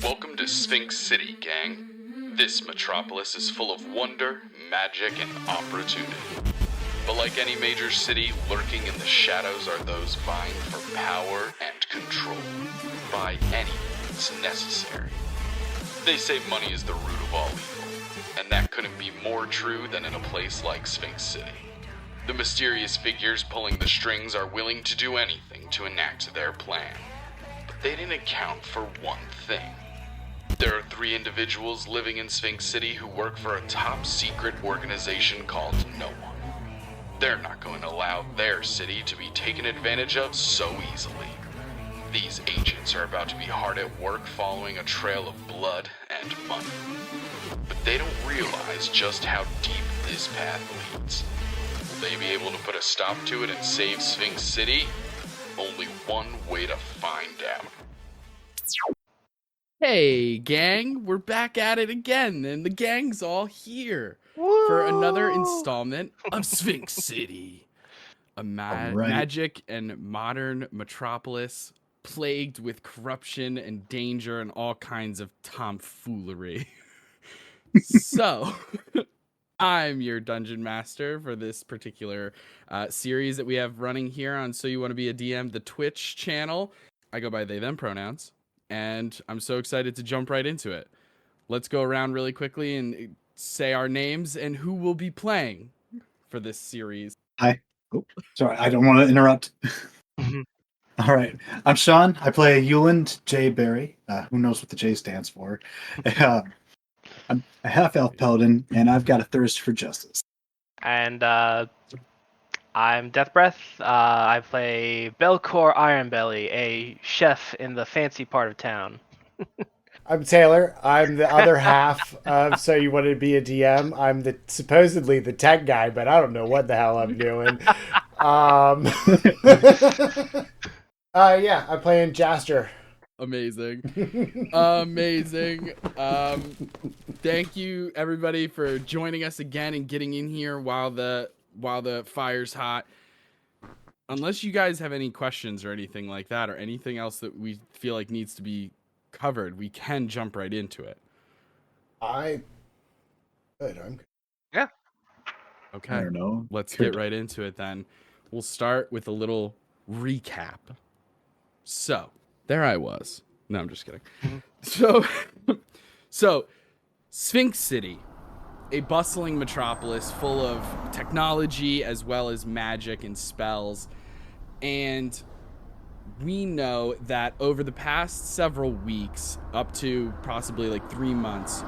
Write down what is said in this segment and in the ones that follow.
Welcome to Sphinx City, gang. This metropolis is full of wonder, magic, and opportunity. But like any major city, lurking in the shadows are those vying for power and control, by any means necessary. They say money is the root of all evil, and that couldn't be more true than in a place like Sphinx City. The mysterious figures pulling the strings are willing to do anything to enact their plan. But they didn't account for one thing. There are 3 individuals living in Sphinx City who work for a top-secret organization called No One. They're not going to allow their city to be taken advantage of so easily. These agents are about to be hard at work following a trail of blood and money. But they don't realize just how deep this path leads. Will they be able to put a stop to it and save Sphinx City? Only one way to find out. Hey, gang, we're back at it again, and the gang's all here for another installment of Sphinx City, a magic and modern metropolis plagued with corruption and danger and all kinds of tomfoolery. So, I'm your dungeon master for this particular series that we have running here on So You Want to Be a DM, the Twitch channel. I go by they, them pronouns. And I'm so excited to jump right into it. Let's go around really quickly and say our names and who will be playing for this series. Hi. Oh, sorry, I don't want to interrupt. All right. I'm Sean. I play Ewland J. Berry. Who knows what the J stands for? I'm a half-elf paladin, and I've got a thirst for justice. And I'm Death Breath. I play Belcor Ironbelly, a chef in the fancy part of town. I'm Taylor. I'm the other half of So You Want to Be a DM. I'm supposedly the tech guy, but I don't know what the hell I'm doing. I'm playing Jaster. Amazing. Amazing. Thank you everybody for joining us again and getting in here while the fire's hot. Unless you guys have any questions or anything like that, or anything else that we feel like needs to be covered, we can jump right into it. I'm good. Yeah. Okay. I don't know. Let's get right into it then. We'll start with a little recap. So, there I was. No, I'm just kidding. So, Sphinx City, a bustling metropolis full of technology as well as magic and spells. And we know that over the past several weeks, up to possibly like 3 months,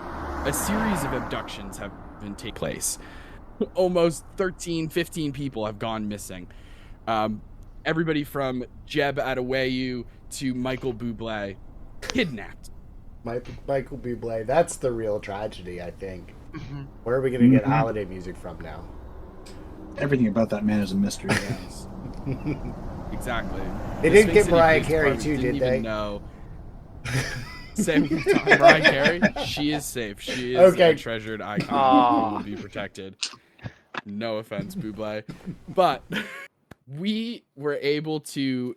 a series of abductions have been taking place. Almost 13, 15 people have gone missing. Everybody from Jeb Adewayu to Michael Bublé kidnapped. Michael Bublé, that's the real tragedy, I think. Where are we going to get holiday music from now? Everything about that man is a mystery. Yes. Exactly. They The didn't Sphinx get City Mariah Police Carey Department too, didn't did even they? know. Mariah Carey, she is safe. She is Okay. a treasured icon who will be protected. No offense, Bublé. But we were able to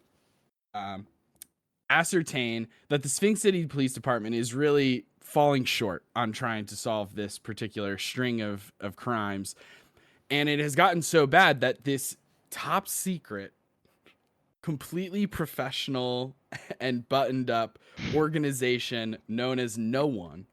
ascertain that the Sphinx City Police Department is really falling short on trying to solve this particular string of crimes. And it has gotten so bad that this top secret, completely professional and buttoned up organization known as No One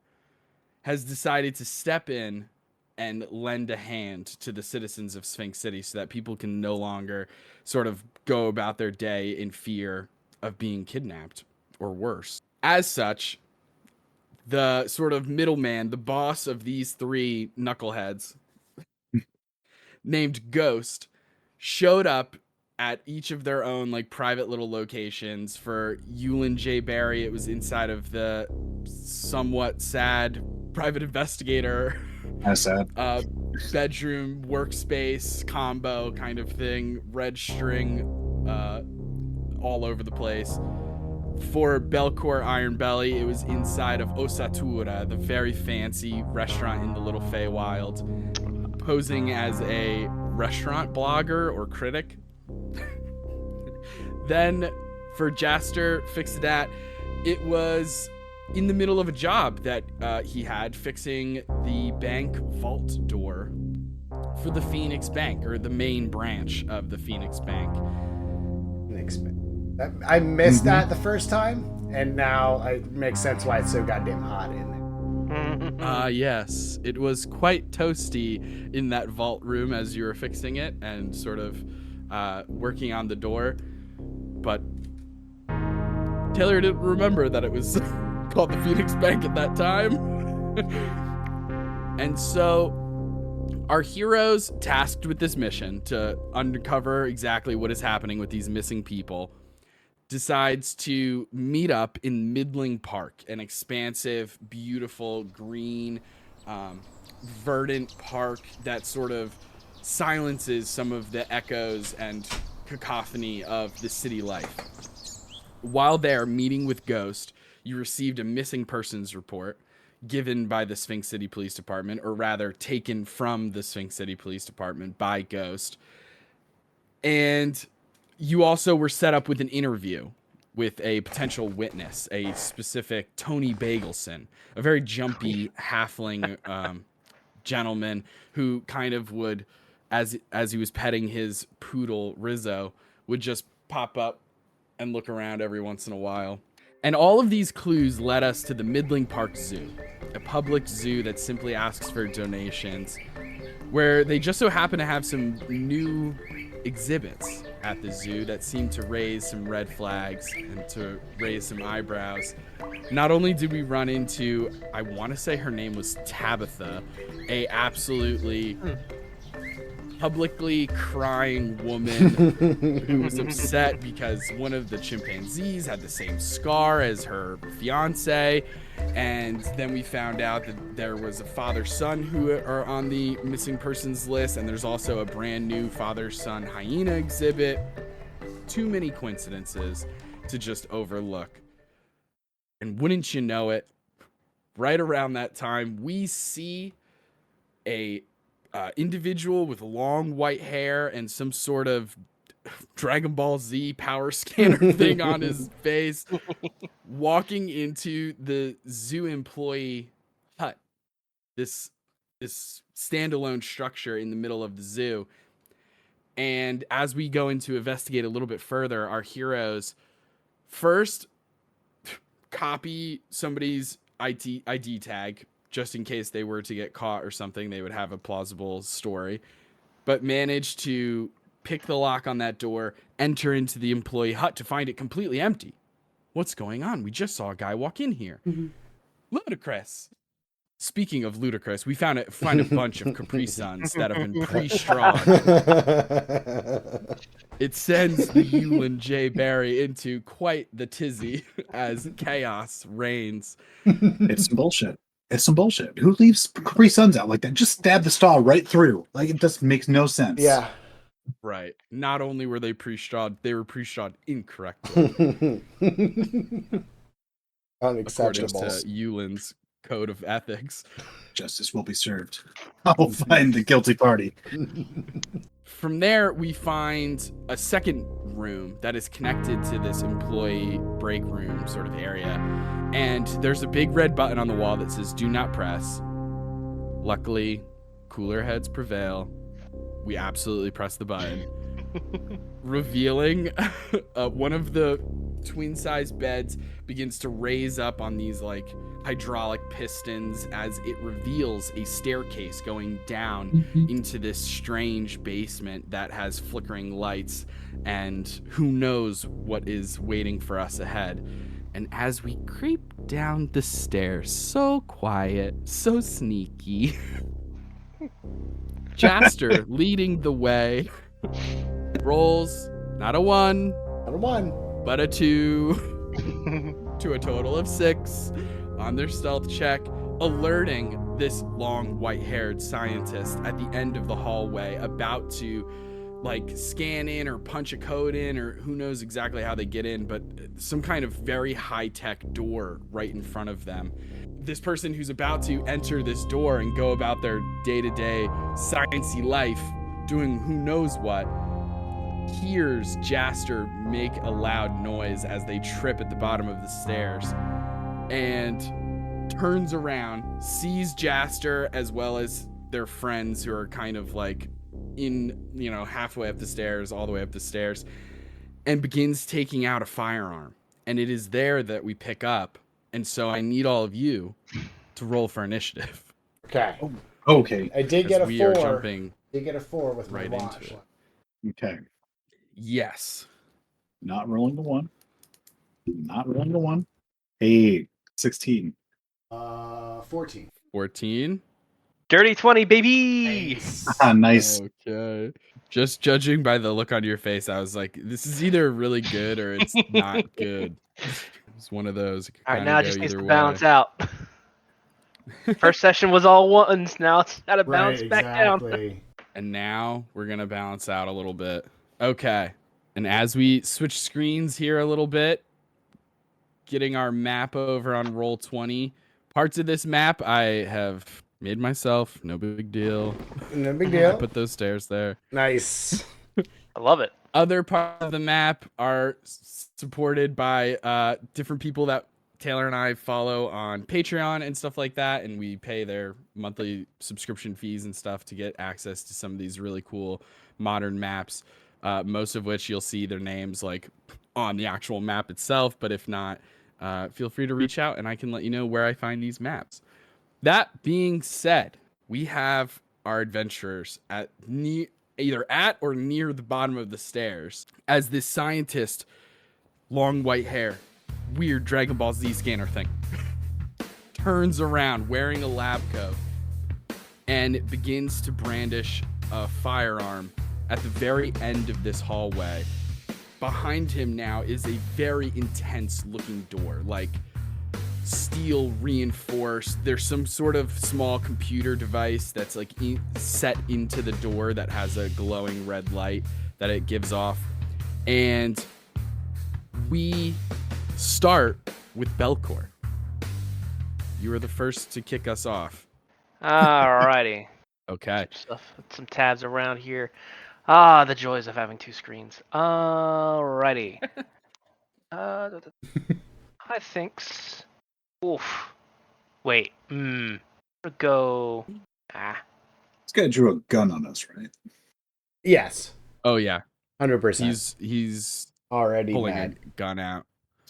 has decided to step in and lend a hand to the citizens of Sphinx City so that people can no longer sort of go about their day in fear of being kidnapped or worse. As such, the sort of middleman, the boss of these 3 knuckleheads named Ghost, showed up at each of their own like private little locations. For Ewland J. Berry, it was inside of the somewhat sad private investigator That's sad. bedroom workspace combo kind of thing, red string all over the place. For Belcor Ironbelly, it was inside of Osatura, the very fancy restaurant in the Little Feywild, posing as a restaurant blogger or critic. Then for Jaster, Fix That, it was in the middle of a job that he had fixing the bank vault door for the Phoenix Bank, or the main branch of the Phoenix Bank. I missed that the first time, and now it makes sense why it's so goddamn hot in there. Yes. It was quite toasty in that vault room as you were fixing it and sort of working on the door. But Taylor didn't remember that it was called the Phoenix Bank at that time. And so our heroes tasked with this mission to uncover exactly what is happening with these missing people decides to meet up in Midling Park, an expansive, beautiful, green, verdant park that sort of silences some of the echoes and cacophony of the city life. While there meeting with Ghost, you received a missing persons report given by the Sphinx City Police Department, or rather taken from the Sphinx City Police Department by Ghost. And you also were set up with an interview with a potential witness, a specific Tony Bagelson, a very jumpy halfling gentleman who kind of would, as he was petting his poodle Rizzo, would just pop up and look around every once in a while. And all of these clues led us to the Midling Park Zoo, a public zoo that simply asks for donations, where they just so happen to have some new exhibits at the zoo that seem to raise some red flags and to raise some eyebrows. Not only did we run into, I want to say her name was Tabitha, a absolutely publicly crying woman who was upset because one of the chimpanzees had the same scar as her fiance, and then we found out that there was a father-son who are on the missing persons list, and there's also a brand new father-son hyena exhibit. Too many coincidences to just overlook. And wouldn't you know it, right around that time, we see a individual with long white hair and some sort of Dragon Ball Z power scanner thing on his face walking into the zoo employee hut, this standalone structure in the middle of the zoo. And as we go into investigate a little bit further, our heroes first copy somebody's ID tag, just in case they were to get caught or something, they would have a plausible story, but managed to pick the lock on that door, enter into the employee hut to find it completely empty. What's going on? We just saw a guy walk in here. Mm-hmm. Ludicrous. Speaking of ludicrous, we find a bunch of Capri Suns that have been pre-strawed. It sends the Yulin J. Barry into quite the tizzy as chaos reigns. It's some bullshit. It's some bullshit. Who leaves Capri Suns out like that? Just stab the straw right through. Like, it just makes no sense. Yeah. Right. Not only were they pre-strawed, they were pre-strawed incorrectly. Unacceptable. According to Yulin's code of ethics. Justice will be served. I'll find the guilty party. From there, we find a second room that is connected to this employee break room sort of area. And there's a big red button on the wall that says, "Do not press." Luckily, cooler heads prevail. We absolutely press the button, revealing one of the twin-sized beds begins to raise up on these like hydraulic pistons as it reveals a staircase going down into this strange basement that has flickering lights, and who knows what is waiting for us ahead. And as we creep down the stairs, so quiet, so sneaky, Jaster leading the way rolls not a 1, Not a 1, but a 2 to a total of 6 on their stealth check, alerting this long white-haired scientist at the end of the hallway about to like scan in or punch a code in, or who knows exactly how they get in, but some kind of very high-tech door right in front of them. This person who's about to enter this door and go about their day-to-day sciencey life doing who knows what hears Jaster make a loud noise as they trip at the bottom of the stairs. and turns around, sees Jaster as well as their friends who are kind of like in, halfway up the stairs, all the way up the stairs, and begins taking out a firearm. And it is there that we pick up. And so I need all of you to roll for initiative. Okay. Oh, okay. I did get a 4. We are jumping Did get a 4 with right my into watch. it. Okay. Yes. Not rolling the 1. Not rolling the 1. Hey, 16. 14. 14. Dirty 20, baby. Nice. Okay. Just judging by the look on your face, I was like, this is either really good or it's not good. It's one of those. It could All right, kinda now it go just needs either to way. balance out. First session was all ones. Now it's got to bounce Right, back down. exactly. And now we're going to balance out a little bit. Okay. And as we switch screens here a little bit, getting our map over on Roll20. Parts of this map I have made myself. No big deal. No big I deal. put those stairs there. Nice. I love it. Other parts of the map are supported by different people that Taylor and I follow on Patreon and stuff like that, and we pay their monthly subscription fees and stuff to get access to some of these really cool modern maps, most of which you'll see their names like on the actual map itself, but if not, feel free to reach out and I can let you know where I find these maps. That being said, we have our adventurers at either at or near the bottom of the stairs as this scientist, long white hair, weird Dragon Ball Z scanner thing, turns around wearing a lab coat and begins to brandish a firearm at the very end of this hallway. Behind him now is a very intense looking door, like steel reinforced. There's some sort of small computer device that's like set into the door that has a glowing red light that it gives off. And we start with Belcor. You were the first to kick us off. Alrighty. Okay. Some tabs around here. Ah, the joys of having 2 screens. Alrighty. I think. Oof. Wait. Go. This guy drew a gun on us, right? Yes. Oh yeah. 100%. He's already pulling mad. a gun out.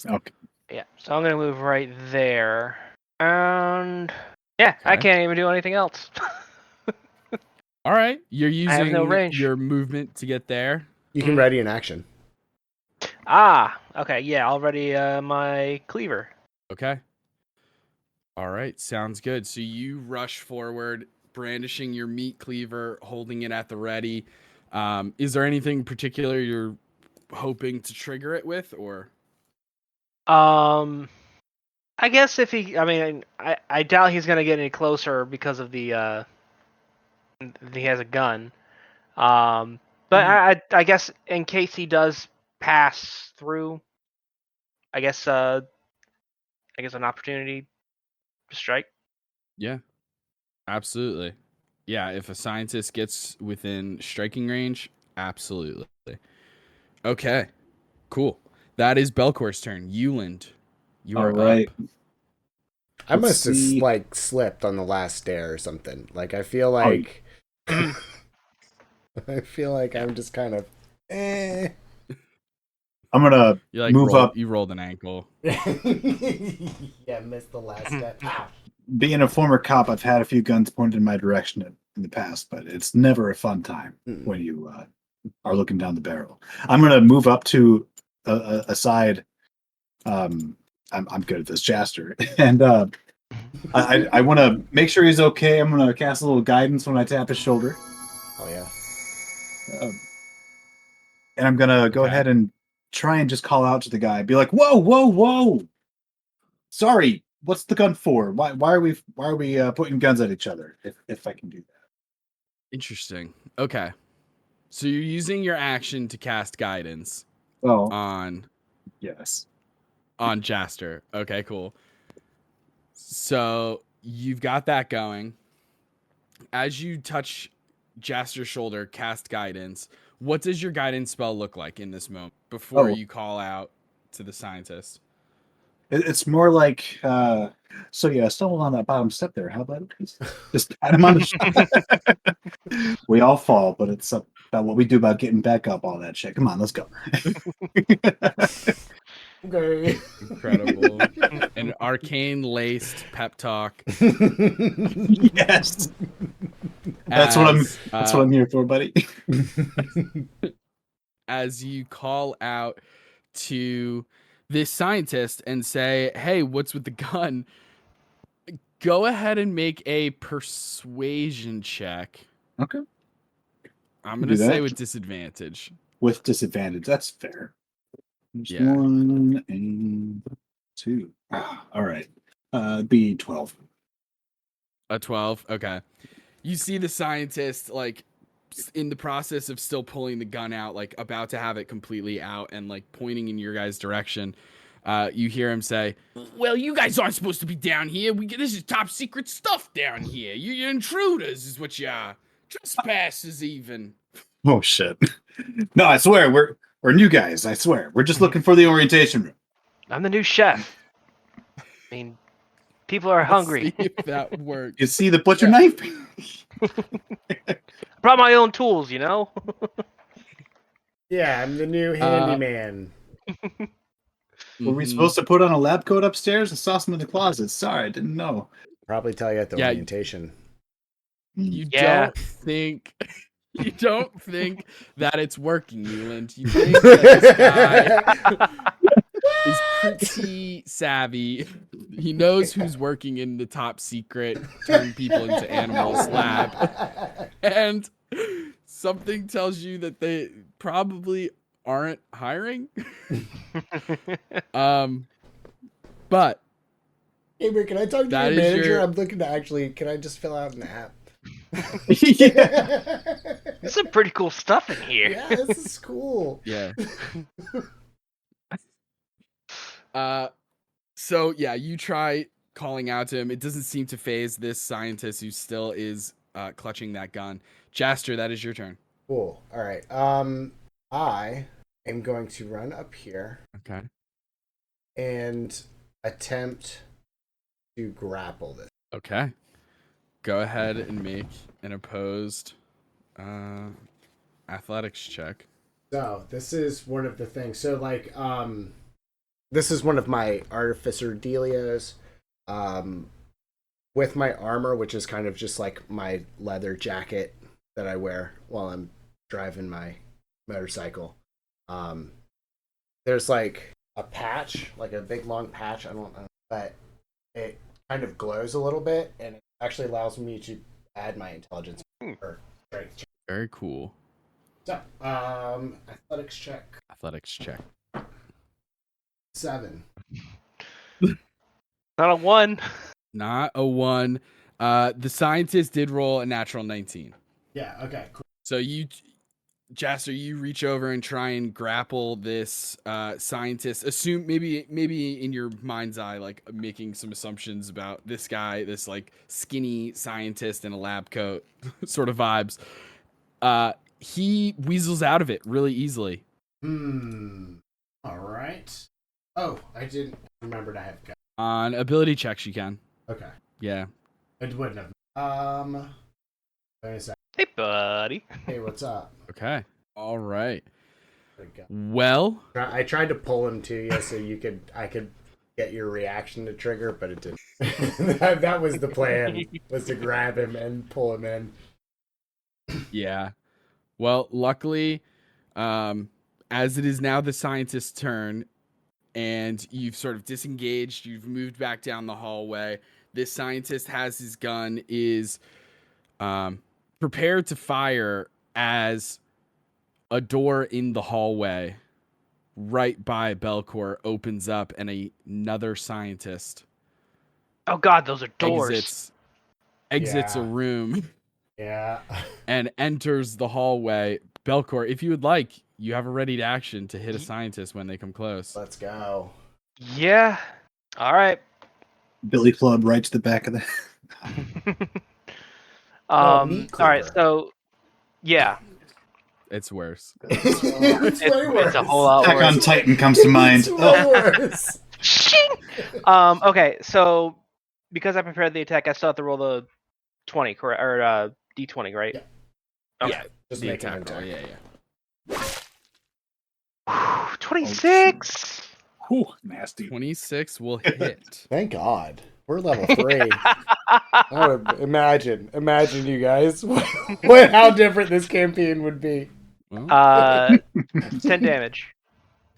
Okay. Yeah. So I'm gonna move right there. And yeah, I Okay. can't even do anything else. All right. You're I have no using range. your movement to get there. You can ready an action. Okay. Yeah, I'll ready my cleaver. Okay. All right. Sounds good. So you rush forward, brandishing your meat cleaver, holding it at the ready. Is there anything particular you're hoping to trigger it with, or? I guess if he, I doubt he's gonna get any closer because of the he has a gun. But I guess in case he does pass through, I guess an opportunity to strike. Yeah, absolutely. Yeah, if a scientist gets within striking range, absolutely. Okay, cool. That is Belcor's turn. Euland, you are All right. up. I Let's must have see. slipped on the last stair or something. Like I feel like I feel like I'm just kind of I'm gonna You like move up. You rolled an ankle. yeah, missed the last step. Ow. Being a former cop, I've had a few guns pointed in my direction in the past, but it's never a fun time when you are looking down the barrel. I'm gonna move up to a side. I'm good at this, Jaster, and I want to make sure he's okay. I'm gonna cast a little guidance when I tap his shoulder. Oh yeah. And I'm gonna go ahead and try and just call out to the guy, be like, "Whoa, whoa, whoa! Sorry, what's the gun for? Why are we putting guns at each other? If I can do that." Interesting. Okay, so you're using your action to cast guidance Oh, on yes. Jaster. Okay, cool. So you've got that going. As you touch Jaster's shoulder, cast guidance. What does your guidance spell look like in this moment before you call out to the scientist? It's more like, so yeah, stumbled on that bottom step there. How about it? Just pat him on the We all fall, but it's about what we do about getting back up, all that shit. Come on, let's go. Okay. Incredible. An arcane laced pep talk. Yes. That's what I'm here for, buddy. As you call out to this scientist and say, "Hey, what's with the gun?" Go ahead and make a persuasion check. Okay. I'm going to say with disadvantage. With disadvantage, that's fair. There's Yeah. 1 and 2. All right. Be 12. A 12. Okay. You see the scientist like in the process of still pulling the gun out, like about to have it completely out and like pointing in your guys' direction. You hear him say, "Well, you guys aren't supposed to be down here. This is top secret stuff down here. You're intruders is what you are. Trespassers even." Oh shit. No, I swear we're new guys. I swear. We're just looking for the orientation room. I'm the new chef. I mean, people are hungry. See if that works. You see the butcher knife? I brought my own tools, you know? Yeah, I'm the new handyman. Were we supposed to put on a lab coat upstairs? I saw some in the closet. Sorry, I didn't know. Probably tell you at the orientation. You Yeah. you don't think that it's working, Euland. You think that this guy is pretty savvy. He knows who's working in the top secret turn people into animals lab. And something tells you that they probably aren't hiring. But Hey, can I talk to that your is manager? your- I'm looking to can I just fill out an app? Yeah. There's some pretty cool stuff in here. Yeah, this is cool. yeah. So yeah, you try calling out to him. It doesn't seem to phase this scientist who still is clutching that gun. Jaster, that is your turn. Cool. All right. I am going to run up here Okay. and attempt to grapple this. Okay. Go ahead and make an opposed athletics check. So this is one of the things. So like, this is one of my artificer dealios. With my armor, which is kind of just like my leather jacket that I wear while I'm driving my motorcycle. There's like a patch, like a big long patch. I don't know, but it kind of glows a little bit, and it actually allows me to add my intelligence or strength check. Very cool. So, athletics check Athletics check. 7. Not a 1. Not a 1. The scientist did roll a natural 19. Yeah. Okay. Cool. So Jaster, you reach over and try and grapple this scientist. Assume maybe in your mind's eye, like making some assumptions about this guy, this like skinny scientist in a lab coat, sort of vibes. He weasels out of it really easily. All right. Oh, I didn't remember to have gun. On ability checks, you can. Okay. Yeah. I wouldn't have. Wait a second. Hey, buddy. Hey, what's up? Okay. All right. There we go. Well, I tried to pull him to you so I could get your reaction to trigger, but it didn't. that was the plan, was to grab him and pull him in. yeah. Well, luckily, as it is now the scientist's turn, and you've sort of disengaged, you've moved back down the hallway. This scientist has his gun, is prepared to fire as a door in the hallway right by Belcourt opens up and another scientist Oh god, those are doors. exits a Yeah. room Yeah. and enters the hallway. Belcourt, if you would like, you have a ready to action to hit a scientist when they come close. Let's go. Yeah. All right. Billy Club right to the back of the. meat All right. cleaver. So, yeah, It's worse. It's way worse. it's a whole lot Attack on worse. Titan comes to mind. It's way Oh, worse. Shing! Okay, so because I prepared the attack, I still have to roll the 20, correct? Or D20, right? Yeah. Okay. Yeah, Just the make an attack roll. attack. Yeah. 26! Whew, nasty. 26 will hit. Thank God. We're level 3. I would imagine you guys how different this campaign would be. Well, 10 damage.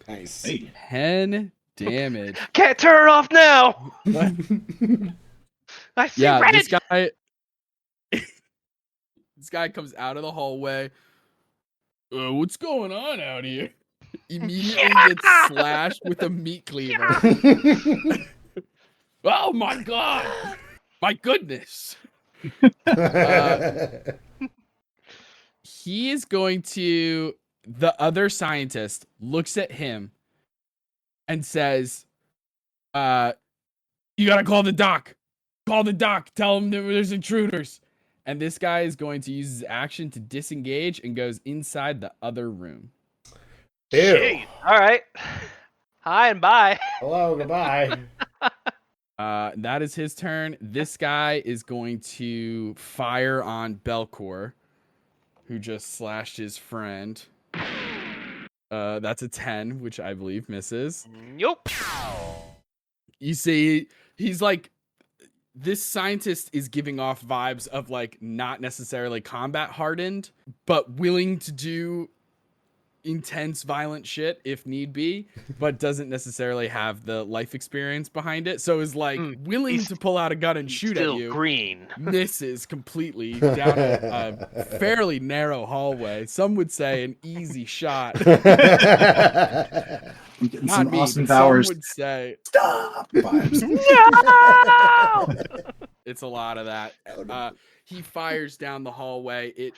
Nice. Hey. 10 damage. Can't turn it off now! I see Yeah, red! this guy comes out of the hallway. What's going on out here? Immediately gets slashed with a meat cleaver. Oh my god! My goodness! He is going to. The other scientist looks at him and says, you gotta call the doc. Call the doc. Tell him there's intruders. And this guy is going to use his action to disengage and goes inside the other room. Ew. Jeez. All right. Hi and bye. Hello, goodbye. That is his turn. This guy is going to fire on Belcor, who just slashed his friend. That's a 10, which I believe misses. Nope. You see, he's like, this scientist is giving off vibes of like not necessarily combat hardened, but willing to do intense violent shit if need be, but doesn't necessarily have the life experience behind it. So is like willing to pull out a gun and shoot at you. Green. Misses completely down a fairly narrow hallway. Some would say an easy shot. Getting Not some me, Austin but some Powers would say stop vibes. No! it's a lot of that. He fires down the hallway. It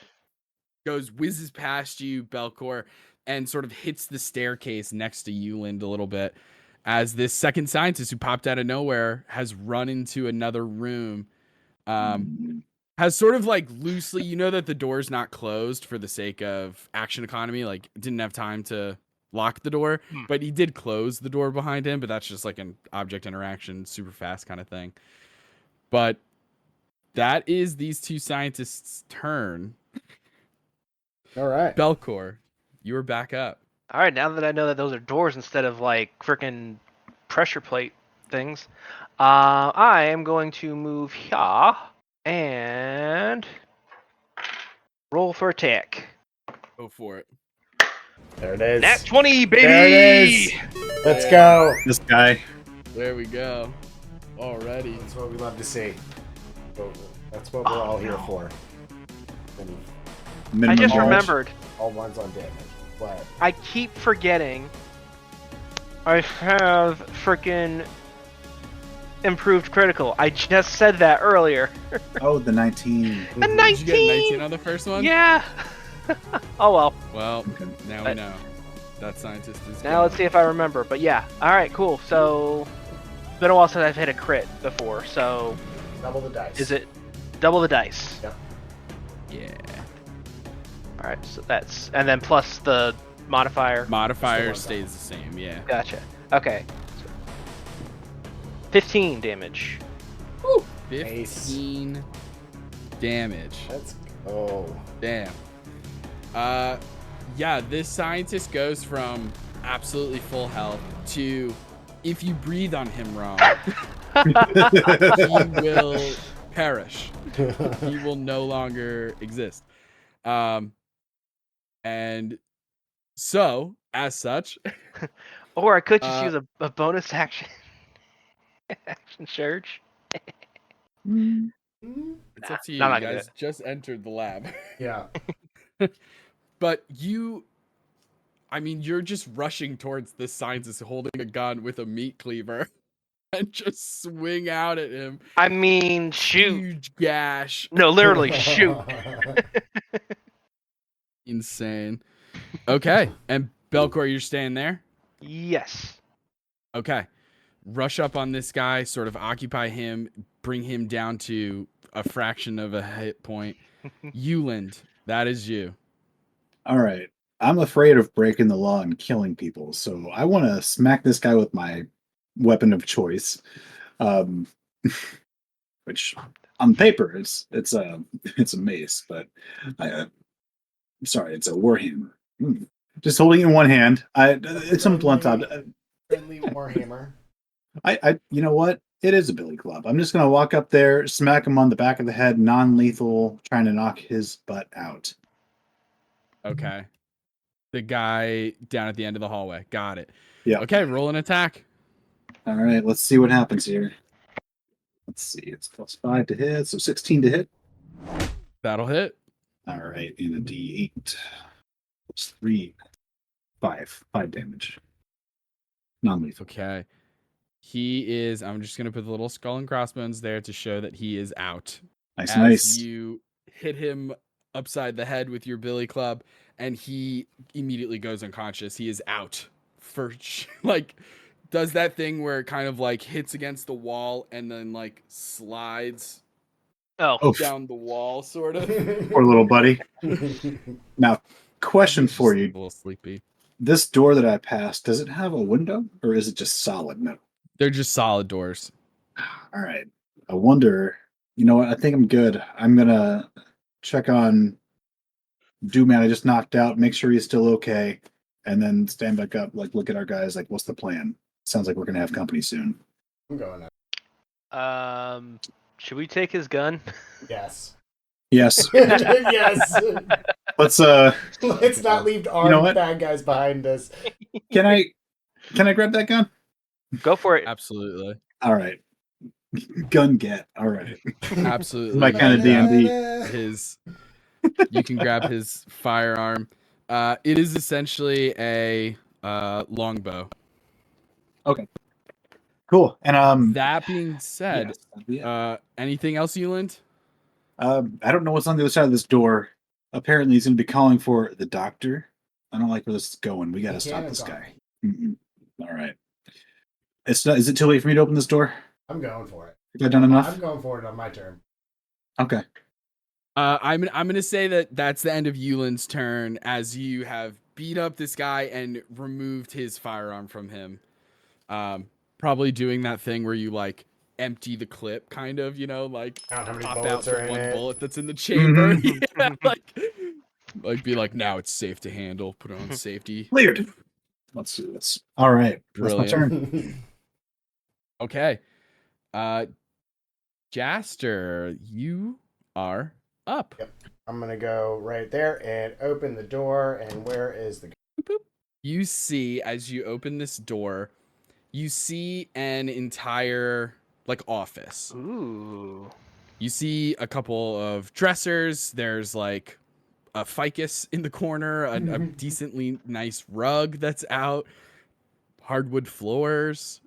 whizzes past you, Belcor, and sort of hits the staircase next to Euland a little bit as this second scientist who popped out of nowhere has run into another room. Has sort of like loosely, you know that the door's not closed for the sake of action economy, like didn't have time to lock the door, but he did close the door behind him, but that's just like an object interaction, super fast kind of thing. But that is these two scientists' turn. All right. Belcor, you are back up. All right, now that I know that those are doors instead of like freaking pressure plate things, I am going to move here and roll for attack. Go for it. There it is. Nat 20, baby! There it is. Let's go. This guy. There we go. Already. That's what we love to see. That's what we're all here for. Minimum I just knowledge. remembered. All ones on damage. What? I keep forgetting I have freaking improved critical. I just said that earlier. Oh, the 19. The Did 19! you get 19 on the first one? Yeah! Oh well. Well, Okay. now we know. That scientist is Now let's see if I remember. But yeah. Alright, cool. So, it's been a while since I've hit a crit before. So, Double the dice. is it double the dice? Yep. Yeah. Alright, so that's. And then plus the modifier. Modifier Still stays the same, yeah. Gotcha. Okay. 15 damage. Woo! Nice. 15 damage. Let's go. Damn. Yeah, this scientist goes from absolutely full health to if you breathe on him wrong, he will perish. He will no longer exist. And so, as such, Or I could just use a bonus action. Action surge. it's up to you. I'm You not gonna do guys just entered the lab. Yeah. But you're just rushing towards this scientist holding a gun with a meat cleaver and just swing out at him. I mean, shoot. Huge gash. No, literally, shoot. Insane. Okay. And Belcor, you're staying there? Yes. Okay. Rush up on this guy, sort of occupy him, bring him down to a fraction of a hit point. Euland, that is you. All right. I'm afraid of breaking the law and killing people, so I want to smack this guy with my weapon of choice, um, which on paper it's a mace, but I'm sorry, it's a warhammer. Just holding it in one hand. It's some blunt object. Friendly Warhammer. You know what? It is a billy club. I'm just gonna walk up there, smack him on the back of the head, non-lethal, trying to knock his butt out. Okay. The guy down at the end of the hallway. Got it. Yeah. Okay, roll an attack. All right, let's see what happens here. Let's see. It's +5 to hit, so 16 to hit. That'll hit. All right, and a D8 +3, 5 damage. Non-lethal. Okay. He is. I'm just gonna put the little skull and crossbones there to show that he is out. Nice, As nice. you hit him upside the head with your billy club, and he immediately goes unconscious. He is out for like does that thing where it kind of like hits against the wall and then like slides down the wall, sort of. Poor little buddy. Now, question He's for just you: a little sleepy. this door that I passed, does it have a window, or is it just solid metal? They're just solid doors. All right. I wonder. You know what? I think I'm good. I'm gonna check on Dooman. I just knocked out. Make sure he's still okay, and then stand back up. Like, look at our guys. Like, what's the plan? Sounds like we're gonna have company soon. I'm going up. Should we take his gun? Yes. Yes. Yes. Let's not leave armed bad guys behind us. Can I grab that gun? Go for it. Absolutely. All right. Gun get. All right. Absolutely. My kind of D&D. You can grab his firearm. It is essentially a longbow. Okay. Cool. And that being said, anything else, Euland? I don't know what's on the other side of this door. Apparently, he's going to be calling for the doctor. I don't like where this is going. We got to stop this guy. All right. Is it too late for me to open this door? I'm going for it. Have I done enough? I'm going for it on my turn. Okay. I'm gonna say that's the end of Euland's turn, as you have beat up this guy and removed his firearm from him. Probably doing that thing where you like empty the clip, kind of, like how many pop bullets out are the in one it. bullet that's in the chamber. Yeah, like be like, now it's safe to handle. Put it on safety. Cleared. Let's do this. All right. Brilliant. That's my turn. Okay. Jaster, you are up. Yep. I'm gonna go right there and open the door. And where is the? You see, as you open this door, you see an entire like office. Ooh. You see a couple of dressers. There's like a ficus in the corner, a decently nice rug that's out, hardwood floors.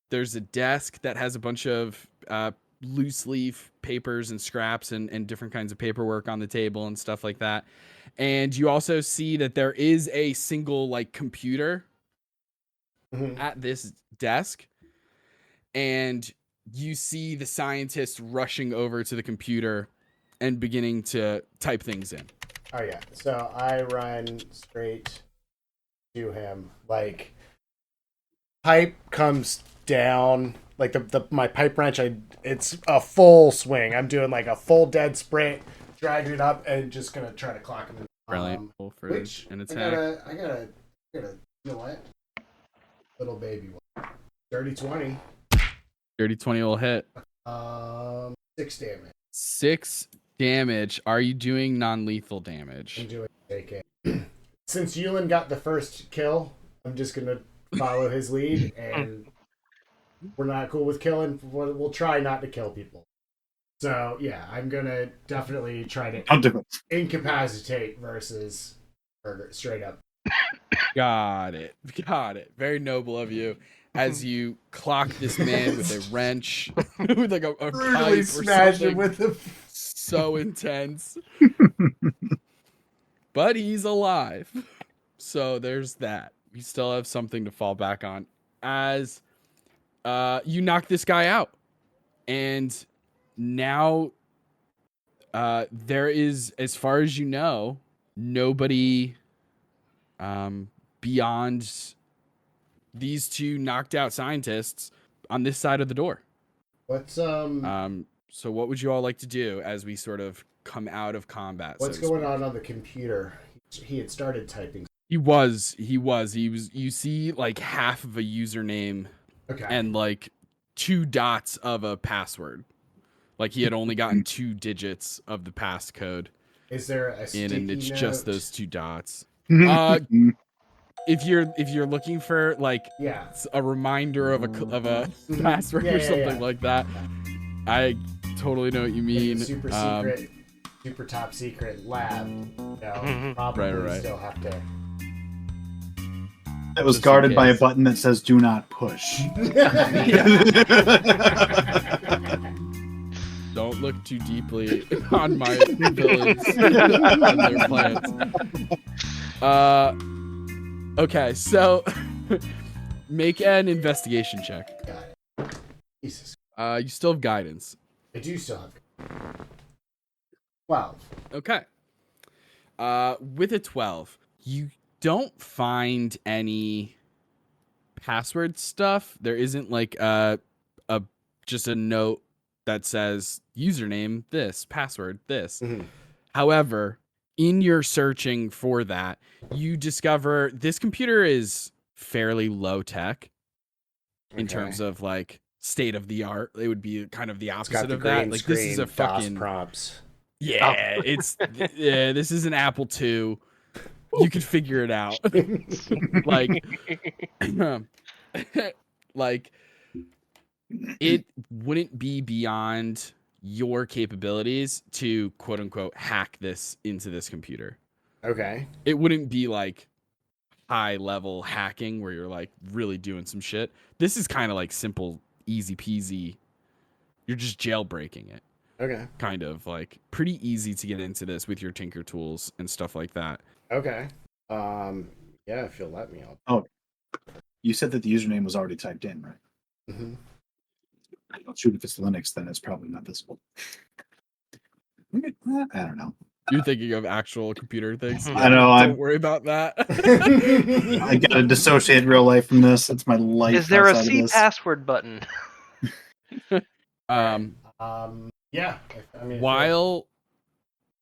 There's a desk that has a bunch of loose leaf papers and scraps and different kinds of paperwork on the table and stuff like that. And you also see that there is a single like computer at this desk. And you see the scientist rushing over to the computer and beginning to type things in. Oh yeah. So I run straight to him. Like pipe comes down, like my pipe wrench, it's a full swing. I'm doing like a full dead sprint, dragging it up, and just gonna try to clock him. Brilliant. For an attack. I gotta, you know what? Little baby one. Dirty 20. Dirty 20 will hit. 6 damage. 6 damage. Are you doing non-lethal damage? I'm doing AK. Since Yulin got the first kill, I'm just gonna follow his lead, and we're not cool with killing. We'll try not to kill people. So yeah, I'm gonna definitely try to incapacitate versus murder, straight up. Got it. Very noble of you. As you clock this man with a wrench, with like a pipe or smash something him with a... so intense. But he's alive. So there's that. We still have something to fall back on. As you knock this guy out. And now there is, as far as you know, nobody beyond these two knocked out scientists on this side of the door. What's So what would you all like to do as we sort of come out of combat? what's going on the computer? He had started typing. He was. You see like half of a username Okay. and like 2 dots of a password. Like he had only gotten 2 digits of the passcode Is there a sticky in, and it's note? just those 2 dots. Mhm. If you're looking for like Yeah. a reminder of a Mhm. password Yeah, or yeah, something yeah. like that, I totally know what you Like mean. the super secret, super top secret lab. You know, probably Right. still have to. It was Just in guarded by a case. button that says "Do not push." Don't look too deeply on my villains and their plans. Okay, so make an investigation check. Got it. Jesus. You still have guidance. I do still have. 12. Okay. With a 12, you don't find any password stuff. There isn't like a just a note that says username this, password this. Mm-hmm. However, in your searching for that, you discover this computer is fairly low tech in terms of like state of the art. It would be kind of the It's got opposite the of that. green Like screen, this is a DOS fucking prompts. yeah, this is an Apple II. You could figure it out. Like like it wouldn't be beyond your capabilities to quote unquote hack this into this computer. Okay. It wouldn't be like high level hacking where you're like really doing some shit. This is kind of like simple, easy peasy. You're just jailbreaking it. Okay. Kind of like pretty easy to get into this with your Tinker tools and stuff like that. Okay. Yeah, if you'll let me, I'll. Oh, you said that the username was already typed in, right? Mm-hmm. Well, shoot, if it's Linux, then it's probably not visible. I don't know. You're thinking of actual computer things. I know. Don't worry about that. I gotta dissociate real life from this. That's my life. Is there a outside of C this. password button? Yeah. I mean, While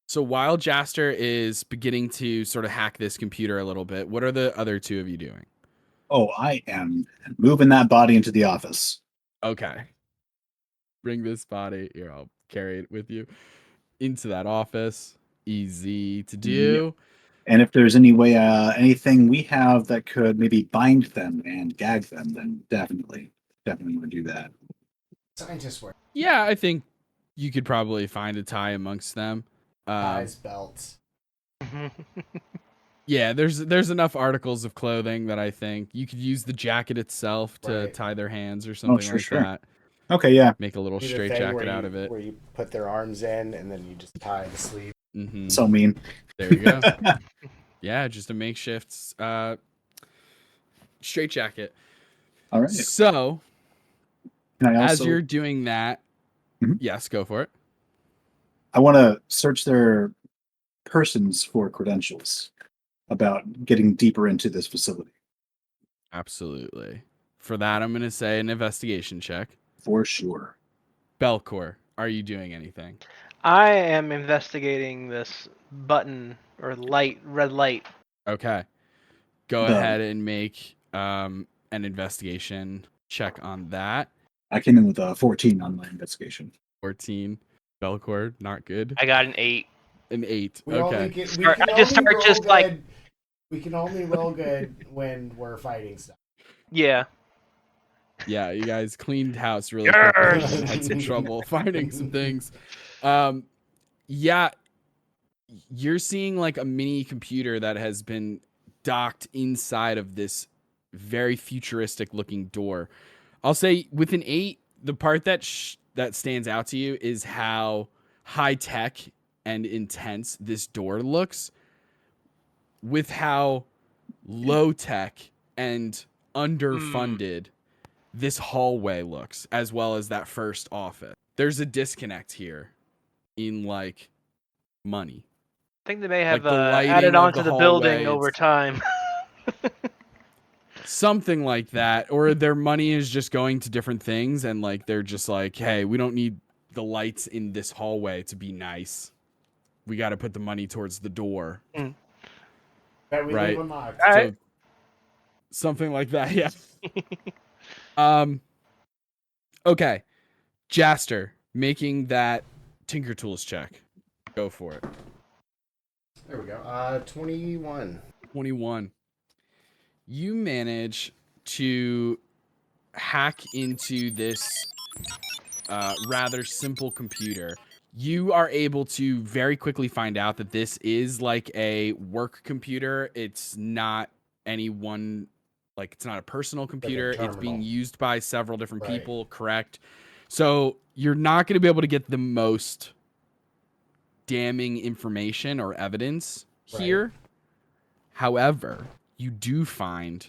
Jaster is beginning to sort of hack this computer a little bit, what are the other 2 of you doing? Oh, I am moving that body into the office. Okay. Bring this body here. I'll carry it with you into that office. Easy to do. And if there's any way, anything we have that could maybe bind them and gag them, then definitely want to do that. scientist work. Yeah, I think you could probably find a tie amongst them. Ties, belts. Yeah, there's enough articles of clothing that I think you could use the jacket itself to Right. tie their hands or something sure. that. Okay, yeah. Make a little Do the straight thing jacket where out you- of it. Where you put their arms in and then you just tie the sleeve. Mm-hmm. So mean. There you go. Yeah, just a makeshift straight jacket. All right. So, Can I also, as you're doing that, Mhm. yes, go for it. I want to search their persons for credentials about getting deeper into this facility. Absolutely. For that, I'm going to say an investigation check. For sure. Belcor, are you doing anything? I am investigating this button or light, red light. Okay. Go The- ahead and make an investigation check on that. I came in with a 14 on my investigation. 14. Belcor, not good. I got an 8. An 8. We only Okay. get, we Start- can I just only start roll just good. like- We can only roll good when we're fighting stuff. Yeah. Yeah, you guys cleaned house really Yes! quickly and had some trouble finding some things. Yeah, you're seeing like a mini computer that has been docked inside of this very futuristic looking door. I'll say with an 8, the part that that stands out to you is how high tech and intense this door looks, with how low tech and underfunded this hallway looks, as well as that first office. There's a disconnect here in like money. I think they may have Like the lighting added of on the to the building hallway, over it's- time. Something like that, or their money is just going to different things, and like they're just like, hey, we don't need the lights in this hallway to be nice. We got to put the money towards the door, That we right? leave unlocked. All So right. something like that, yeah. Okay, Jaster, making that Tinker Tools check. Go for it. There we go. 21. 21. You manage to hack into this rather simple computer. You are able to very quickly find out that this is like a work computer. It's not any one, like it's not a personal computer. It's being terminal. used by several different Right. people, correct? So you're not going to be able to get the most damning information or evidence here. However, you do find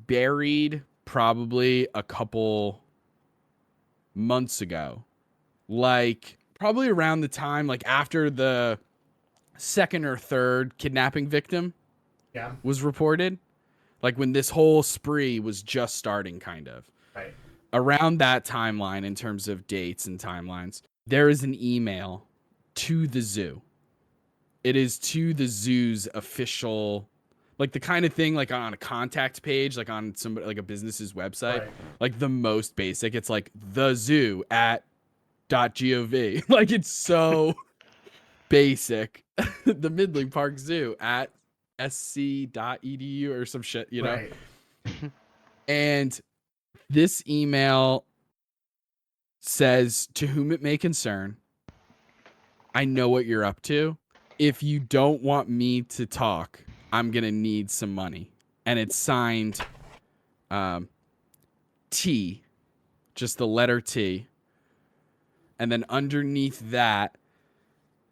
buried probably a couple months ago, like probably around the time, like after the second or third kidnapping victim was reported, like when this whole spree was just starting, kind of around that timeline in terms of dates and timelines, there is an email to the zoo. It is to the zoo's official, like the kind of thing like on a contact page, like on somebody, like a business's website, like the most basic. It's like the zoo at .gov. Like it's so basic. The Midling Park Zoo at sc.edu or some shit, you know? And this email says, to whom it may concern, I know what you're up to. If you don't want me to talk, I'm going to need some money. And it's signed T, just the letter T. And then underneath that,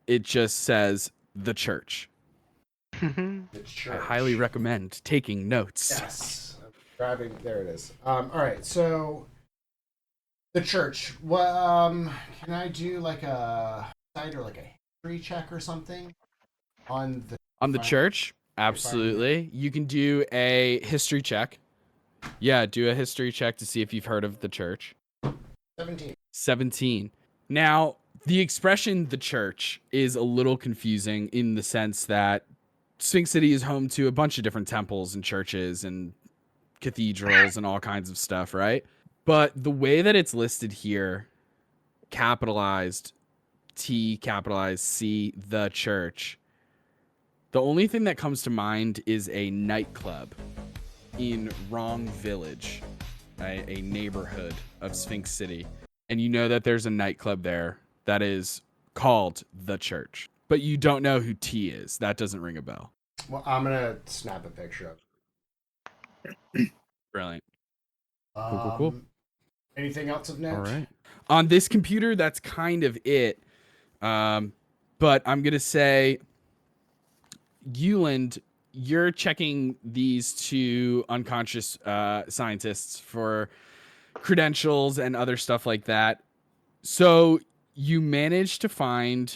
it just says the church. The church. I highly recommend taking notes. Yes. I'm grabbing. There it is. All right. So the church. What? Can I do like a site or like a history check or something on the church? Absolutely. You can do a history check. Yeah, do a history check to see if you've heard of the church. 17. Now, the expression the church is a little confusing in the sense that Sphinx City is home to a bunch of different temples and churches and cathedrals and all kinds of stuff, right? But the way that it's listed here, capitalized T, capitalized C, the church, the only thing that comes to mind is a nightclub in Wrong Village, a neighborhood of Sphinx City. And you know that there's a nightclub there that is called The Church. But you don't know who T is. That doesn't ring a bell. Well, I'm going to snap a picture of. Brilliant. Cool. Anything else of note? All right. On this computer, that's kind of it. But I'm going to say, Euland, you're checking these two unconscious scientists for credentials and other stuff like that. So you managed to find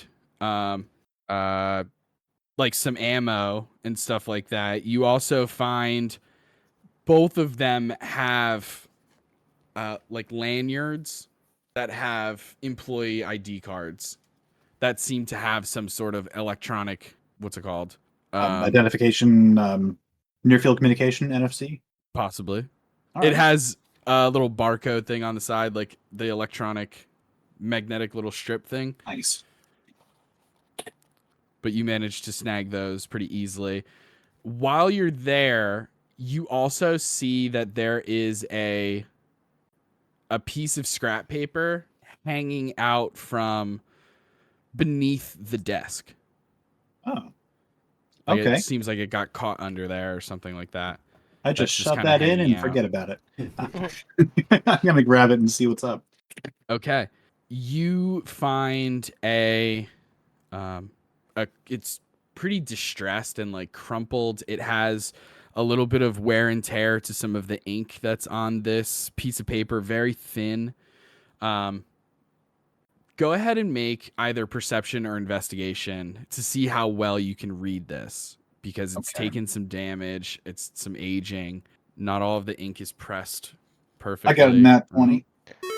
like some ammo and stuff like that. You also find both of them have like lanyards that have employee ID cards that seem to have some sort of electronic, what's it called? Identification, near field communication, NFC? Possibly. All right. It has a little barcode thing on the side, like the electronic magnetic little strip thing. Nice. But you managed to snag those pretty easily. While you're there, you also see that there is a piece of scrap paper hanging out from beneath the desk. Oh. Like Okay. It seems like it got caught under there or something like that. I just That's shove kinda that in hanging and out. forget about it. I'm going to grab it and see what's up. Okay. You find it's pretty distressed and like crumpled. It has a little bit of wear and tear to some of the ink that's on this piece of paper, very thin. Go ahead and make either perception or investigation to see how well you can read this, because it's taken some damage, it's some aging. Not all of the ink is pressed I perfectly. got a nat 20.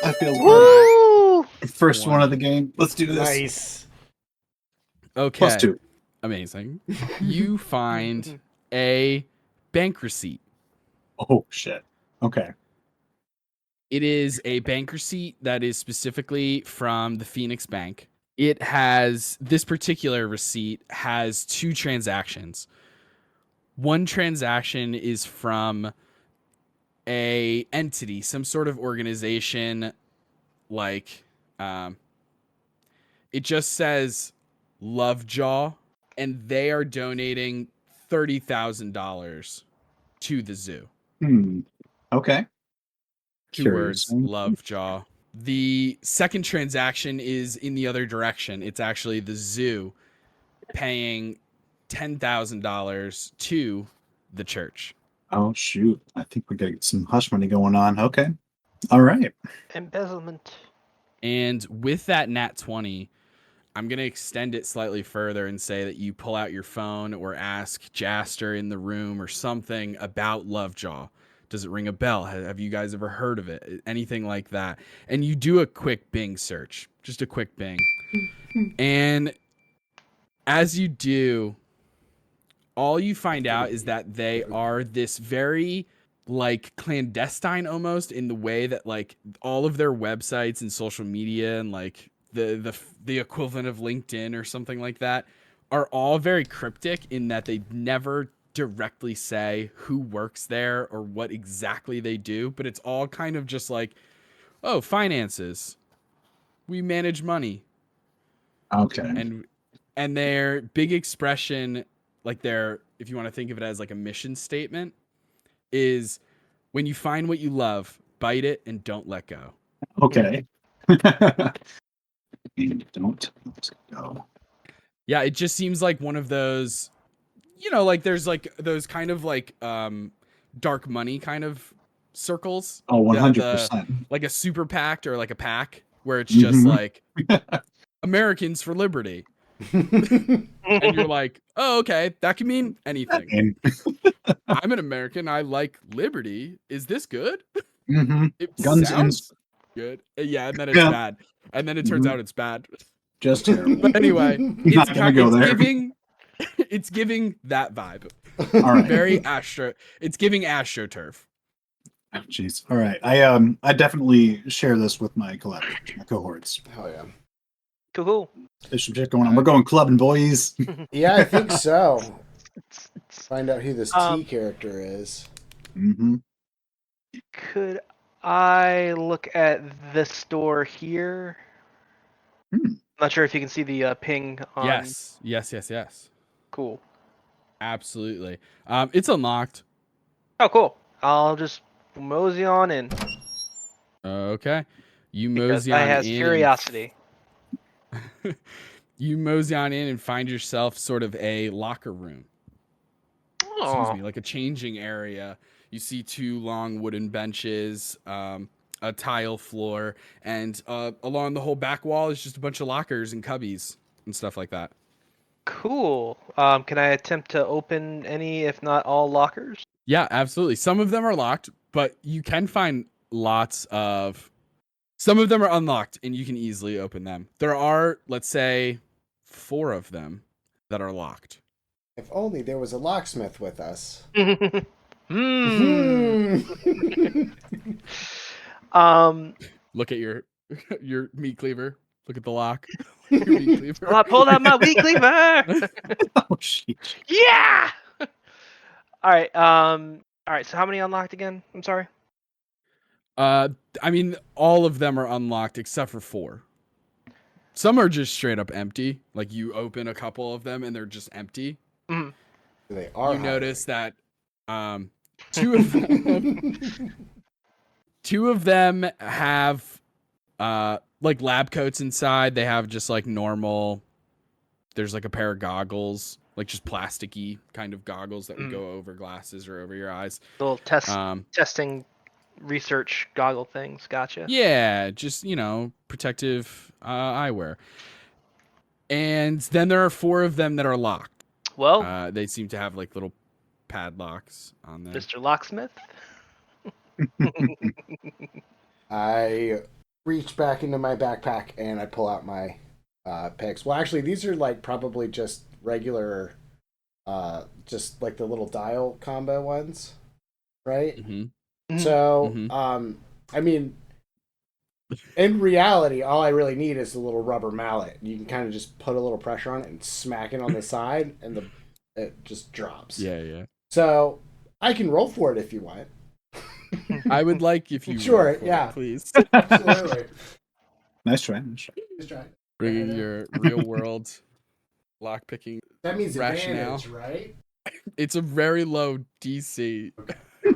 That feels good. Woo! First one of the game. Let's do this. Nice. Okay. +2. Amazing. You find a bank receipt. Oh, shit. Okay. It is a bank receipt that is specifically from the Phoenix Bank. It has, this particular receipt has 2 transactions. One transaction is from a entity, some sort of organization, like, it just says Lovejaw, and they are donating $30,000 to the zoo. Okay. 2 Curious. words, Lovejaw. The second transaction is in the other direction. It's actually the zoo paying $10,000 to the church. Oh, shoot. I think we got some hush money going on. Okay. All right. Embezzlement. And with that nat 20, I'm going to extend it slightly further and say that you pull out your phone or ask Jaster in the room or something about Lovejaw. Does it ring a bell? Have you guys ever heard of it? Anything like that. And you do a quick Bing search. Just a quick Bing. And as you do, all you find out is that they are this very like clandestine almost in the way that like all of their websites and social media and like the equivalent of LinkedIn or something like that are all very cryptic in that they never directly say who works there or what exactly they do, but it's all kind of just like, oh, finances. We manage money. Okay. And their big expression, like their, if you want to think of it as like a mission statement, is when you find what you love, bite it and don't let go. Okay. Don't go. Yeah, it just seems like one of those, you know, like there's like those kind of like dark money kind of circles. Oh, The- 100%. like a super PAC or like a PAC where it's just like Americans for Liberty. And you're like, oh, okay, that can mean anything. I'm an American. I like liberty. Is this good? It Guns sounds good. Yeah, and then it's Yeah. bad. And then it turns out it's bad. Just terrible. But anyway, Not gonna go there. it's giving that vibe. All right. Very astro. It's giving astroturf. Oh, jeez. All right. I definitely share this with my collaborators, my cohorts. Hell yeah. Cool. There's some shit going on. We're going clubbing, boys. Yeah, I think so. Find out who this T character is. Could I look at this store here? Not sure if you can see the ping on. Yes. Cool. Absolutely. It's unlocked. Oh, cool. I'll just mosey on in. Okay. You Because mosey I on has in. curiosity. You mosey on in and find yourself sort of a locker room. Excuse me, like a changing area. You see 2 long wooden benches, a tile floor, and along the whole back wall is just a bunch of lockers and cubbies and stuff like that. Cool. Can I attempt to open any, if not all, lockers? Yeah, absolutely. Some of them are locked, but you can find lots of... Some of them are unlocked, and you can easily open them. There are, let's say, 4 of them that are locked. If only there was a locksmith with us. Look at your meat cleaver. Look at the lock. Your meat cleaver. I pulled out my meat cleaver. Oh shit. Yeah. All right. All right. So how many unlocked again? I'm sorry. I mean, all of them are unlocked except for 4. Some are just straight up empty. Like you open a couple of them and they're just empty. Mm. They are. You notice that 2 of them, 2 of them have like lab coats inside. They have just like normal. There's like a pair of goggles, like just plasticky kind of goggles that would go over glasses or over your eyes. Little testing research goggle things. Gotcha. Yeah, just, you know, protective eyewear. And then there are 4 of them that are locked. Well, They seem to have like little padlocks on them. Mr. Locksmith. I reach back into my backpack and I pull out my picks. Well, actually, these are like probably just regular, just like the little dial combo ones, right? Mm-hmm. So, Mm-hmm. I mean, in reality, all I really need is a little rubber mallet. You can kind of just put a little pressure on it and smack it on the side, and it just drops. Yeah. So I can roll for it if you want. I would like if you Sure, roll for yeah. it, please. Absolutely. Nice try. Just try. Bringing your real world lockpicking That means rationale. advantage, right? It's a very low DC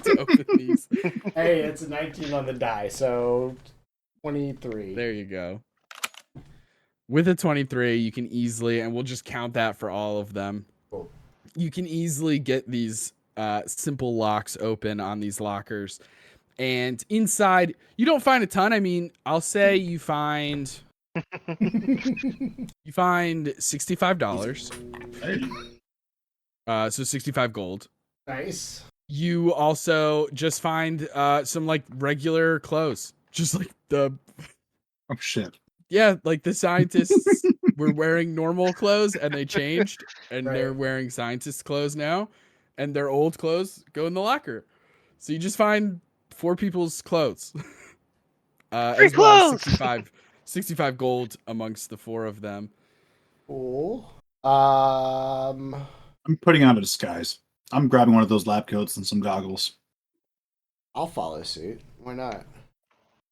to open these. Hey, it's a 19 on the die, so 23. There you go. With a 23, you can easily, and we'll just count that for all of them. Cool. You can easily get these simple locks open on these lockers. And inside, you don't find a ton. I mean, I'll say you find $65. So 65 gold. Nice. You also just find some like regular clothes. Just like Oh shit. yeah, like the scientists were wearing normal clothes and they changed and Right. they're wearing scientist clothes now, and their old clothes go in the locker. So you just find 4 people's clothes. Free As well clothes! as 65 gold amongst the 4 of them. Cool. I'm putting on a disguise. I'm grabbing one of those lab coats and some goggles. I'll follow suit. Why not?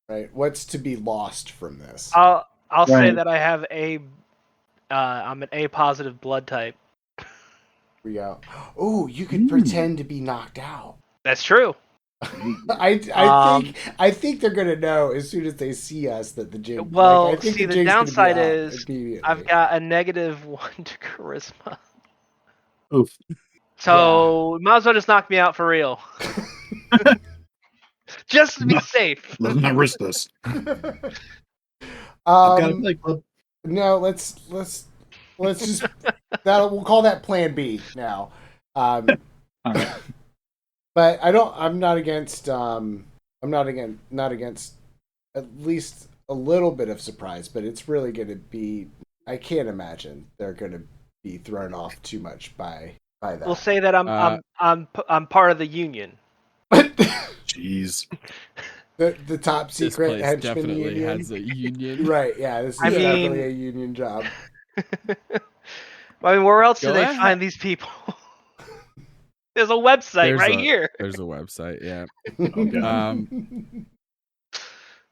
Right. What's to be lost from this? I'll say Right. that I have I'm an A positive blood type. We go. Oh, you could pretend to be knocked out. That's true. I think they're gonna know as soon as they see us that the jig. Well, I think see, the jig's gonna be downside up is immediately. I've got a -1 to charisma. Oof. So might as well just knock me out for real. Just to be safe. Let's not risk this. I've um, got a play club. no, let's just we'll call that Plan B now. All right. But I'm not against not against at least a little bit of surprise, but it's really going to be, I can't imagine they're going to be thrown off too much by that. We'll say that I'm part of the union. Jeez. the top This secret place henchman definitely union. has a union. Right, yeah, this is I mean- definitely a union job. I mean, where else do Go they ahead. find these people? There's a website here. There's a website, yeah. Okay.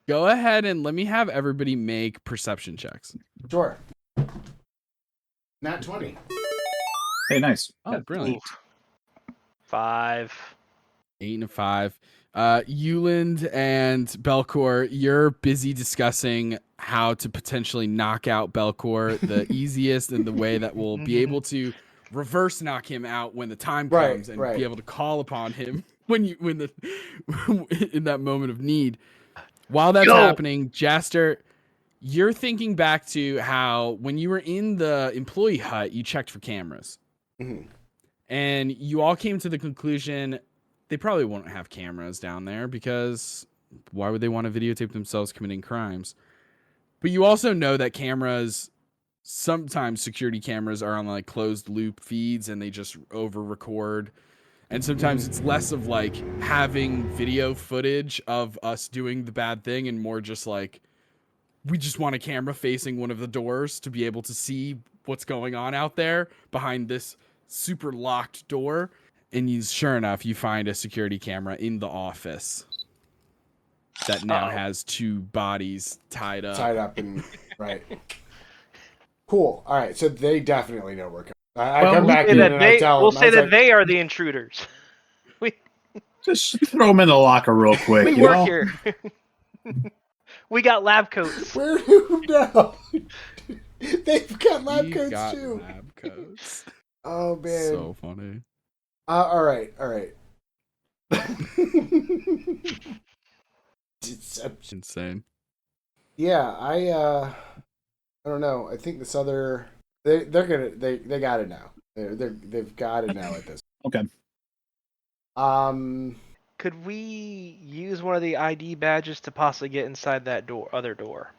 Go ahead and let me have everybody make perception checks. Sure. Not 20. Hey, nice. Oh, brilliant. 5. 8 and 5. Euland and Belcor, you're busy discussing how to potentially knock out Belcor the easiest and the way that will be able to reverse knock him out when the time comes and be able to call upon him in that moment of need. While that's happening, Jaster, you're thinking back to how when you were in the employee hut, you checked for cameras. Mm-hmm. And you all came to the conclusion they probably won't have cameras down there because why would they want to videotape themselves committing crimes? But you also know that sometimes security cameras are on like closed loop feeds and they just over record. And sometimes it's less of like having video footage of us doing the bad thing and more just like we just want a camera facing one of the doors to be able to see what's going on out there behind this super locked door. And sure enough, you find a security camera in the office that now has 2 bodies tied up. And right. Cool. All right. So they definitely know we're coming. I Well, come back in and I tell them. we'll say that they are the intruders. Just throw them in the locker real quick. We work here. We got lab coats. Where do you know? They've got lab We've coats got too. lab coats. Oh man. So funny. All right. It's Insane. yeah, I don't know. I think this other they got it now. They've got it now at this. Okay. Could we use one of the ID badges to possibly get inside that other door?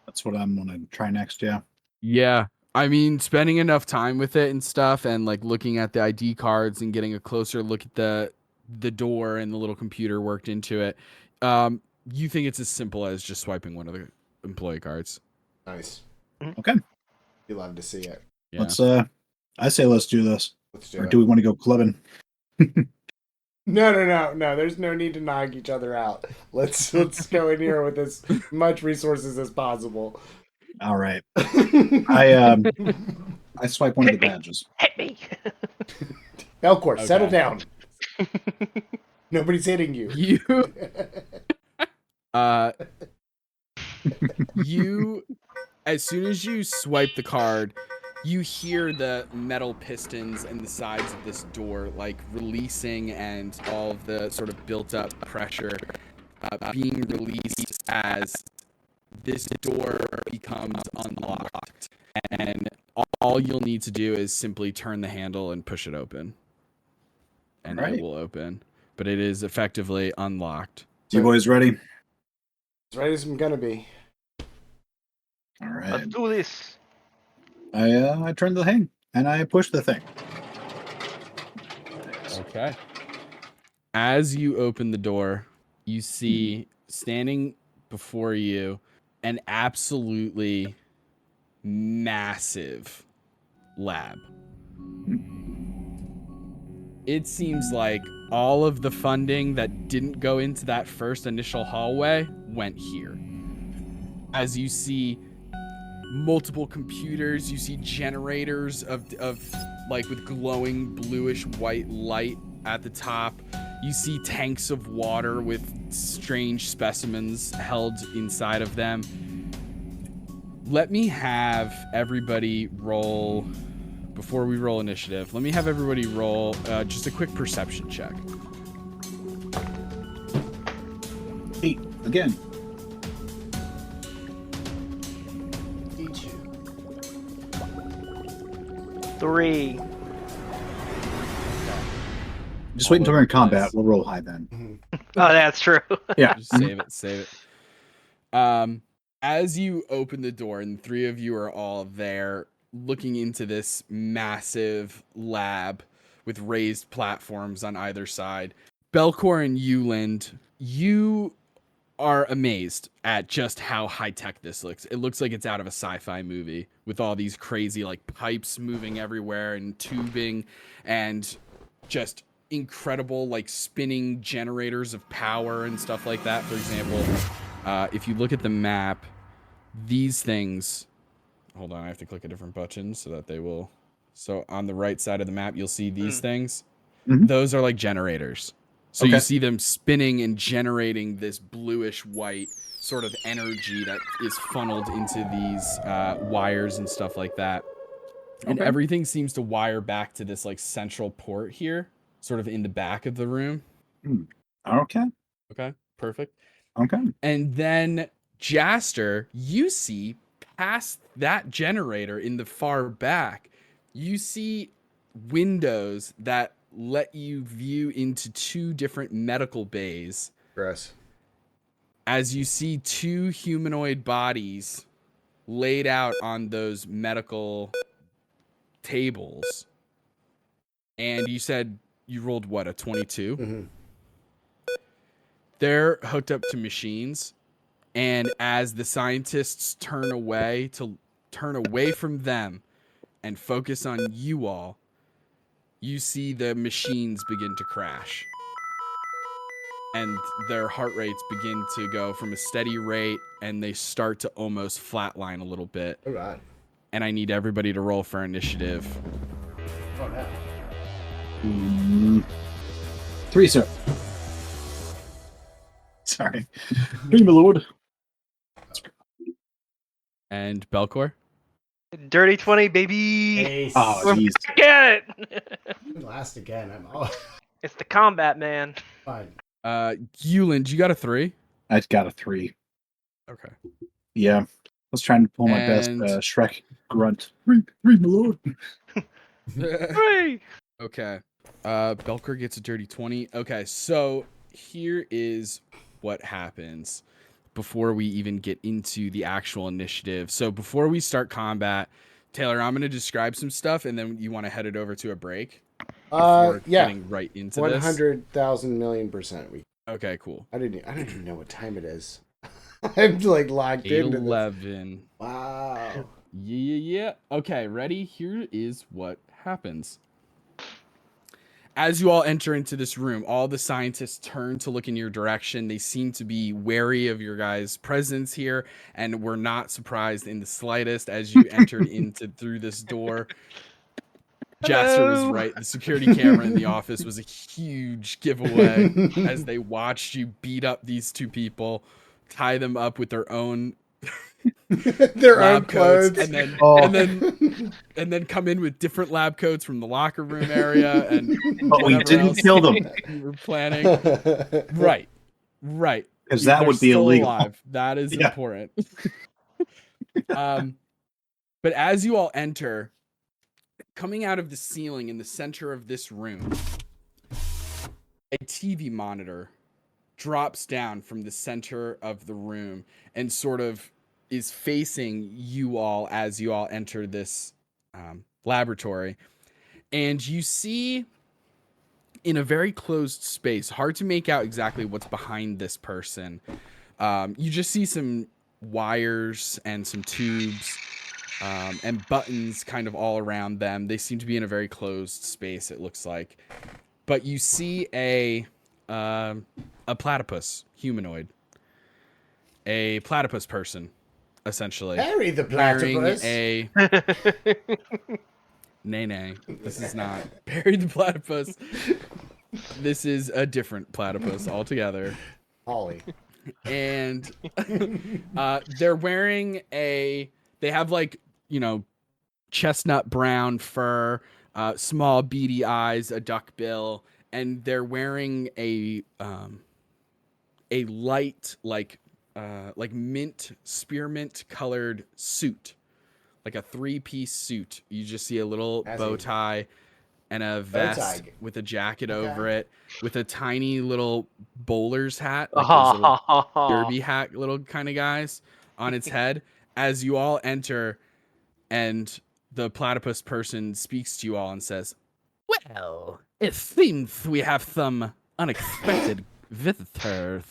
That's what I'm gonna try next. Yeah. Yeah. I mean, spending enough time with it and stuff and like looking at the ID cards and getting a closer look at the door and the little computer worked into it. You think it's as simple as just swiping one of the employee cards. Nice. Okay. You love to see it. Yeah. Let's. I say let's do this. Let's do Or it. do we want to go clubbing? No. There's no need to knock each other out. Let's go in here with as much resources as possible. All right. I swipe one of the Hit me. badges. Hit me! Elcor, Okay. settle down. Nobody's hitting you. You as soon as you swipe the card, you hear the metal pistons and the sides of this door like releasing and all of the sort of built up pressure being released as this door becomes unlocked, and all you'll need to do is simply turn the handle and push it open, and Right. it will open. But it is effectively unlocked. You boys ready? As ready as I'm gonna be. All Let's right. do this. I turn the thing and I push the thing. Okay. As you open the door, you see standing before you an absolutely massive lab. It seems like all of the funding that didn't go into that first initial hallway went here. As you see multiple computers, you see generators of like with glowing bluish white light at the top. You see tanks of water with strange specimens held inside of them. Let me have everybody roll, before we roll initiative, let me have everybody roll just a quick perception check. 8 again. Eat you. 3. Just wait until we're in combat. Nice. We'll roll high then. Oh, that's true. Yeah. Just save it. As you open the door and the three of you are all there looking into this massive lab with raised platforms on either side, Belcor and Euland, you are amazed at just how high-tech this looks. It looks like it's out of a sci-fi movie with all these crazy like pipes moving everywhere and tubing and just incredible like spinning generators of power and stuff like that. For example, if you look at the map, these things, hold on, I have to click a different button so that they will, so on the right side of the map you'll see these things. Mhm. Those are like generators. So Okay. you see them spinning and generating this bluish white sort of energy that is funneled into these wires and stuff like that. And Okay. everything seems to wire back to this like central port here, sort of in the back of the room. Okay. Okay, perfect. Okay. And then Jaster, you see past that generator in the far back, you see windows that let you view into two different medical bays Gross. as you see two humanoid bodies laid out on those medical tables. And you said you rolled what, a 22? Mm-hmm. They're hooked up to machines, and as the scientists turn away from them and focus on you all, you see the machines begin to crash. And their heart rates begin to go from a steady rate, and they start to almost flatline a little bit. All right. And I need everybody to roll for initiative. Oh no. 3, sir. Sorry. 3, my lord. And Belcor? Dirty 20, baby. Ace. Oh, We're jeez. back at it. Last again. I'm all It's the combat, man. fine. Euland, you got a 3? I got a 3. Okay. Yeah. I was trying to pull my best And- Shrek grunt. 3, my lord. 3. Okay. Belker gets a dirty 20. Okay, so here is what happens before we even get into the actual initiative. So before we start combat, Taylor, I'm going to describe some stuff, and then you want to head it over to a break before getting right into this. 100,000 million%. Okay, cool. I don't even know what time it is. I'm like locked into this. 11. Wow. Yeah. Okay, ready? Here is what happens. As you all enter into this room, all the scientists turn to look in your direction. They seem to be wary of your guys' presence here, and we're not surprised in the slightest as you entered through this door. Jaster was right. The security camera in the office was a huge giveaway as they watched you beat up these two people, tie them up with their own own coats, clothes, and then come in with different lab coats from the locker room area, and but we didn't kill them. You were planning, right? Because that would be illegal. Alive. That is important. But as you all enter, coming out of the ceiling in the center of this room, a TV monitor drops down from the center of the room and sort of is facing you all as you all enter this laboratory. And you see in a very closed space, hard to make out exactly what's behind this person. You just see some wires and some tubes and buttons kind of all around them. They seem to be in a very closed space, it looks like. But you see a platypus humanoid, a platypus person, essentially. Harry the platypus. Nay. This is not Barry the platypus. This is a different platypus altogether. Ollie. And they're wearing they have like, chestnut brown fur, small beady eyes, a duck bill, and they're wearing a light like mint spearmint colored suit, like a 3-piece suit. You just see a little bow tie and a vest with a jacket over it, with a tiny little bowler's hat, like those little derby hat little kind of guys on its head. As you all enter, and the platypus person speaks to you all and says, "Well, it seems we have some unexpected visitors.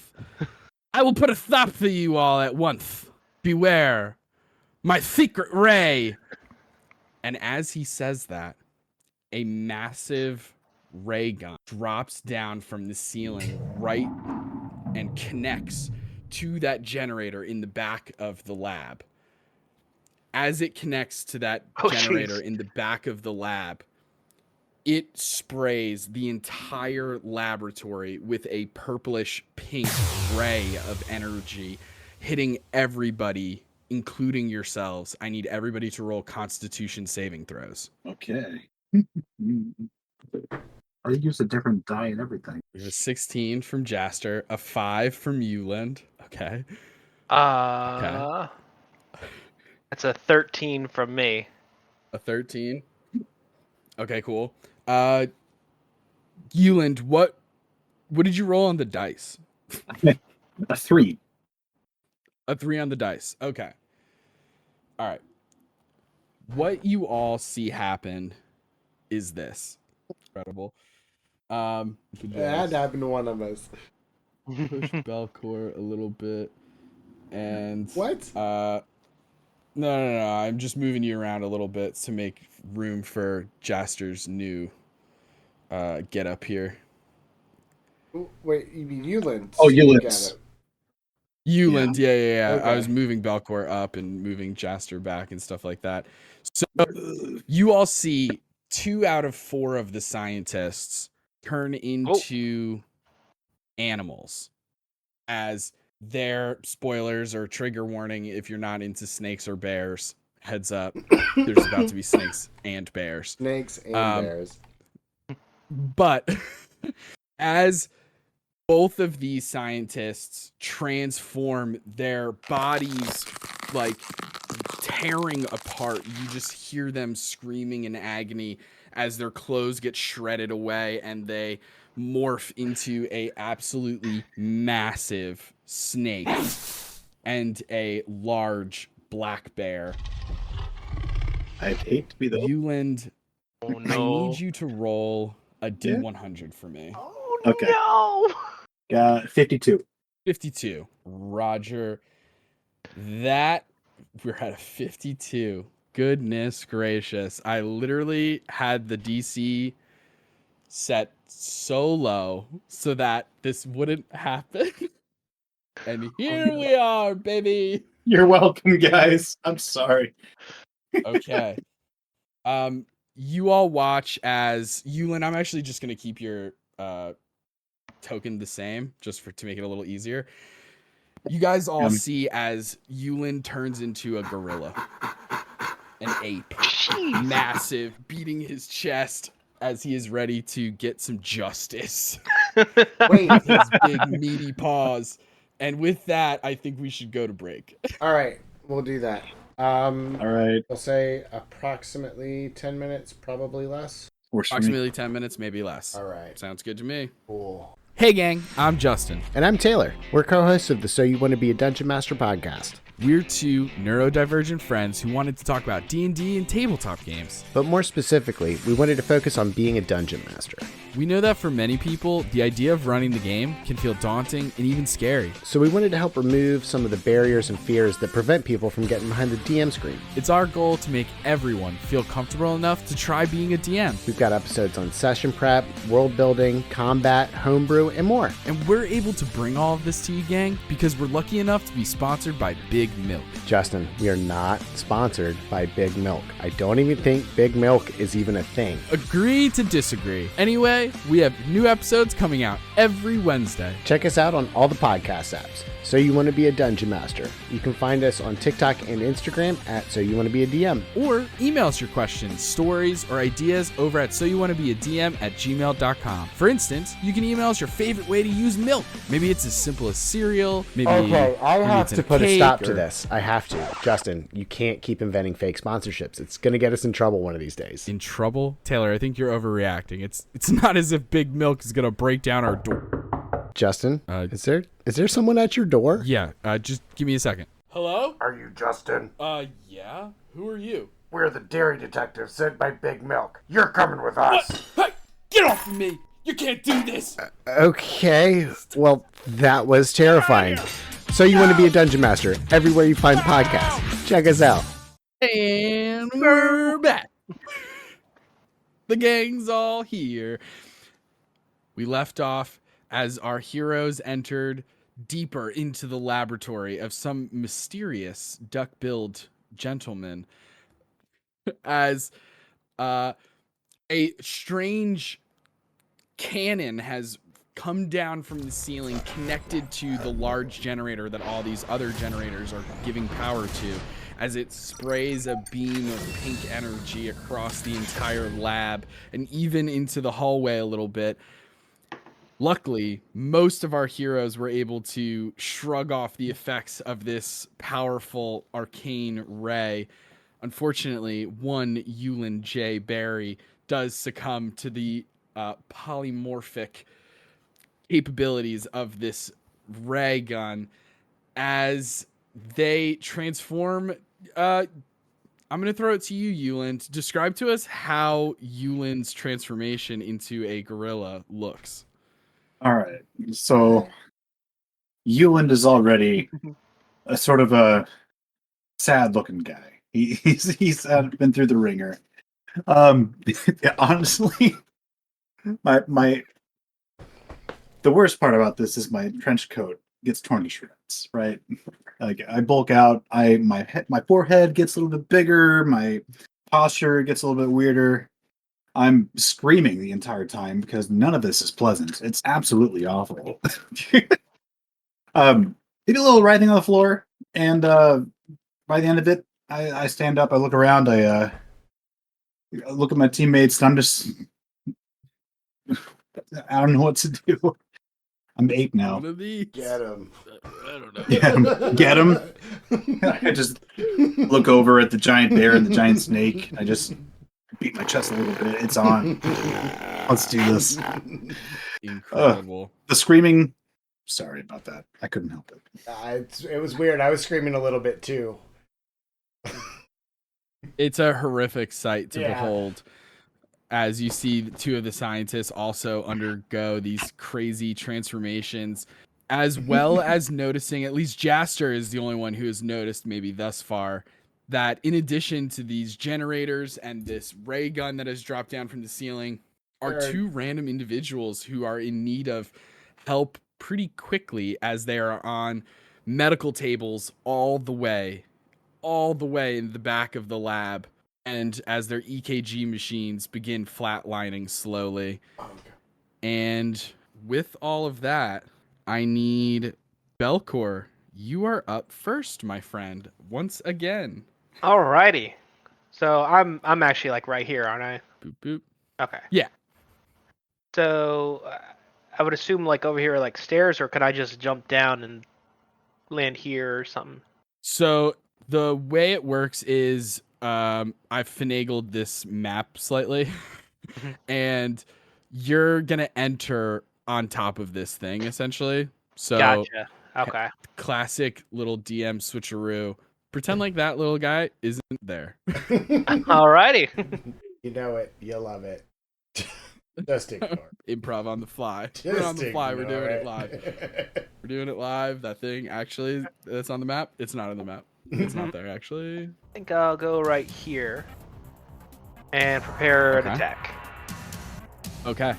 I will put a stop to you all at once. Beware, my secret ray." And as he says that, a massive ray gun drops down from the ceiling and connects to that generator in the back of the lab. As it connects to that generator in the back of the lab, it sprays the entire laboratory with a purplish pink ray of energy, hitting everybody, including yourselves. I need everybody to roll Constitution saving throws. Okay. I use a different die and everything. We have a 16 from Jaster, a 5 from Euland. Okay. That's a 13 from me. A 13. Okay, cool. Euland, what did you roll on the dice? A 3. A 3 on the dice. Okay. All right. What you all see happen is this. Incredible. That happened to one of us. Push Belcourt a little bit. And what? No. I'm just moving you around a little bit to make room for Jaster's new get up here. Wait, you mean Euland? Oh, Euland. Euland, yeah. Okay. I was moving Belcourt up and moving Jaster back and stuff like that. So you all see 2 out of 4 of the scientists turn into animals, as their spoilers or trigger warning if you're not into snakes or bears. Heads up, there's about to be snakes and bears. Snakes and bears. But as both of these scientists transform, their bodies like tearing apart, you just hear them screaming in agony as their clothes get shredded away and they morph into a absolutely massive snake and a large black bear. I'd hate to be the Yuland, Oh I no. need you to roll a D100 for me. Oh Okay. no. Got 52. 52. Roger. That we're at a 52. Goodness gracious. I literally had the DC set so low so that this wouldn't happen. And here we are, baby. You're welcome, guys. I'm sorry. Okay. You all watch as Yulin. I'm actually just gonna keep your token the same, just to make it a little easier. You guys all see as Yulin turns into a gorilla, an ape, massive, beating his chest as he is ready to get some justice. Wait. With his big meaty paws. And with that, I think we should go to break. All right, we'll do that. All right. We'll say approximately 10 minutes, probably less. Approximately 10 minutes, maybe less. All right. Sounds good to me. Cool. Hey, gang. I'm Justin. And I'm Taylor. We're co-hosts of the So You Want to Be a Dungeon Master podcast. We're two neurodivergent friends who wanted to talk about D&D and tabletop games. But more specifically, we wanted to focus on being a dungeon master. We know that for many people, the idea of running the game can feel daunting and even scary. So we wanted to help remove some of the barriers and fears that prevent people from getting behind the DM screen. It's our goal to make everyone feel comfortable enough to try being a DM. We've got episodes on session prep, world building, combat, homebrew, and more. And we're able to bring all of this to you, gang, because we're lucky enough to be sponsored by Big Milk. Justin, we are not sponsored by Big Milk. I don't even think Big Milk is even a thing. Agree to disagree. Anyway, we have new episodes coming out every Wednesday. Check us out on all the podcast apps. So You Want to Be a Dungeon Master. You can find us on TikTok and Instagram at So You Want to Be a DM. Or email us your questions, stories, or ideas over at soyouwannabeadm@gmail.com. For instance, you can email us your favorite way to use milk. Maybe it's as simple as cereal. Maybe I have it's in to put a cake, stop to or- this. I have to. Justin, you can't keep inventing fake sponsorships. It's going to get us in trouble one of these days. In trouble? Taylor, I think you're overreacting. It's not as if Big Milk is going to break down our door. Justin, is there someone at your door? Yeah, just give me a second. Hello? Are you Justin? Yeah? Who are you? We're the dairy detectives sent by Big Milk. You're coming with us. Hey, get off of me! You can't do this! Okay, well, that was terrifying. So You Want to Be a Dungeon Master, everywhere you find podcasts. Check us out. And we're back. The gang's all here. We left off as our heroes entered deeper into the laboratory of some mysterious duck-billed gentleman as a strange cannon has come down from the ceiling connected to the large generator that all these other generators are giving power to, as it sprays a beam of pink energy across the entire lab and even into the hallway a little bit. Luckily, most of our heroes were able to shrug off the effects of this powerful arcane ray. Unfortunately, one Yulin J. Barry does succumb to the polymorphic capabilities of this ray gun as they transform. I'm going to throw it to you, Yulin. Describe to us how Yulin's transformation into a gorilla looks. All right. So Euland is already a sort of a sad-looking guy. He's been through the ringer. Honestly, the worst part about this is my trench coat gets torn to shreds. Right, like I bulk out. My forehead gets a little bit bigger. My posture gets a little bit weirder. I'm screaming the entire time because none of this is pleasant. It's absolutely awful. I do a little writhing on the floor, and by the end of it, I stand up, I look around, I look at my teammates, and I'm just... I don't know what to do. I'm 8 now. One of these. Get him. I don't know. Yeah, get him. I just look over at the giant bear and the giant snake. I just beat my chest a little bit. It's on. Let's do this. incredible. The screaming. Sorry about that. I couldn't help it. It was weird. I was screaming a little bit too. It's a horrific sight to behold as you see two of the scientists also undergo these crazy transformations, as well as noticing, at least Jaster is the only one who has noticed maybe thus far, that in addition to these generators and this ray gun that has dropped down from the ceiling are two random individuals who are in need of help pretty quickly, as they are on medical tables all the way in the back of the lab, and as their EKG machines begin flatlining slowly. And with all of that, I need Belcor. You are up first, my friend, once again. Alrighty. So I'm actually like right here, aren't I? Boop boop. Okay. Yeah. So I would assume like over here are like stairs, or could I just jump down and land here or something? So the way it works is I've finagled this map slightly, and you're gonna enter on top of this thing essentially. So Gotcha. Okay. classic little DM switcheroo. Pretend like that little guy isn't there. Alrighty. You know it. You love it. Just ignore. Improv on the fly. Just We're on the fly. We're ignore doing it live. We're doing it live. That thing actually that's on the map. It's not on the map. It's not there actually. I think I'll go right here and prepare an attack. Okay.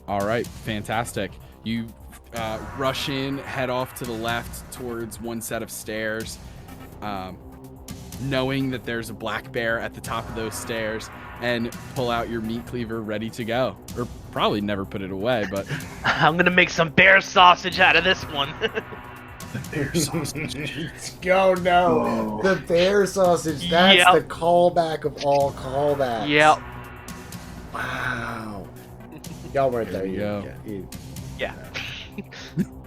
All right. Fantastic. You rush in, head off to the left towards one set of stairs, knowing that there's a black bear at the top of those stairs, and pull out your meat cleaver ready to go. Or probably never put it away, but I'm gonna make some bear sausage out of this one. The bear sausage. Oh no, Whoa. the bear sausage. That's the callback of all callbacks. Yep. Wow. Y'all weren't there. Yeah.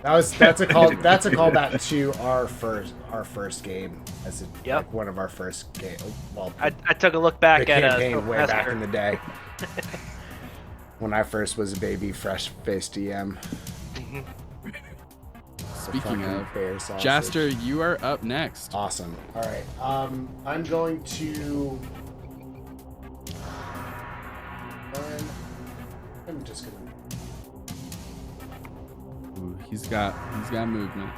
That's a callback to our first game as like one of our first game. Well, I took a look back the at campaign way back in the day when I first was a baby, fresh-faced DM. speaking of, bear sausage. Jaster, you are up next. Awesome. All right. I'm going to. I'm just gonna. Ooh, he's got movement.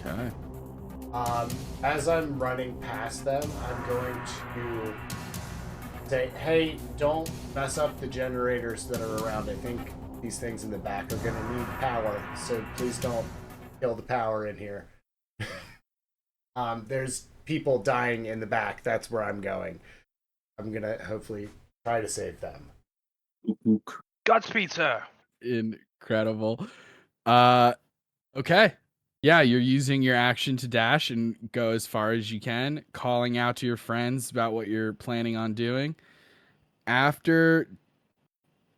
Okay. As I'm running past them, I'm going to say, "Hey, don't mess up the generators that are around. I think these things in the back are going to need power, so please don't kill the power in here." There's people dying in the back. That's where I'm going. I'm going to hopefully try to save them. Godspeed, sir. Incredible. Okay. Yeah, you're using your action to dash and go as far as you can, calling out to your friends about what you're planning on doing. After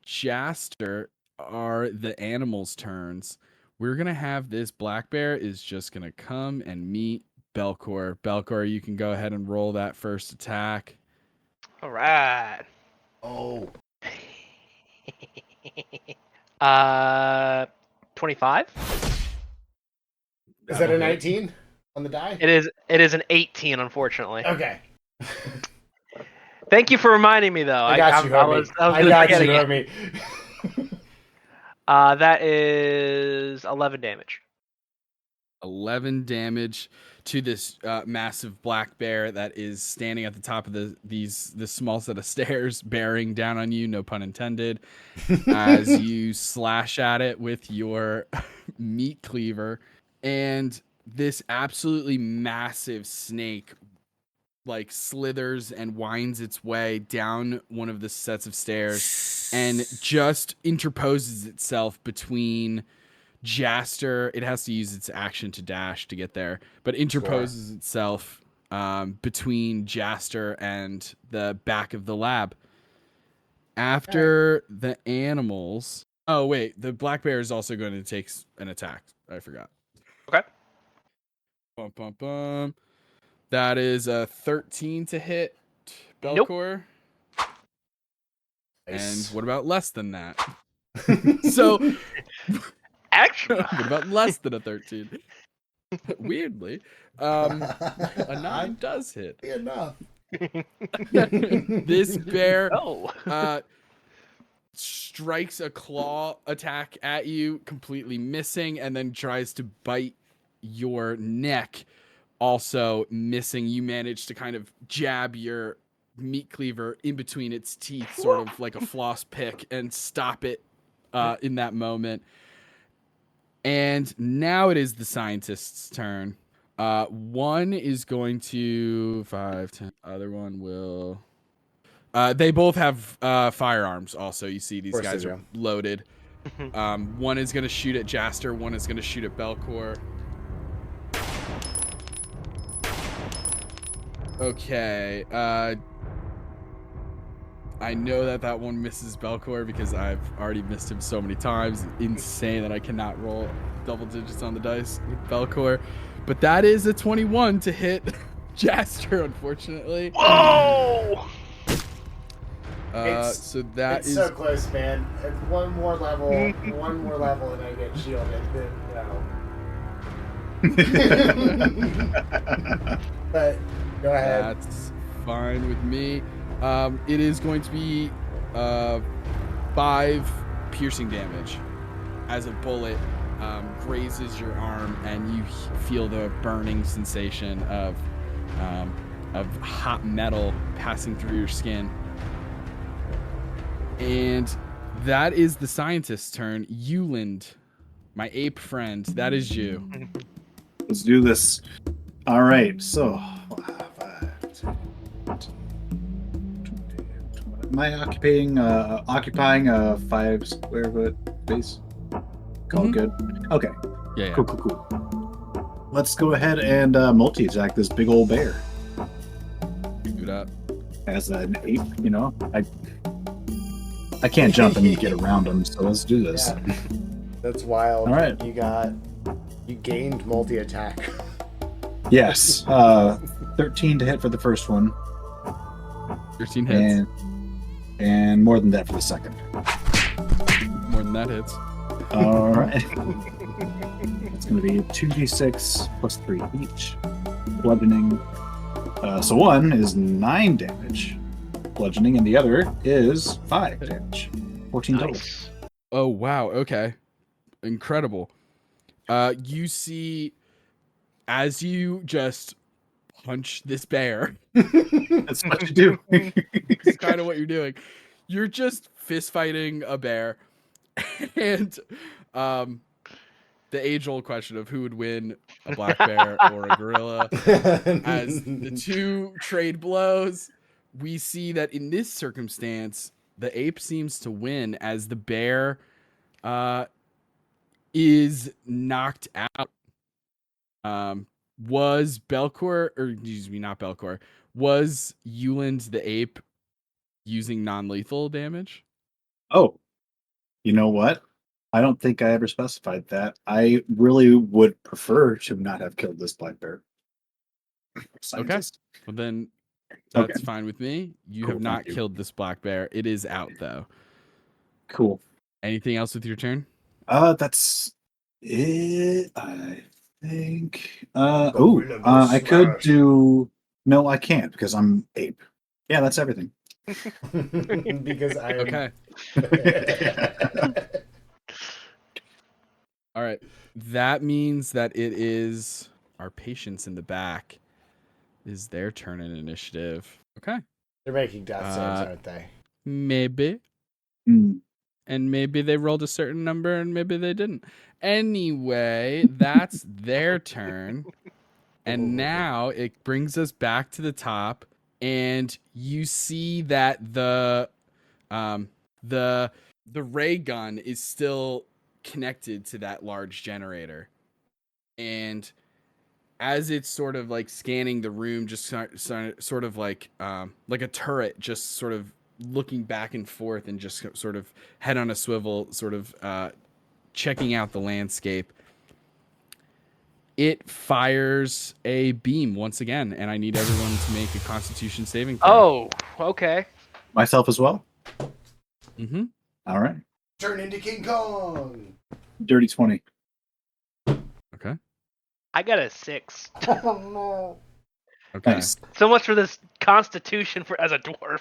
Jaster are the animals' turns. We're going to have this black bear is just going to come and meet Belcor. Belcor, you can go ahead and roll that first attack. All right. Oh. 25. Is that a 19 on the die? It is an 18, unfortunately. Okay. Thank you for reminding me, though. I got you, Hermie. I got you, Hermie. That is 11 damage. 11 damage to this massive black bear that is standing at the top of this small set of stairs, bearing down on you, no pun intended, as you slash at it with your meat cleaver. And this absolutely massive snake like slithers and winds its way down one of the sets of stairs and just interposes itself between Jaster. It has to use its action to dash to get there, but interposes itself between Jaster and the back of the lab. After the animals... Oh, wait. The black bear is also going to take an attack. I forgot. Okay. Bum, bum, bum. That is a 13 to hit Belcor. And what about less than that? So, Extra. what about less than a 13? Weirdly, a 9 does hit. Enough. This bear Oh. strikes a claw attack at you, completely missing, and then tries to bite your neck, also missing. You manage to kind of jab your meat cleaver in between its teeth, sort of like a floss pick, and stop it in that moment. And now it is the scientist's turn. One is going to 5, 10. Other one will. They both have firearms. Also, you see these guys are loaded. One is going to shoot at Jaster. One is going to shoot at Belcor. Okay. I know that one misses Belcor because I've already missed him so many times. Insane that I cannot roll double digits on the dice with Belcor. But that is a 21 to hit Jaster, unfortunately. Whoa! So that it's is so close, man. It's one more level, and I get shielded. Then no. But go ahead. That's fine with me. It is going to be 5 piercing damage as a bullet grazes your arm, and you feel the burning sensation of hot metal passing through your skin. And that is the scientist's turn. Euland, my ape friend, that is you. Let's do this. All right, so am I occupying a 5 square foot space? All good. Okay. Yeah. Cool. Let's go ahead and multi-attack this big old bear. Do that. As an ape, I can't jump and get around him, so let's do this. Yeah. That's wild. All right. You gained multi-attack. Yes. 13 to hit for the first one. 13 hits. And more than that for the second. More than that hits. All right. It's going to be 2d6 plus 3 each. Bludgeoning. So one is 9 damage. Bludgeoning, and the other is 5 damage. 14 total. Nice. Oh, wow. Okay. Incredible. You see, as you just punch this bear. That's what you do. It's kind of what you're doing. You're just fist fighting a bear. And the age-old question of who would win, a black bear or a gorilla. As the two trade blows, we see that in this circumstance, the ape seems to win as the bear is knocked out. Was Belcor, or excuse me, not Belcor, was Euland the ape using non-lethal damage? Oh, you know what? I don't think I ever specified that. I really would prefer to not have killed this black bear. Scientist. Okay. Well, then that's Okay. fine with me. You Cool, have not thank you. killed this black bear. It is out, though. Cool. Anything else with your turn? That's it, I think. I could do. No, I can't because I'm ape. Yeah, that's everything. Because I am... Okay. All right. That means that it is our patients in the back. It is their turn in initiative. Okay. They're making death saves, aren't they? Maybe. Mm. And maybe they rolled a certain number and maybe they didn't. Anyway, that's their turn. And now it brings us back to the top, and you see that the ray gun is still connected to that large generator. And as it's sort of like scanning the room, just sort of like a turret, just sort of looking back and forth and just sort of head on a swivel, sort of checking out the landscape. It fires a beam once again, and I need everyone to make a Constitution saving throw. Oh, okay. Myself as well. Mm-hmm. All right. Turn into King Kong. Dirty 20. Okay. I got a 6. Oh no. Okay. Nice. So much for this constitution for as a dwarf.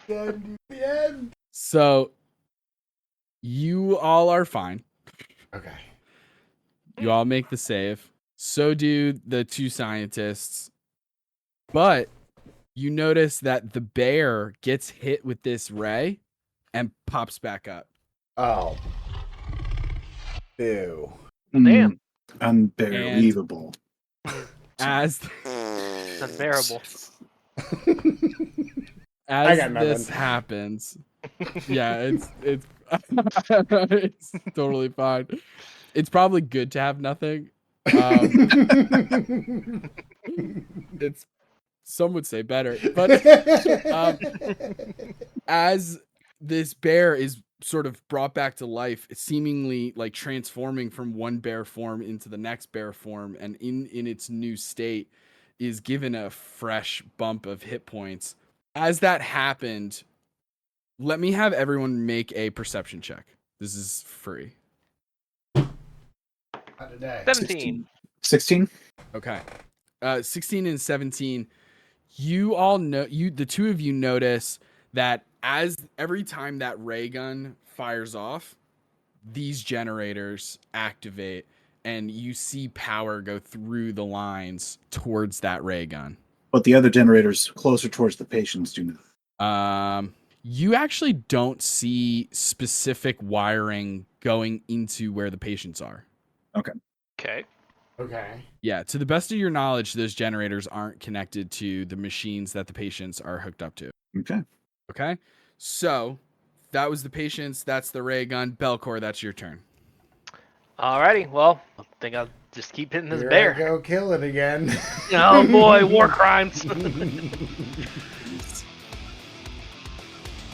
The end. So you all are fine. Okay. You all make the save. So do the 2 scientists. But you notice that the bear gets hit with this ray and pops back up. Oh. Ew. Damn. Unbelievable. As It's unbearable. as got this nothing. happens, yeah, it's it's totally fine. It's probably good to have nothing. It's some would say better, but as this bear is sort of brought back to life, seemingly like transforming from one bear form into the next bear form, and in its new state is given a fresh bump of hit points. As that happened, let me have everyone make a perception check. This is free. Not today. 17. 16? Okay. 16 and 17. You all know, the 2 of you notice that as every time that ray gun fires off, these generators activate and you see power go through the lines towards that ray gun. But the other generators closer towards the patients do not. You actually don't see specific wiring going into where the patients are. Okay. Okay. Okay. Yeah, to the best of your knowledge, those generators aren't connected to the machines that the patients are hooked up to. Okay. Okay, so that was the patients. That's the ray gun. Belcor, that's your turn. Alrighty. Well, I think I'll just keep hitting this Here bear. I go kill it again. Oh boy, war crimes.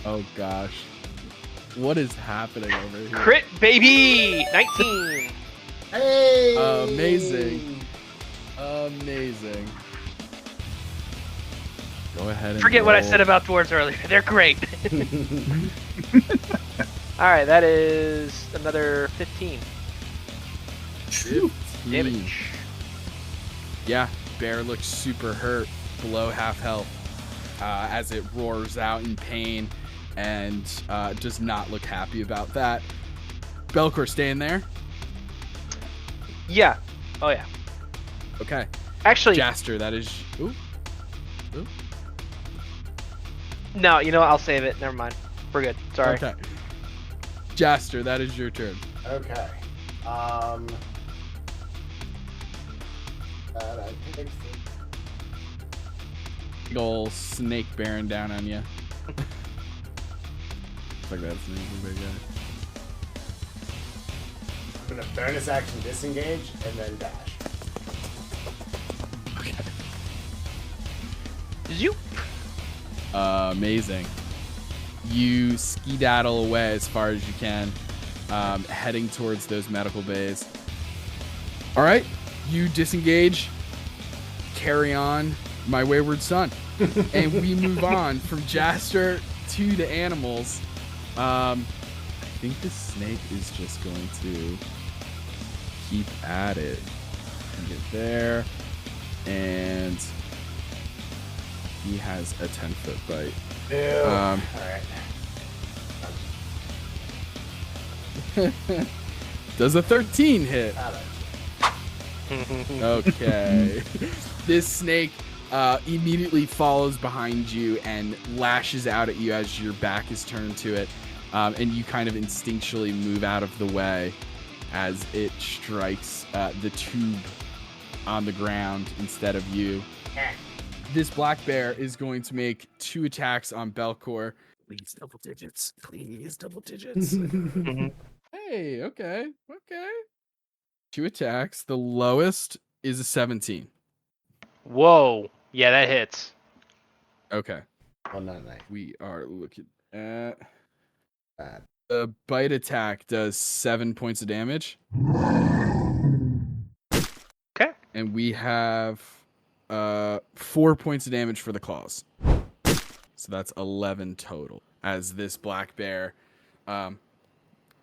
Oh gosh, what is happening over here? Crit baby. 19. Hey! Amazing. Amazing. Go ahead and Forget what I roll. said about dwarves earlier. They're great. Alright, that is another 15 damage. Yeah, bear looks super hurt, below half health, as it roars out in pain and does not look happy about that. Belcor, staying there? Yeah. Oh yeah. Okay. Actually, Jaster, that is... Ooh. no, you know what? I'll save it. Never mind. We're good. Sorry. Okay. Jaster, that is your turn. Okay. I think Big ol' snake bearing down on you. Like that snake, big guy. I'm gonna bonus action disengage and then dash. Okay. You. Amazing. You skedaddle away as far as you can, heading towards those medical bays. All right, you disengage, carry on, my wayward son, and we move on from Jaster to the animals. I think the snake is just going to keep at it. Get there, and he has a 10-foot bite. Ew. Um, Alright. Does a 13 hit? Okay. This snake immediately follows behind you and lashes out at you as your back is turned to it. And you kind of instinctually move out of the way as it strikes the tube on the ground instead of you. This black bear is going to make 2 attacks on Belcor. Please, double digits. Please, double digits. Hey, okay. 2 attacks. The lowest is a 17. Whoa. Yeah, that hits. Okay. Oh, not nice. We are looking at... Bad. The bite attack does 7 points of damage. Okay. And we have 4 points of damage for the claws. So that's 11 total. As this black bear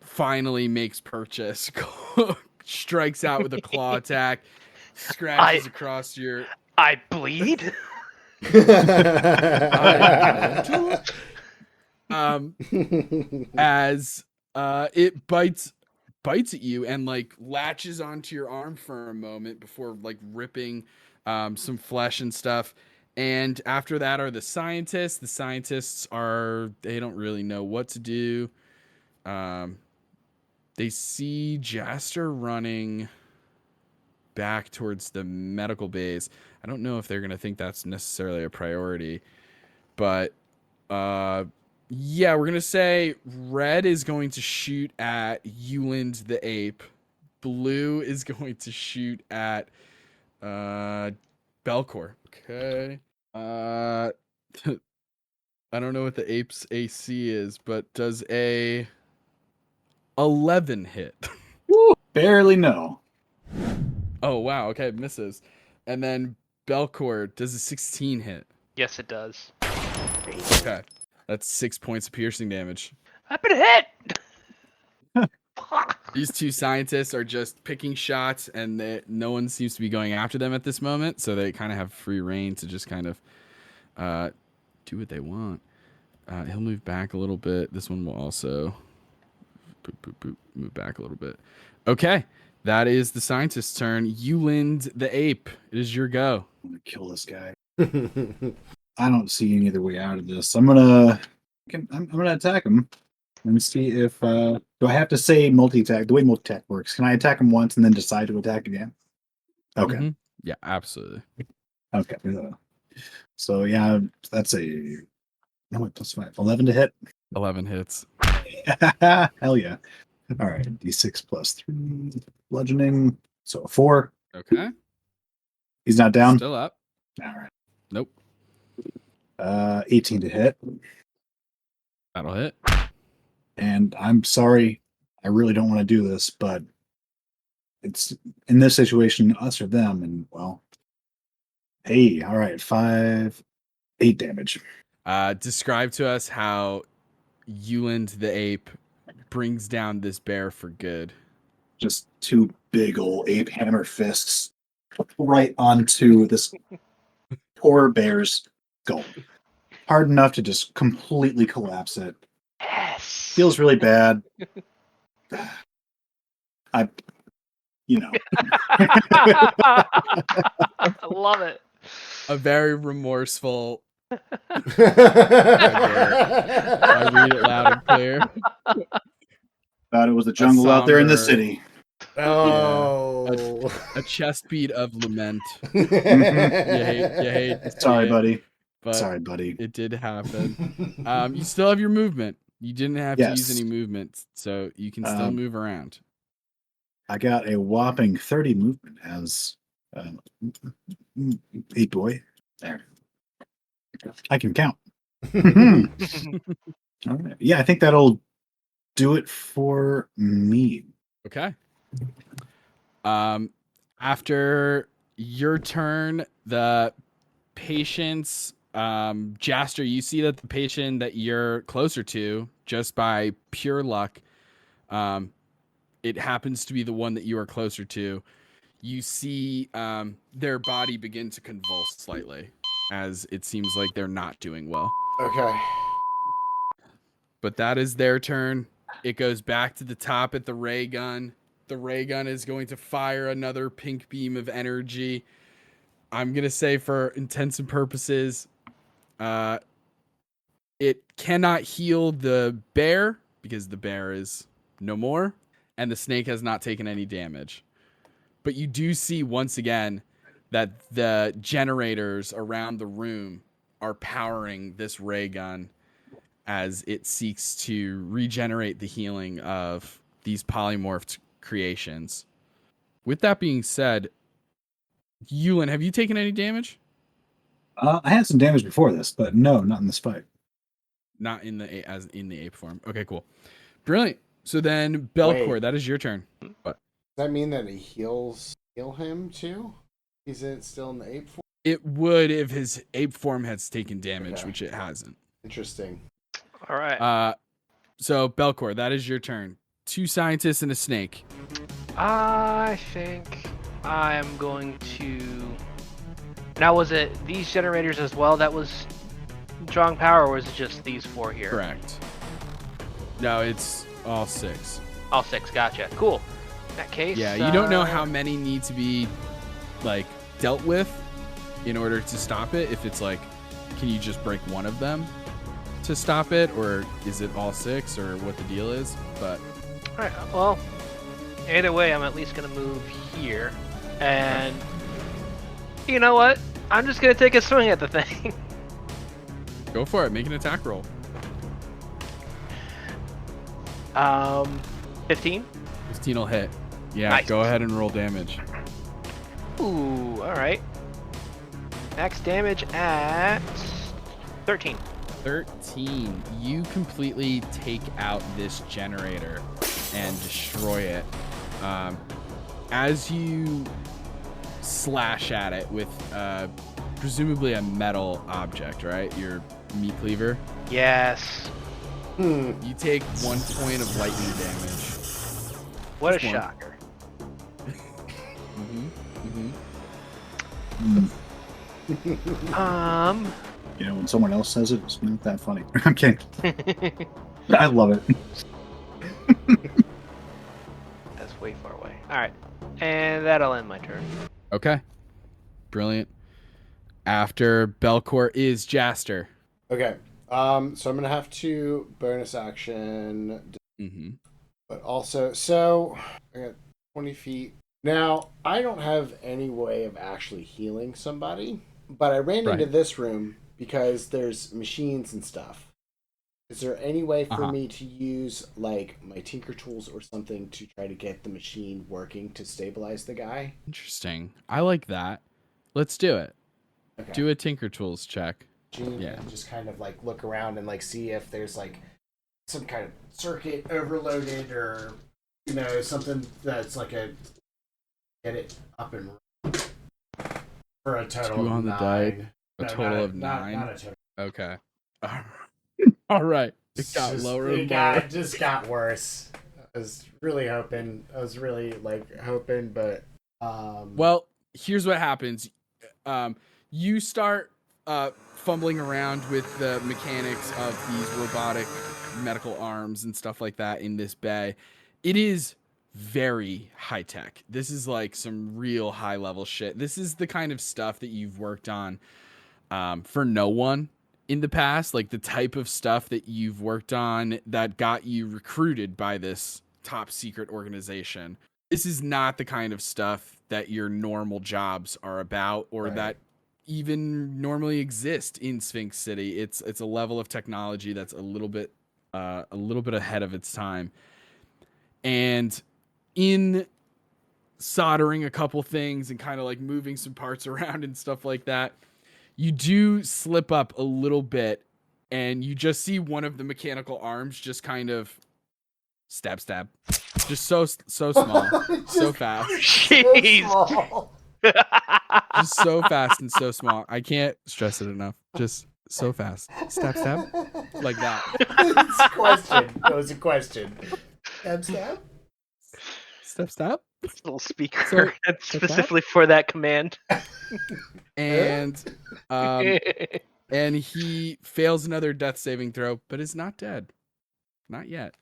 finally makes purchase, strikes out with a claw attack, scratches across your. I bleed. As it bites at you and like latches onto your arm for a moment before like ripping some flesh and stuff. And after that are the scientists. The scientists they don't really know what to do. They see Jaster running back towards the medical base. I don't know if they're gonna think that's necessarily a priority, but yeah, we're gonna say red is going to shoot at Euland the ape. Blue is going to shoot at Belcor. Okay. I don't know what the ape's AC is, but does a 11 hit? Woo, barely no. Oh wow, okay, misses. And then Belcor, does a 16 hit? Yes, it does. Okay. That's 6 points of piercing damage. I've been hit. These two scientists are just picking shots, and no one seems to be going after them at this moment, so they kind of have free reign to just kind of do what they want. He'll move back a little bit. This one will also move back a little bit. Okay, that is the scientist's turn. Euland the ape, it is your go. I'm gonna kill this guy. I don't see any other way out of this. I'm gonna attack him and see if do I have to say multi-attack? The way multi-attack works, can I attack him once and then decide to attack again? Okay. Mm-hmm. Yeah, absolutely. Okay. So yeah, that's a +5. 11 to hit. 11 hits. Hell yeah. All right, d6 +3 bludgeoning. So a 4. Okay. He's not down. Still up. All right. Nope. 18 to hit. That'll hit. And I'm sorry, I really don't want to do this, but it's in this situation, us or them, and well, hey, all right, 8 damage. Describe to us how Euland the ape brings down this bear for good. Just 2 big old ape hammer fists right onto this poor bear's skull. Hard enough to just completely collapse it. Yes. Feels really bad. I love it. A very remorseful. I I read it loud and clear. thought it was the jungle out there in the somber- city. Oh. A chest beat of lament. Mhm. You hate to see Sorry, it, buddy. but Sorry, buddy. it did happen. You still have your movement. You didn't have to use Yes. any movement, so you can still move around. I got a whopping 30 movement as ape boy. There. I can count. All right. Yeah, I think that'll do it for me. Okay. After your turn, the patient's Jaster, you see that the patient that you're closer to, just by pure luck, it happens to be the one that you are closer to. You see their body begin to convulse slightly, as it seems like they're not doing well. Okay. But that is their turn. It goes back to the top at the ray gun. The ray gun is going to fire another pink beam of energy. I'm going to say for intents and purposes, it cannot heal the bear because the bear is no more and the snake has not taken any damage. But you do see once again that the generators around the room are powering this ray gun as it seeks to regenerate the healing of these polymorphed creations. With that being said, Ewan, have you taken any damage? I had some damage before this, but no, not in this fight. Not in the ape form. Okay, cool. Brilliant. So then Belcor, Wait. that is your turn. What? Does that mean that he heal him too? He's still in the ape form? It would if his ape form has taken damage, Okay. which it hasn't. Interesting. All right. So Belcor, that is your turn. 2 scientists and a snake. I think I'm going to. Now, was it these generators as well that was drawing power, or was it just these 4 here? Correct. No, it's all 6. All 6. Gotcha. Cool. In that case. Yeah, you don't know how many need to be like dealt with in order to stop it. If it's like, can you just break one of them to stop it, or is it all 6, or what the deal is? But All right. Well, either way, I'm at least gonna move here, and you know what? I'm just gonna take a swing at the thing. go for it. Make an attack roll. 15. 15 will hit. Yeah, Nice. Go ahead and roll damage. Ooh. All right. Max damage at 13. 13. You completely take out this generator and destroy it. As you slash at it with presumably a metal object, right? Your meat cleaver. Yes. You take 1 point of lightning damage. What a Just one. shocker. You know, when someone else says it, it's not that funny. I'm kidding. I love it. That's way far away. All right, and that'll end my turn. Okay. Brilliant. After Belcor is Jaster. Okay. So I'm gonna have to bonus action, Mm-hmm. but also I got 20 feet. Now I don't have any way of actually healing somebody, but I ran into Right. this room because there's machines and stuff. Is there any way for Uh-huh. me to use like my tinker tools or something to try to get the machine working to stabilize the guy? Interesting. I like that. Let's do it. Okay. Do a Tinker Tools check. Yeah. And just kind of like look around and like see if there's like some kind of circuit overloaded or something that's like a get it up and running for a total 2 of on the 9. die. A No, total not of 9. Not a total. Okay. All right. It got Just- lower it and got- lower. It just got worse. I was really hoping. But Well, here's what happens. You start fumbling around with the mechanics of these robotic medical arms and stuff like that in this bay. It is very high tech. This is like some real high level shit. This is the kind of stuff that you've worked on for no one in the past, like the type of stuff that you've worked on that got you recruited by this top secret organization. This is not the kind of stuff that your normal jobs are about, or Right. that even normally exist in Sphinx City. It's a level of technology that's a little bit ahead of its time. And in soldering a couple things and kind of like moving some parts around and stuff like that, you do slip up a little bit, and you just see one of the mechanical arms just kind of stab, just so small, so fast, Jeez. just so fast and so small. I can't stress it enough. Just so fast, stab, like that. it's a question. It was a question. Stab. Little speaker So, that's specifically for that command. And and he fails another death saving throw, but is not dead, not yet.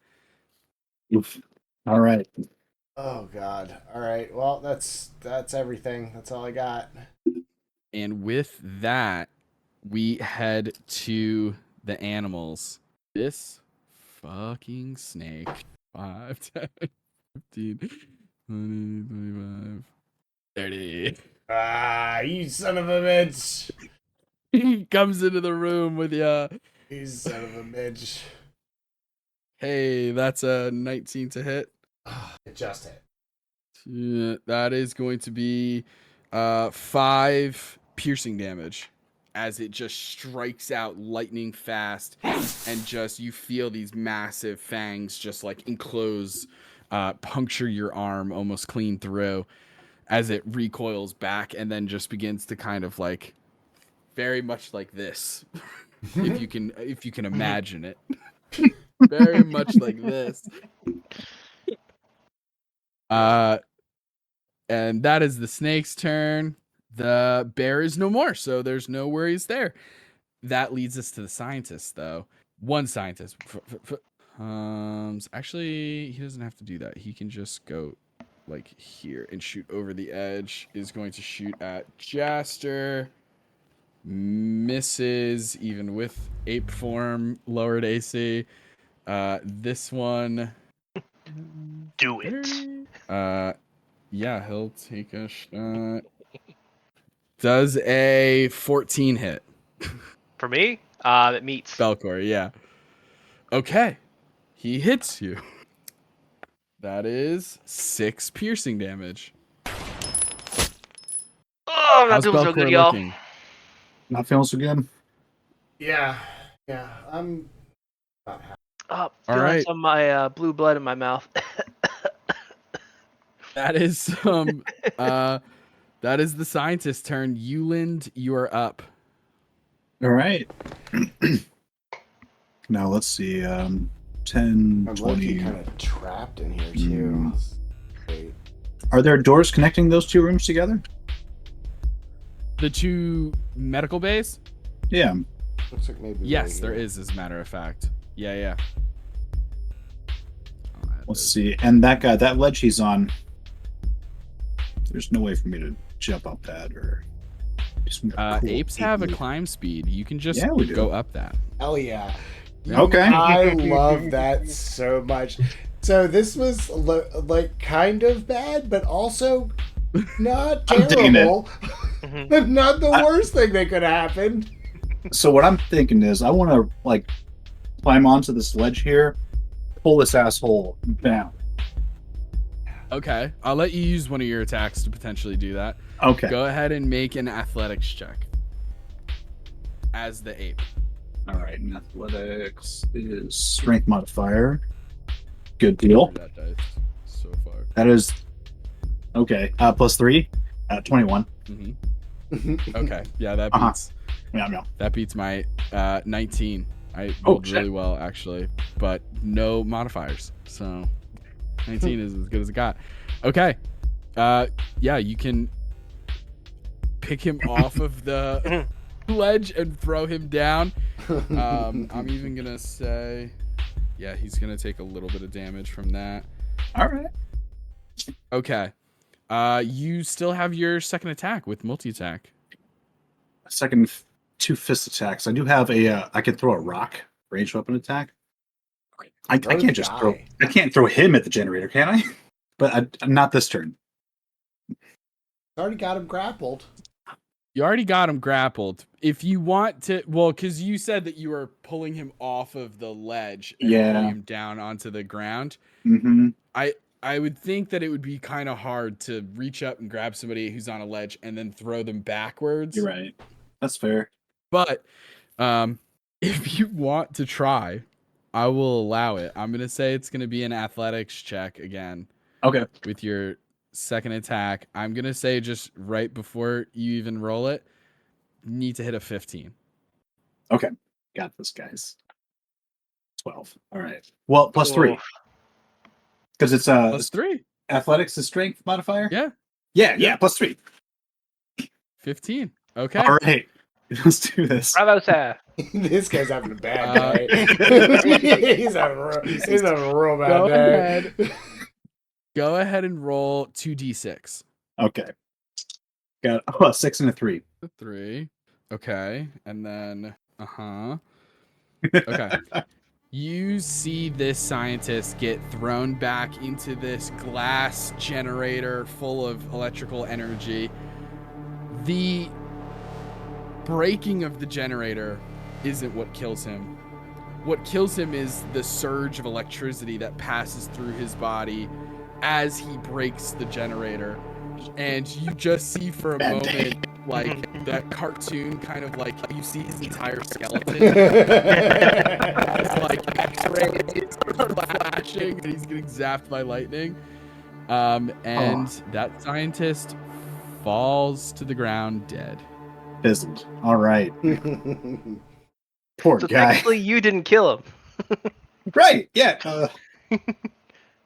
Oof. All right. Oh God. All right. Well, that's everything. That's all I got. And with that, we head to the animals. This fucking snake. 5, 10, 15, 20, 25, 30. Ah, you son of a bitch. He comes into the room with ya. You son of a bitch. Hey, that's a 19 to hit. It just hit. Yeah, that is going to be 5 piercing damage as it just strikes out lightning fast, and just you feel these massive fangs just like enclose, puncture your arm almost clean through as it recoils back, and then just begins to kind of like very much like this, if you can imagine it. Very much like this. And that is the snake's turn. The bear is no more, so there's no worries there. That leads us to the scientist, though. One scientist. Actually, he doesn't have to do that. He can just go like here and shoot over the edge. Is going to shoot at Jaster. Misses, even with ape form, lowered AC. This one. Do it. Yeah, he'll take a shot. Does a 14 hit? For me, it meets. Belcor, yeah. Okay. He hits you. That is 6 piercing damage. Oh, I'm not How's doing so Belcor good, y'all. looking? Not feeling so good. Yeah. I'm about half. Oh, All feeling right. some of my blue blood in my mouth. That is that is the scientist's turn. Euland, you are up. All right. Now let's see. 10, I'm 20. lucky kind of trapped in here too. Wait. Are there doors connecting those two rooms together? The 2 medical bays? Yeah. Looks like maybe. Yes, right there here. is, as a matter of fact. Yeah. Let's see. And that guy, that ledge he's on, there's no way for me to jump up that or. Cool Apes have a ape. climb speed. You can just Yeah, we do. go up that. Hell yeah. Okay. I love that so much. So this was like kind of bad, but also not I'm digging it. terrible. But not the worst thing that could have happened. So what I'm thinking is I want to like climb onto this ledge here, pull this asshole down. Okay, I'll let you use one of your attacks to potentially do that. Okay. Go ahead and make an athletics check. As the ape. All right. And athletics is strength modifier. Good deal. That dice so far. That is okay. +3, 21. Okay, yeah, that Uh-huh. beats. Yeah. That beats my 19. I Oh, rolled really well actually, but no modifiers. So 19 is as good as it got. Okay. Yeah, you can pick him off of the ledge and throw him down. I'm even gonna say, yeah, he's gonna take a little bit of damage from that. All right. Okay. You still have your second attack with multi-attack. Second 2 fist attacks. I do have a. I can throw a rock ranged weapon attack. I can't just throw. I can't throw him at the generator, can I? But not this turn. Already got him grappled. You already got him grappled. If you want to, well, because you said that you were pulling him off of the ledge and pulling him down onto the ground. Mm-hmm. I would think that it would be kind of hard to reach up and grab somebody who's on a ledge and then throw them backwards. You're right. That's fair. But if you want to try, I will allow it. I'm gonna say it's gonna be an athletics check again. Okay. With your second attack, I'm gonna say just right before you even roll it, you need to hit a 15. Okay. Got this, guys. 12. All right. Well, +3. Because it's +3. Athletics is strength modifier? Yeah. Yeah, +3. 15. Okay. All right. Let's do this. Bravo, sir. This guy's having a bad day. He's having a real bad day. Go ahead and roll 2d6. Okay. Got a 6 and a 3. 3. Okay. And then okay. You see this scientist get thrown back into this glass generator full of electrical energy. The breaking of the generator isn't what kills him. What kills him is the surge of electricity that passes through his body as he breaks the generator. And you just see for a moment, like, that cartoon kind of like, you see his entire skeleton. It's like X-rays are flashing and he's getting zapped by lightning. And that scientist falls to the ground dead. Fizzled. All right. Poor So guy. technically, you didn't kill him. Right. Yeah.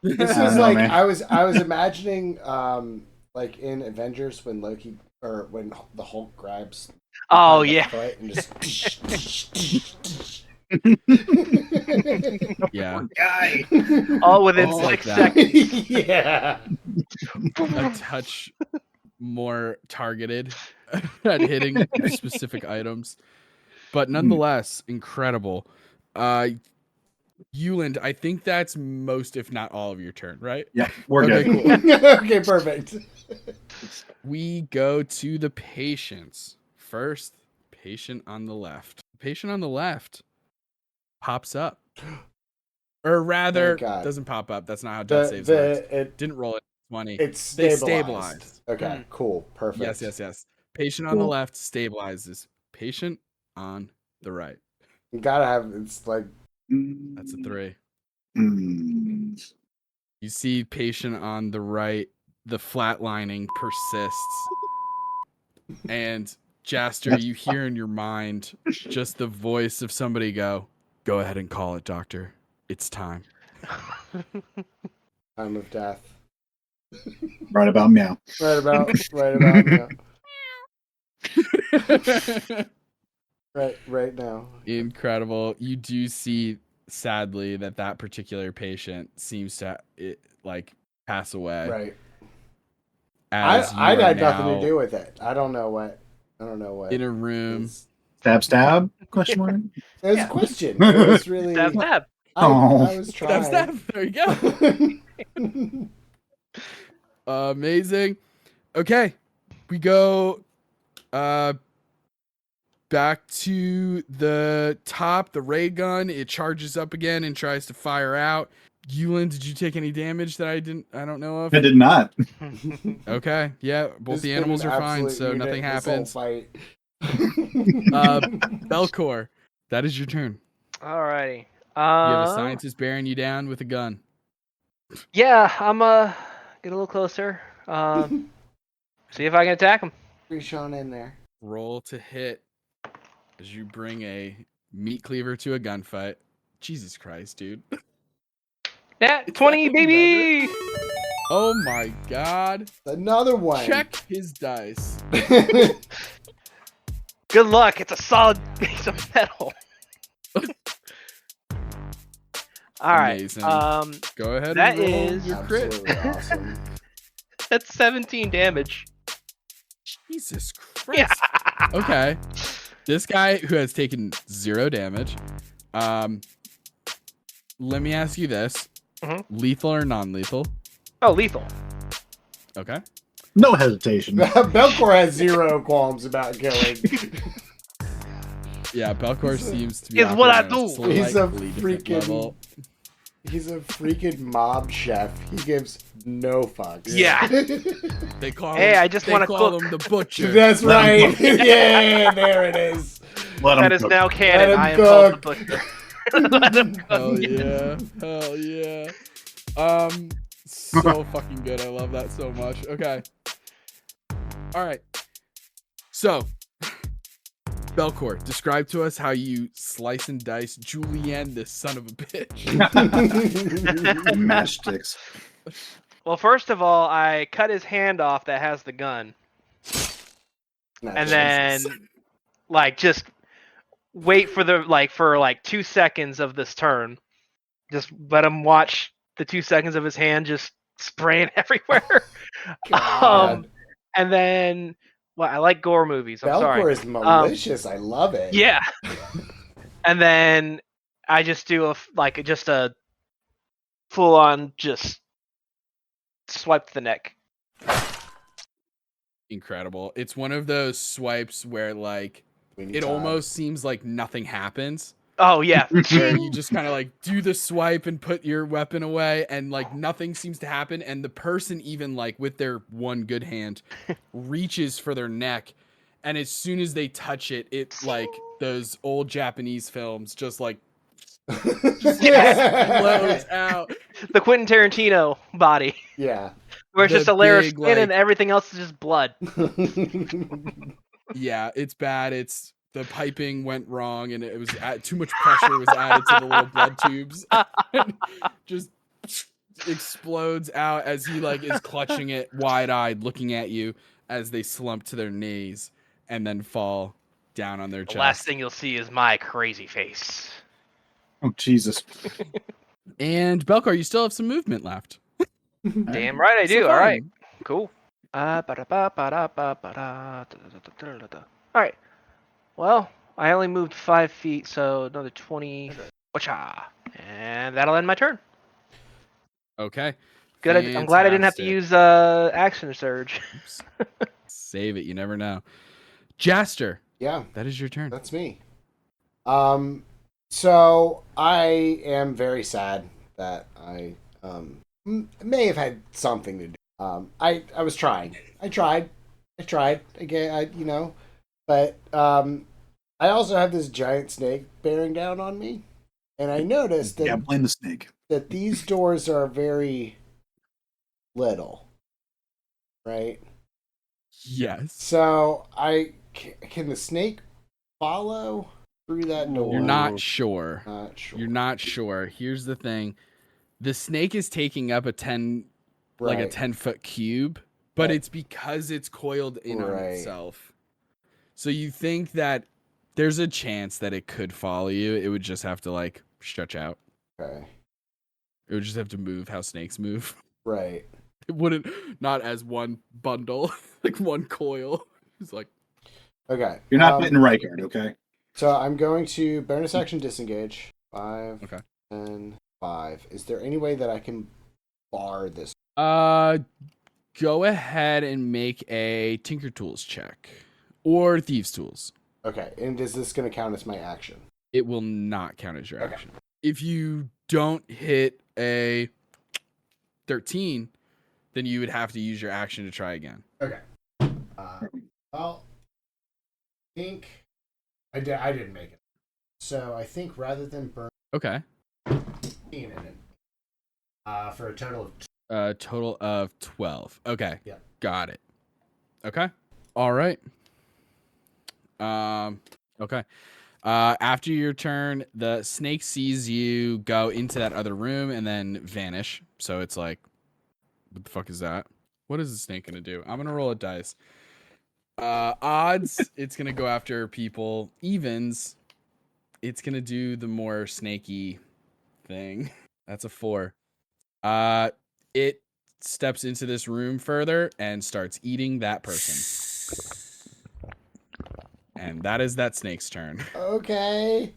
This I was don't know, like man. I was imagining like in Avengers when Loki or when the Hulk grabs Oh by the yeah. foot and just Yeah, Guy. All within Oh, like 6 that. seconds. Yeah. A touch more targeted at hitting specific items, but nonetheless incredible. Euland, I think that's most, if not all, of your turn, right? Yeah, we're Okay, good. cool. Okay, perfect. We go to the patients first. Patient on the left. Patient on the left pops up, or rather, Thank God. doesn't pop up. That's not how death saves works. Didn't roll it 20. It's They stabilized. stabilized. Okay, cool, perfect. Yes. Patient on the left stabilizes. Patient on the right. You gotta have it's like That's a 3. Mm. You see patient on the right, the flatlining persists. And Jaster, you hear in your mind just the voice of somebody go ahead and call it, doctor. It's time. time of death. Right about meow. Right about now. Right now. Incredible. You do see, sadly, that particular patient seems to pass away. Right. As I you are had nothing to now do with it. I don't know what in a room. is- Stab? Question mark. It was a question. It was really Stab. I was trying. Stab. There you go. Amazing. Okay, we go back to the top. The ray gun, it charges up again and tries to fire out. Yulin, did you take any damage that I don't know of? I did not. Okay, yeah, both Just the been animals an are fine, absolute so unit nothing this whole happens. fight. Belcor, that is your turn. Alrighty. You have a scientist bearing you down with a gun. Yeah, I'm get a little closer. See if I can attack him. Reach on in there. Roll to hit as you bring a meat cleaver to a gunfight. Jesus Christ, dude. Nat 20, baby! Oh my god. Another one. Check his dice. Good luck. It's a solid piece of metal. All right. Amazing. Go ahead that and roll is your crit. Absolutely awesome. That's 17 damage. Jesus Christ. Okay. This guy who has taken 0 damage. Let me ask you this. Lethal or non-lethal? Oh, lethal. Okay. No hesitation. Belcor has 0 qualms about killing. Yeah, Belcor seems to be Is what I operating on do. slightly He's a different freaking- level. He's a freaking mob chef. He gives no fucks. Yeah. They call Hey, him, I just they wanna call cook. him the butcher. That's Let him right. Yeah, there it is. Let him That is cook. now canon. Let him I am called the cook. butcher. Let him cook. Hell yeah. Hell yeah. So fucking good. I love that so much. Okay. All right. So, Belcor, describe to us how you slice and dice Julianne, this son of a bitch. Matchsticks. Well, first of all, I cut his hand off that has the gun. And then, just wait for for 2 seconds of this turn. Just let him watch the 2 seconds of his hand just spraying everywhere. God. And then, I like gore movies. I'm Belcor sorry. is malicious. I love it. Yeah. And then I just do a full on just swipe to the neck. Incredible. It's one of those swipes where We need it time. almost seems like nothing happens. Oh yeah. Where you just kind of do the swipe and put your weapon away and nothing seems to happen, and the person even with their one good hand reaches for their neck, and as soon as they touch it, it's like those old Japanese films just explodes out. The Quentin Tarantino body. Yeah. Where it's The just a layer of big, skin and everything else is just blood. Yeah, it's bad. It's the piping went wrong, and it was too much pressure was added to the little blood tubes, and just explodes out as he like is clutching it wide-eyed, looking at you as they slump to their knees and then fall down on their The chest. last thing you'll see is my crazy face. Oh, Jesus. And Belkar, you still have some movement left. Damn right I do. So All right. fun. Cool. All right. Well, I only moved 5 feet, so another 20. Wacha. And that'll end my turn. Okay. Good. I'm glad I didn't have to Fantastic. use action surge. Oops. Save it. You never know. Jaster, Yeah, that is your turn. that's me. So I am very sad that I may have had something to do. I was trying. I tried again. But I also have this giant snake bearing down on me, and I noticed that Blame the snake. that these doors are very little, right? Yes. So can the snake follow through that door? You're not sure. Not sure. You're not sure. Here's the thing. The snake is taking up a 10-foot cube, but Right. it's because it's coiled in on Right. itself. So you think that there's a chance that it could follow you. It would just have to like stretch out. Okay. It would just have to move how snakes move. Right. It wouldn't, not as one bundle, like one coil. It's like, Okay. You're not hitting right guard, okay? So I'm going to bonus action disengage. 5, Okay. 10, 5. Is there any way that I can bar this? go ahead and make a Tinker Tools check or Thieves Tools. Okay. And is this going to count as my action? It will not count as your Okay. action. If you don't hit a 13, then you would have to use your action to try again. Okay. Well, I think I didn't make it. So I think rather than burn Okay. 15 in it, for a total of Total of 12. Okay. Yeah. Got it. Okay. All right. Okay. After your turn, the snake sees you go into that other room and then vanish. So it's like, what the fuck is that? What is the snake gonna do? I'm gonna roll a dice. Odds, it's gonna go after people. Evens, it's gonna do the more snaky thing. That's a 4. It steps into this room further and starts eating that person. And that is that snake's turn. Okay.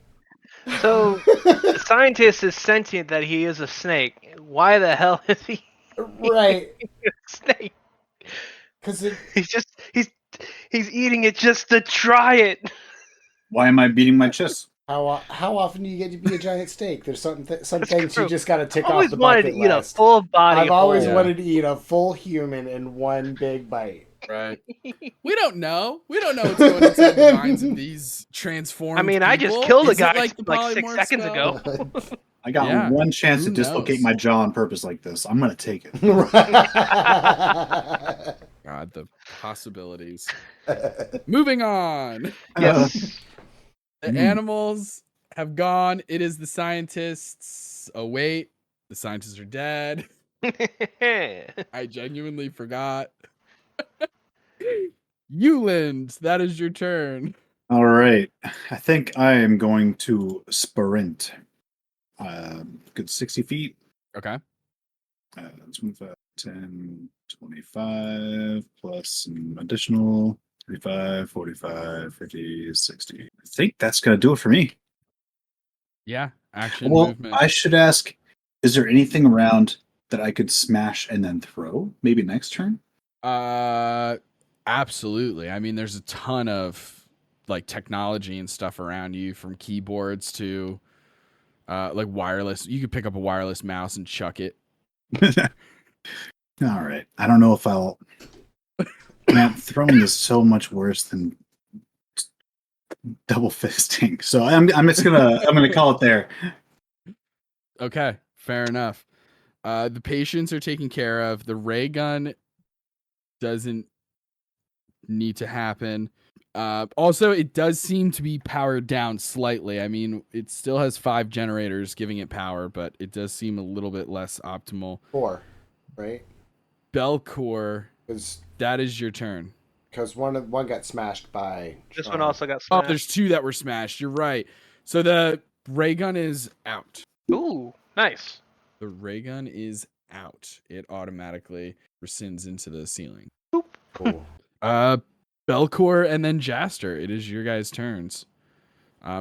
So the scientist is sentient that he is a snake. Why the hell is he Right. a snake? Because He's eating it just to try it. Why am I beating my chest? how often do you get to be a giant steak? There's some things true. you just got to tick I've always off the wanted bucket to eat a list. full body. I've always Yeah. wanted to eat a full human in one big bite. Right. We don't know. We don't know what's going inside the minds of these transformed I mean, I just people. killed a Is it guy like the like 6 polymorph seconds spell? ago. I got Yeah. one chance to Who dislocate knows? my jaw on purpose like this. I'm gonna take it. God, the possibilities. Moving on. Yes. The animals have gone. It is the scientists. Oh, wait. The scientists are dead. I genuinely forgot. Euland, that is your turn. All right. I think I am going to sprint. Good 60 feet. Okay. 25, 10, 25, plus some additional 35, 45, 50, 60. I think that's going to do it for me. Yeah. Action Well, movement. I should ask, is there anything around that I could smash and then throw? Maybe next turn? Absolutely. I mean, there's a ton of like technology and stuff around you, from keyboards to like wireless. You could pick up a wireless mouse and chuck it. All right. I don't know if I'll. Man, throwing is so much worse than double fisting. So I'm just gonna call it there. Okay, fair enough. The patients are taken care of. The ray gun doesn't need to happen. Also, it does seem to be powered down slightly. I mean, it still has 5 generators giving it power, but it does seem a little bit less optimal. 4, right? Belcor, Because that is your turn. one got smashed by. This Sean. one also got Oh, smashed. there's 2 that were smashed. You're right. So the ray gun is out. Ooh, nice. The ray gun is out. It automatically rescinds into the ceiling. Cool. Belcor and then Jaster. It is your guys' turns.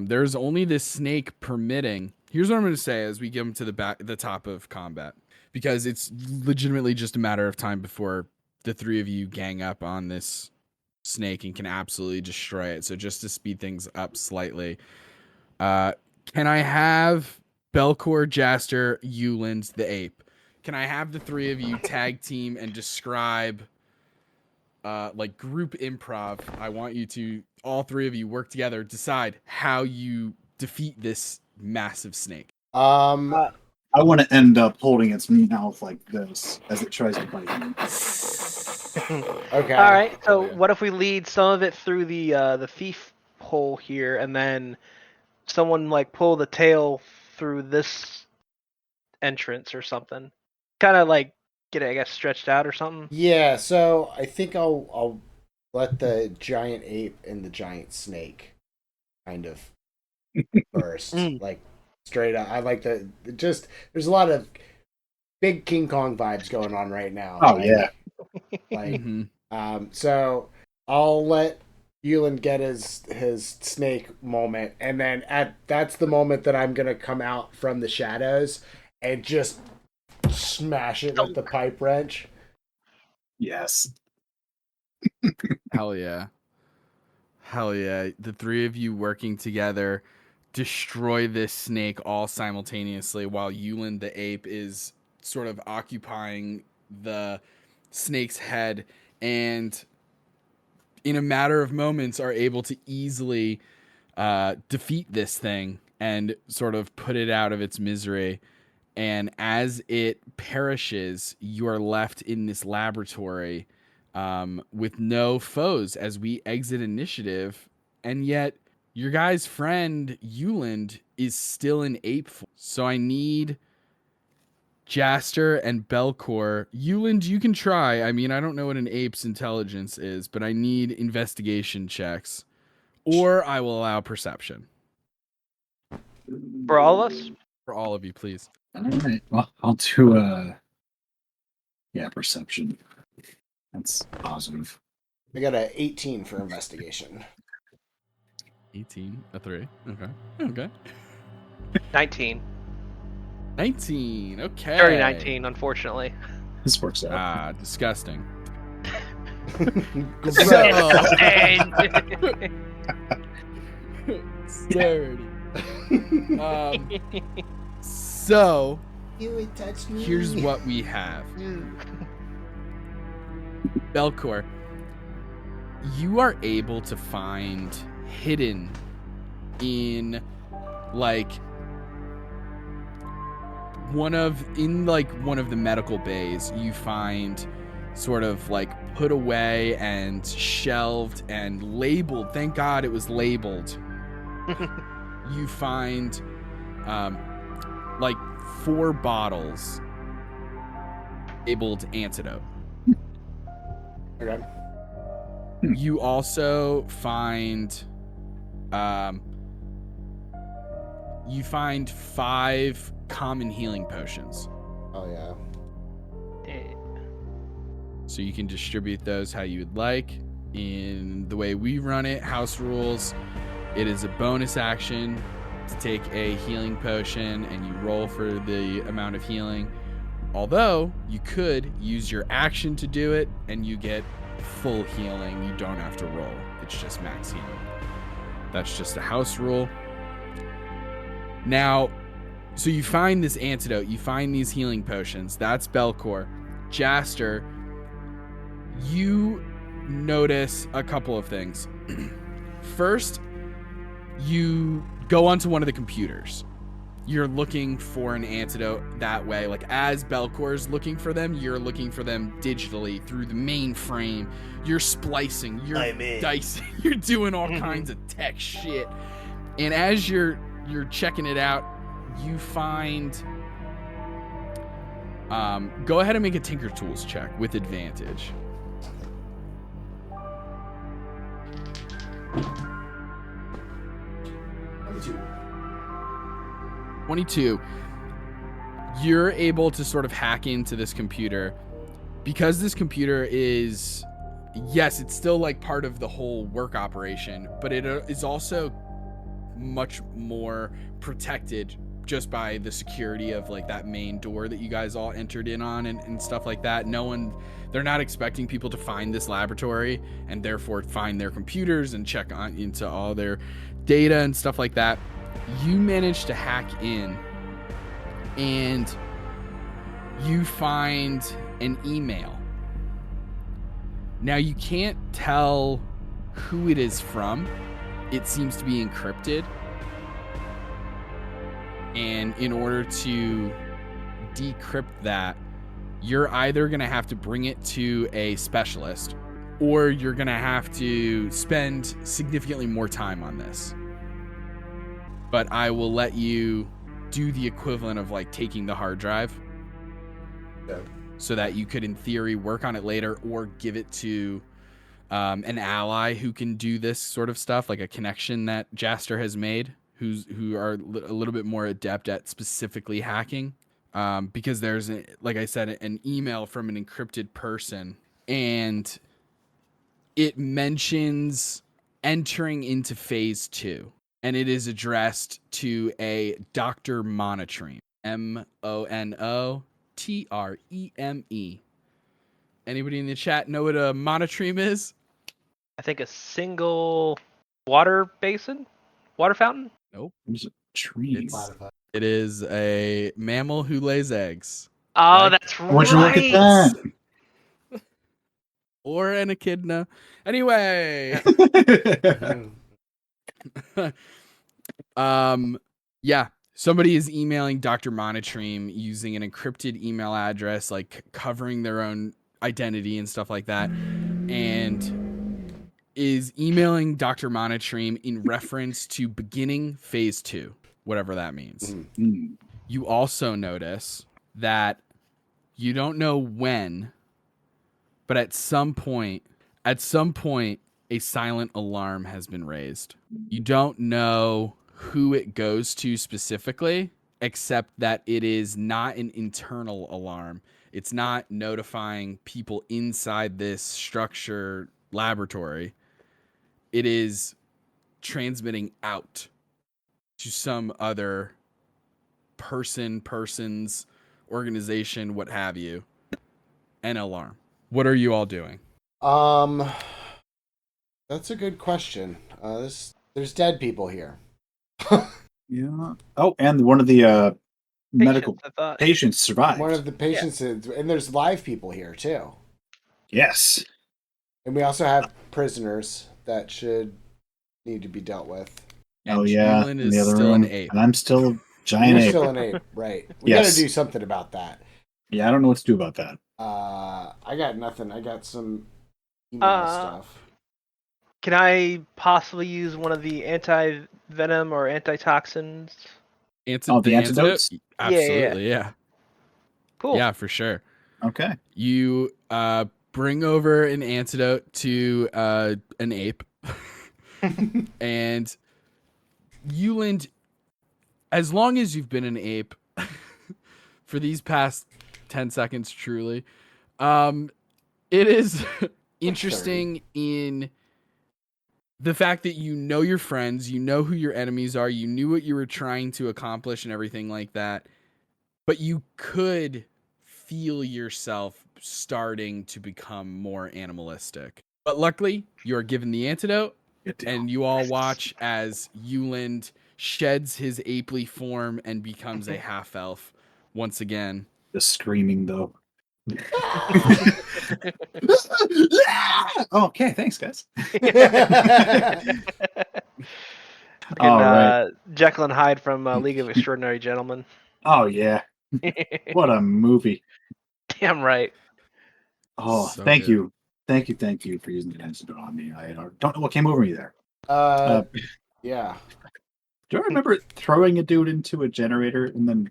There's only this snake permitting. Here's what I'm going to say as we get them to the top of combat, because it's legitimately just a matter of time before the 3 of you gang up on this snake and can absolutely destroy it. So just to speed things up slightly, can I have Belcor, Jaster, Euland, the ape? Can I have the 3 of you tag team and describe like group improv? I want you to, all 3 of you, work together, decide how you defeat this massive snake. I want to end up holding its mouth like this as it tries to bite me. Okay. All right. So yeah. what if we lead some of it through the thief hole here, and then someone like pull the tail through this entrance or something? Kind of like get it, I guess, stretched out or something. Yeah. So I think I'll let the giant ape and the giant snake kind of first, like straight up. I like the just. There's a lot of big King Kong vibes going on right now. Oh yeah. Like, Mm-hmm. so I'll let Euland get his snake moment, and then that's the moment that I'm gonna come out from the shadows and just smash it with the pipe wrench. Yes. Hell yeah. Hell yeah. The 3 of you working together destroy this snake all simultaneously while Euland the ape is sort of occupying the snake's head, and in a matter of moments are able to easily defeat this thing and sort of put it out of its misery. And as it perishes, you are left in this laboratory with no foes as we exit initiative. And yet your guy's friend Euland is still in ape form. So I need Jaster and Belcor. Euland, you can try. I mean, I don't know what an ape's intelligence is, but I need investigation checks, or I will allow perception. For all of us? For all of you, please. All right. Well, I'll do perception. That's positive. I got a 18 for investigation. 18, a 3. Okay. 19. 19. Okay. Dirty 19, unfortunately. This works out. Disgusting. Dirty. So You would touch me. here's what we have. Belcor, you are able to find hidden in like one of the medical bays, you find sort of like put away and shelved and labeled. Thank God it was labeled. You find like 4 bottles labeled antidote. Okay. You also find 5 common healing potions. Oh yeah. So you can distribute those how you would like. In the way we run it, house rules, it is a bonus action to take a healing potion and you roll for the amount of healing. Although you could use your action to do it and you get full healing. You don't have to roll. It's just max healing. That's just a house rule. Now, so you find this antidote, you find these healing potions. That's Belcor. Jaster, you notice a couple of things. First, you go onto one of the computers you're looking for an antidote that way. Like as Belcor's looking for them, you're looking for them digitally through the mainframe. You're splicing, you're dicing, you're doing all kinds of tech shit. And as you're checking it out, you find go ahead and make a Tinker Tools check with advantage. 22. You're able to sort of hack into this computer because this computer is, yes, it's still like part of the whole work operation, but it is also much more protected just by the security of like that main door that you guys all entered in on and stuff like that. They're not expecting people to find this laboratory and therefore find their computers and check into all their data and stuff like that. You manage to hack in and you find an email. Now you can't tell who it is from. It seems to be encrypted. And in order to decrypt that, you're either going to have to bring it to a specialist or you're going to have to spend significantly more time on this. But I will let you do the equivalent of like taking the hard drive. Yeah. So that you could in theory work on it later or give it to an ally who can do this sort of stuff, like a connection that Jaster has made who are a little bit more adept at specifically hacking. Because there's, like I said, an email from an encrypted person and it mentions entering into phase 2. And it is addressed to a Dr. Monotreme. Monotreme. Anybody in the chat know what a monotreme is? I think a single water fountain. Nope. It's a tree. It is a mammal who lays eggs. Oh, Right? that's right. Would you look at that? Or an echidna. Anyway. Yeah. Somebody is emailing Dr. Monotreme using an encrypted email address, like covering their own identity and stuff like that, and is emailing Dr. Monotreme in reference to beginning phase 2, whatever that means. Mm-hmm. You also notice that you don't know when, but at some point, a silent alarm has been raised. You don't know who it goes to specifically, except that it is not an internal alarm. It's not notifying people inside this structure laboratory. It is transmitting out to some other persons, organization, what have you, an alarm. What are you all doing? That's a good question. There's dead people here. Yeah. Oh, and one of the medical patients survived. One of the patients, and there's live people here too. Yes. And we also have prisoners that should need to be dealt with. And oh yeah, Julian in is the other still room. an ape. And I'm still a giant You're ape. still an ape, right? We Yes. gotta do something about that. Yeah, I don't know what to do about that. I got nothing. I got some email stuff. Can I possibly use one of the anti-venom or antitoxins? The antidotes? Absolutely, yeah. Cool. Yeah, for sure. Okay. You bring over an antidote to an ape. And Euland, as long as you've been an ape for these past 10 seconds, truly, it is interesting in the fact that you know your friends, you know who your enemies are, you knew what you were trying to accomplish and everything like that, but you could feel yourself starting to become more animalistic. But luckily, you are given the antidote, and you all watch as Euland sheds his apely form and becomes a half-elf once again. The screaming, though. Okay, thanks, guys. All right. Jekyll and Hyde from League of Extraordinary Gentlemen. Oh yeah. What a movie. Damn right. Oh, So thank good. you. Thank you for using the antidote on me. I don't know what came over me there. Yeah. Do I remember throwing a dude into a generator and then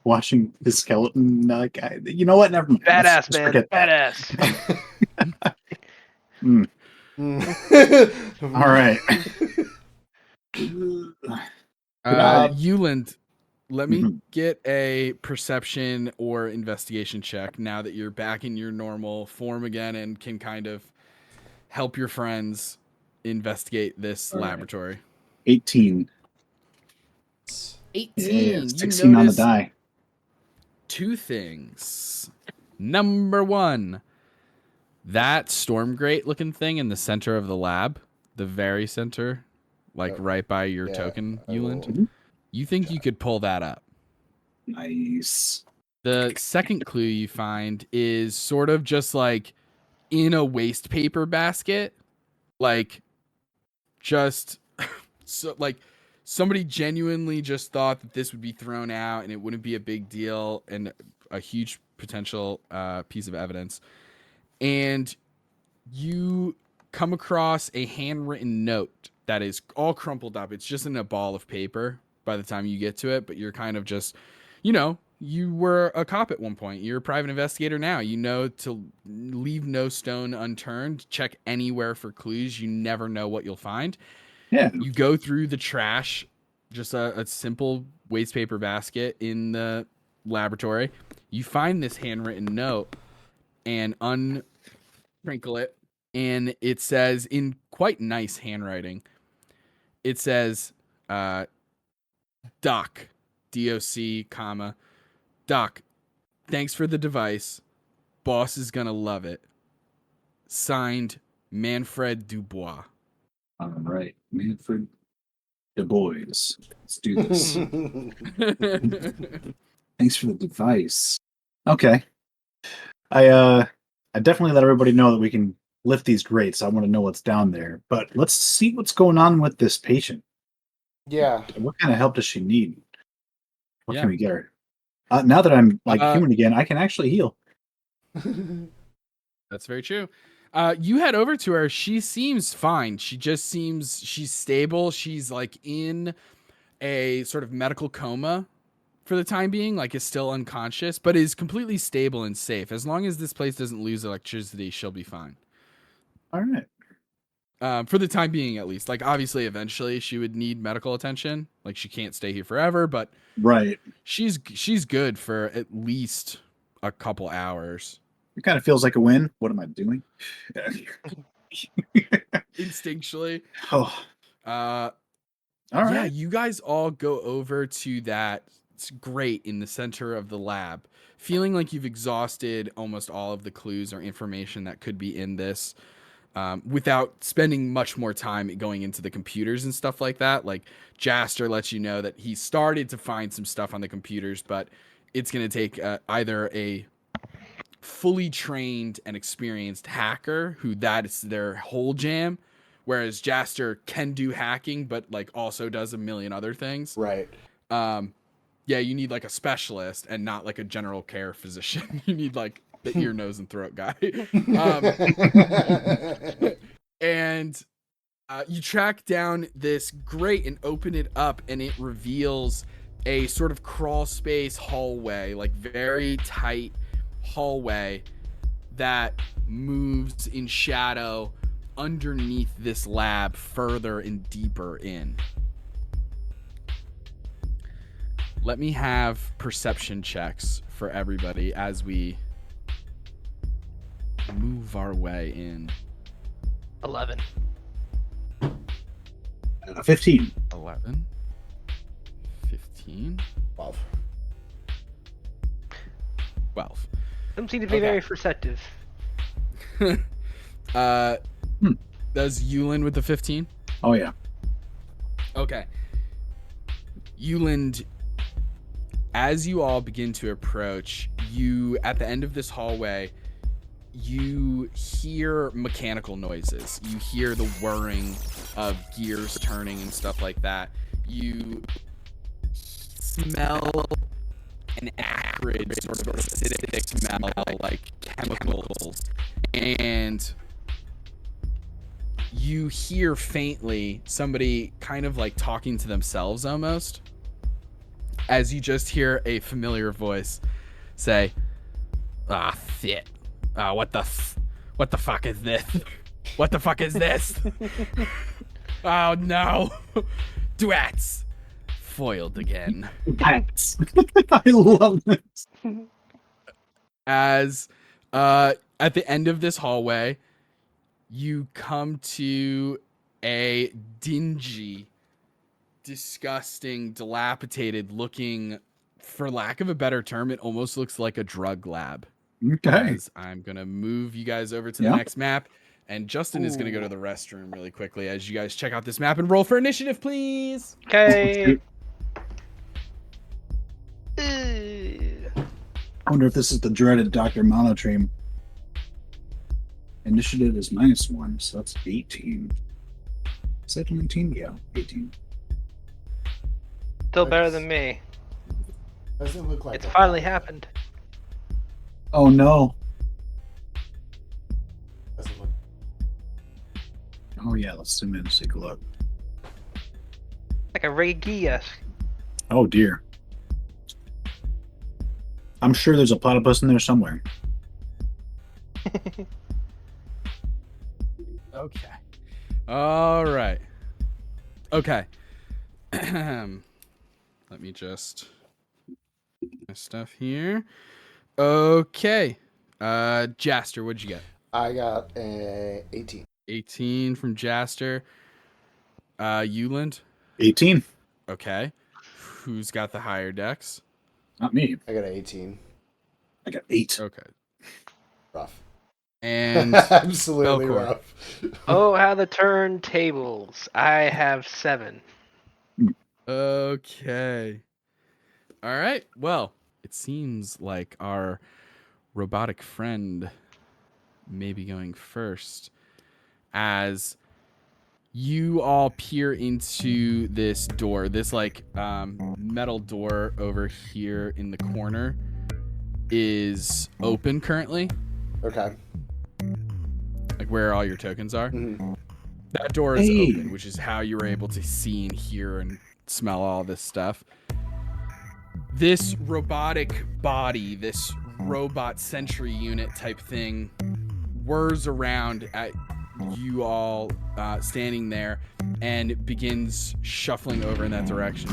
watching his skeleton guy? You know what? Never mind. Badass, Let's man. forget that. Badass. Mm. Mm. All right. Euland, let me Mhm. get a perception or investigation check now that you're back in your normal form again and can kind of help your friends investigate this All right. laboratory. 18. 18. Yeah, You 16 on the notice die. 2 things. Number 1, that storm grate looking thing in the center of the lab, the very center, like right by your token, Euland. Mhm. You think you could pull that up. Nice. The second clue you find is sort of just like in a waste paper basket, like just so like somebody genuinely just thought that this would be thrown out and it wouldn't be a big deal and a huge potential piece of evidence. And you come across a handwritten note that is all crumpled up. It's just in a ball of paper by the time you get to it, but you're kind of just, you were a cop at one point. You're a private investigator now. You know to leave no stone unturned, check anywhere for clues. You never know what you'll find. Yeah. You go through the trash, just a simple waste paper basket in the laboratory. You find this handwritten note and uncrinkle it, and it says in quite nice handwriting, it says, Doc, DOC, comma, Doc, thanks for the device. Boss is gonna love it. Signed, Manfred Dubois. All right. Manfred Du Bois. Let's do this. Thanks for the device. Okay. I definitely let everybody know that we can lift these grates. I want to know what's down there. But let's see what's going on with this patient. Yeah. What kind of help does she need? What Yeah. can we get her? Now that I'm like human again, I can actually heal. That's very true. You head over to her. She seems fine. She's stable. She's like in a sort of medical coma for the time being, like is still unconscious, but is completely stable and safe. As long as this place doesn't lose electricity, she'll be fine. All right. For the time being, at least. Like, obviously, eventually she would need medical attention. Like, she can't stay here forever, but Right. she's good for at least a couple hours. It kind of feels like a win. What am I doing? Instinctually. Oh. All right. Yeah, you guys all go over to that grate in the center of the lab, feeling like you've exhausted almost all of the clues or information that could be in this. Without spending much more time going into the computers and stuff like that. Like, Jaster lets you know that he started to find some stuff on the computers, but it's going to take either a fully trained and experienced hacker who that is their whole jam, whereas Jaster can do hacking, but like also does a million other things. Right. Yeah, you need like a specialist and not like a general care physician. You need like the ear, nose, and throat guy. And you track down this grate and open it up, and it reveals a sort of crawl space hallway, like very tight hallway that moves in shadow underneath this lab further and deeper in. Let me have perception checks for everybody as we move our way in. 11. 15. 11. 15. 12. 12. Don't seem to be very perceptive. Does Yulin with the 15? Oh, yeah. Okay. Yuland, as you all begin to approach, you, at the end of this hallway, you hear mechanical noises. You hear the whirring of gears turning and stuff like that. You smell an acrid sort of acidic smell, like chemicals, and you hear faintly somebody kind of like talking to themselves almost, as you just hear a familiar voice say, "Ah, shit. What the fuck is this? What the fuck is this? Oh no, Dwats, foiled again." Pats. I love this. As at the end of this hallway, you come to a dingy, disgusting, dilapidated looking, for lack of a better term, it almost looks like a drug lab. Okay. As I'm going to move you guys over to the next map, and Justin is going to go to the restroom really quickly as you guys check out this map and roll for initiative, please. Okay. I wonder if this is the dreaded Dr. Monotream. Initiative is -1, so that's 18. Is that 19? Yeah, 18. Still better than me. Doesn't look like It's finally happened. Oh no. Doesn't look. Oh yeah, let's zoom in and take a look. Like a Regias. Oh dear. I'm sure there's a platypus in there somewhere. Okay. All right. Okay. Let me just my stuff here. Okay. Jaster, what'd you get? I got a 18. 18 from Jaster. Euland. 18. Okay. Who's got the higher dex? Not me. I got an 18. I got 8. Okay. Rough. And Absolutely Belcor. rough. Oh, how the turntables. I have 7. Okay. All right. Well, it seems like our robotic friend may be going first, as you all peer into this door, this like metal door over here in the corner is open currently, Okay. like where all your tokens are. Mhm. That door is Hey. open, which is how you were able to see and hear and smell all this stuff. This robotic body, this robot sentry unit type thing, whirs around at you all standing there and begins shuffling over in that direction.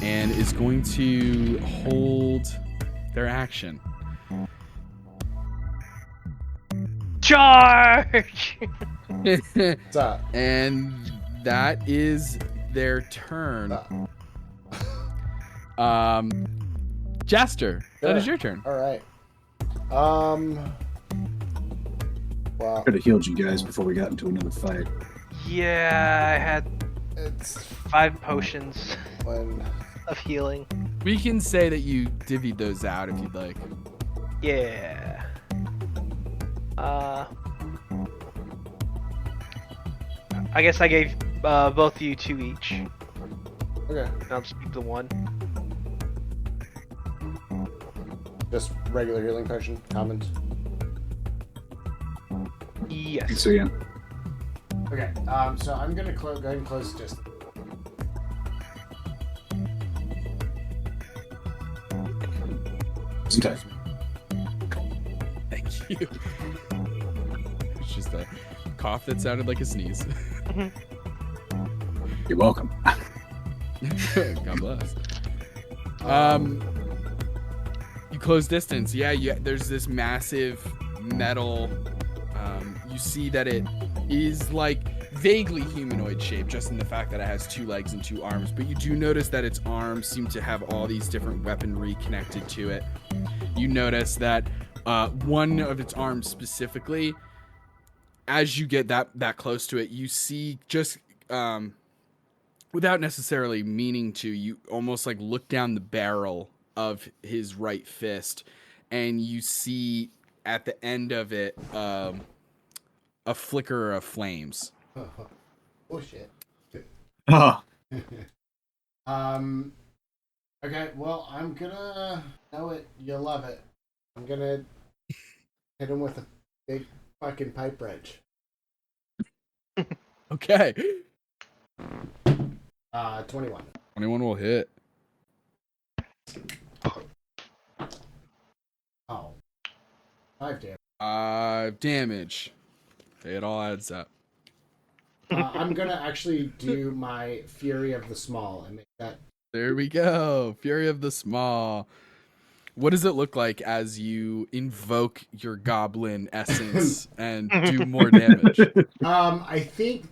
And is going to hold their action. Charge! What's up? And that is their turn. Jaster, that is your turn. All right. Well, Could have healed you guys before we got into another fight. Yeah, I had it's 5 potions when of healing. We can say that you divvied those out if you'd like. Yeah. I guess I gave both of you 2 each. okay, I'll just keep the 1. just regular healing potion, commons. Yes. So yeah. Okay, so I'm gonna go ahead and close distance. Okay. Thank you. It's just a cough that sounded like a sneeze. You're welcome. God bless. You close distance. Yeah, there's this massive metal. You see that it is like vaguely humanoid shaped, just in the fact that it has 2 legs and 2 arms. But you do notice that its arms seem to have all these different weaponry connected to it. You notice that one of its arms specifically, as you get that close to it, you see just without necessarily meaning to, you almost like look down the barrel of his right fist, and you see at the end of it a flicker of flames. Oh shit. Oh, Okay, well, I'm gonna know it. You'll love it. I'm gonna hit him with a big fucking pipe wrench. Okay. 21. 21 will hit. Oh. 5 damage. 5 damage. Okay, it all adds up. I'm gonna actually do my Fury of the Small and make that. There we go. Fury of the Small. What does it look like as you invoke your goblin essence and do more damage? I think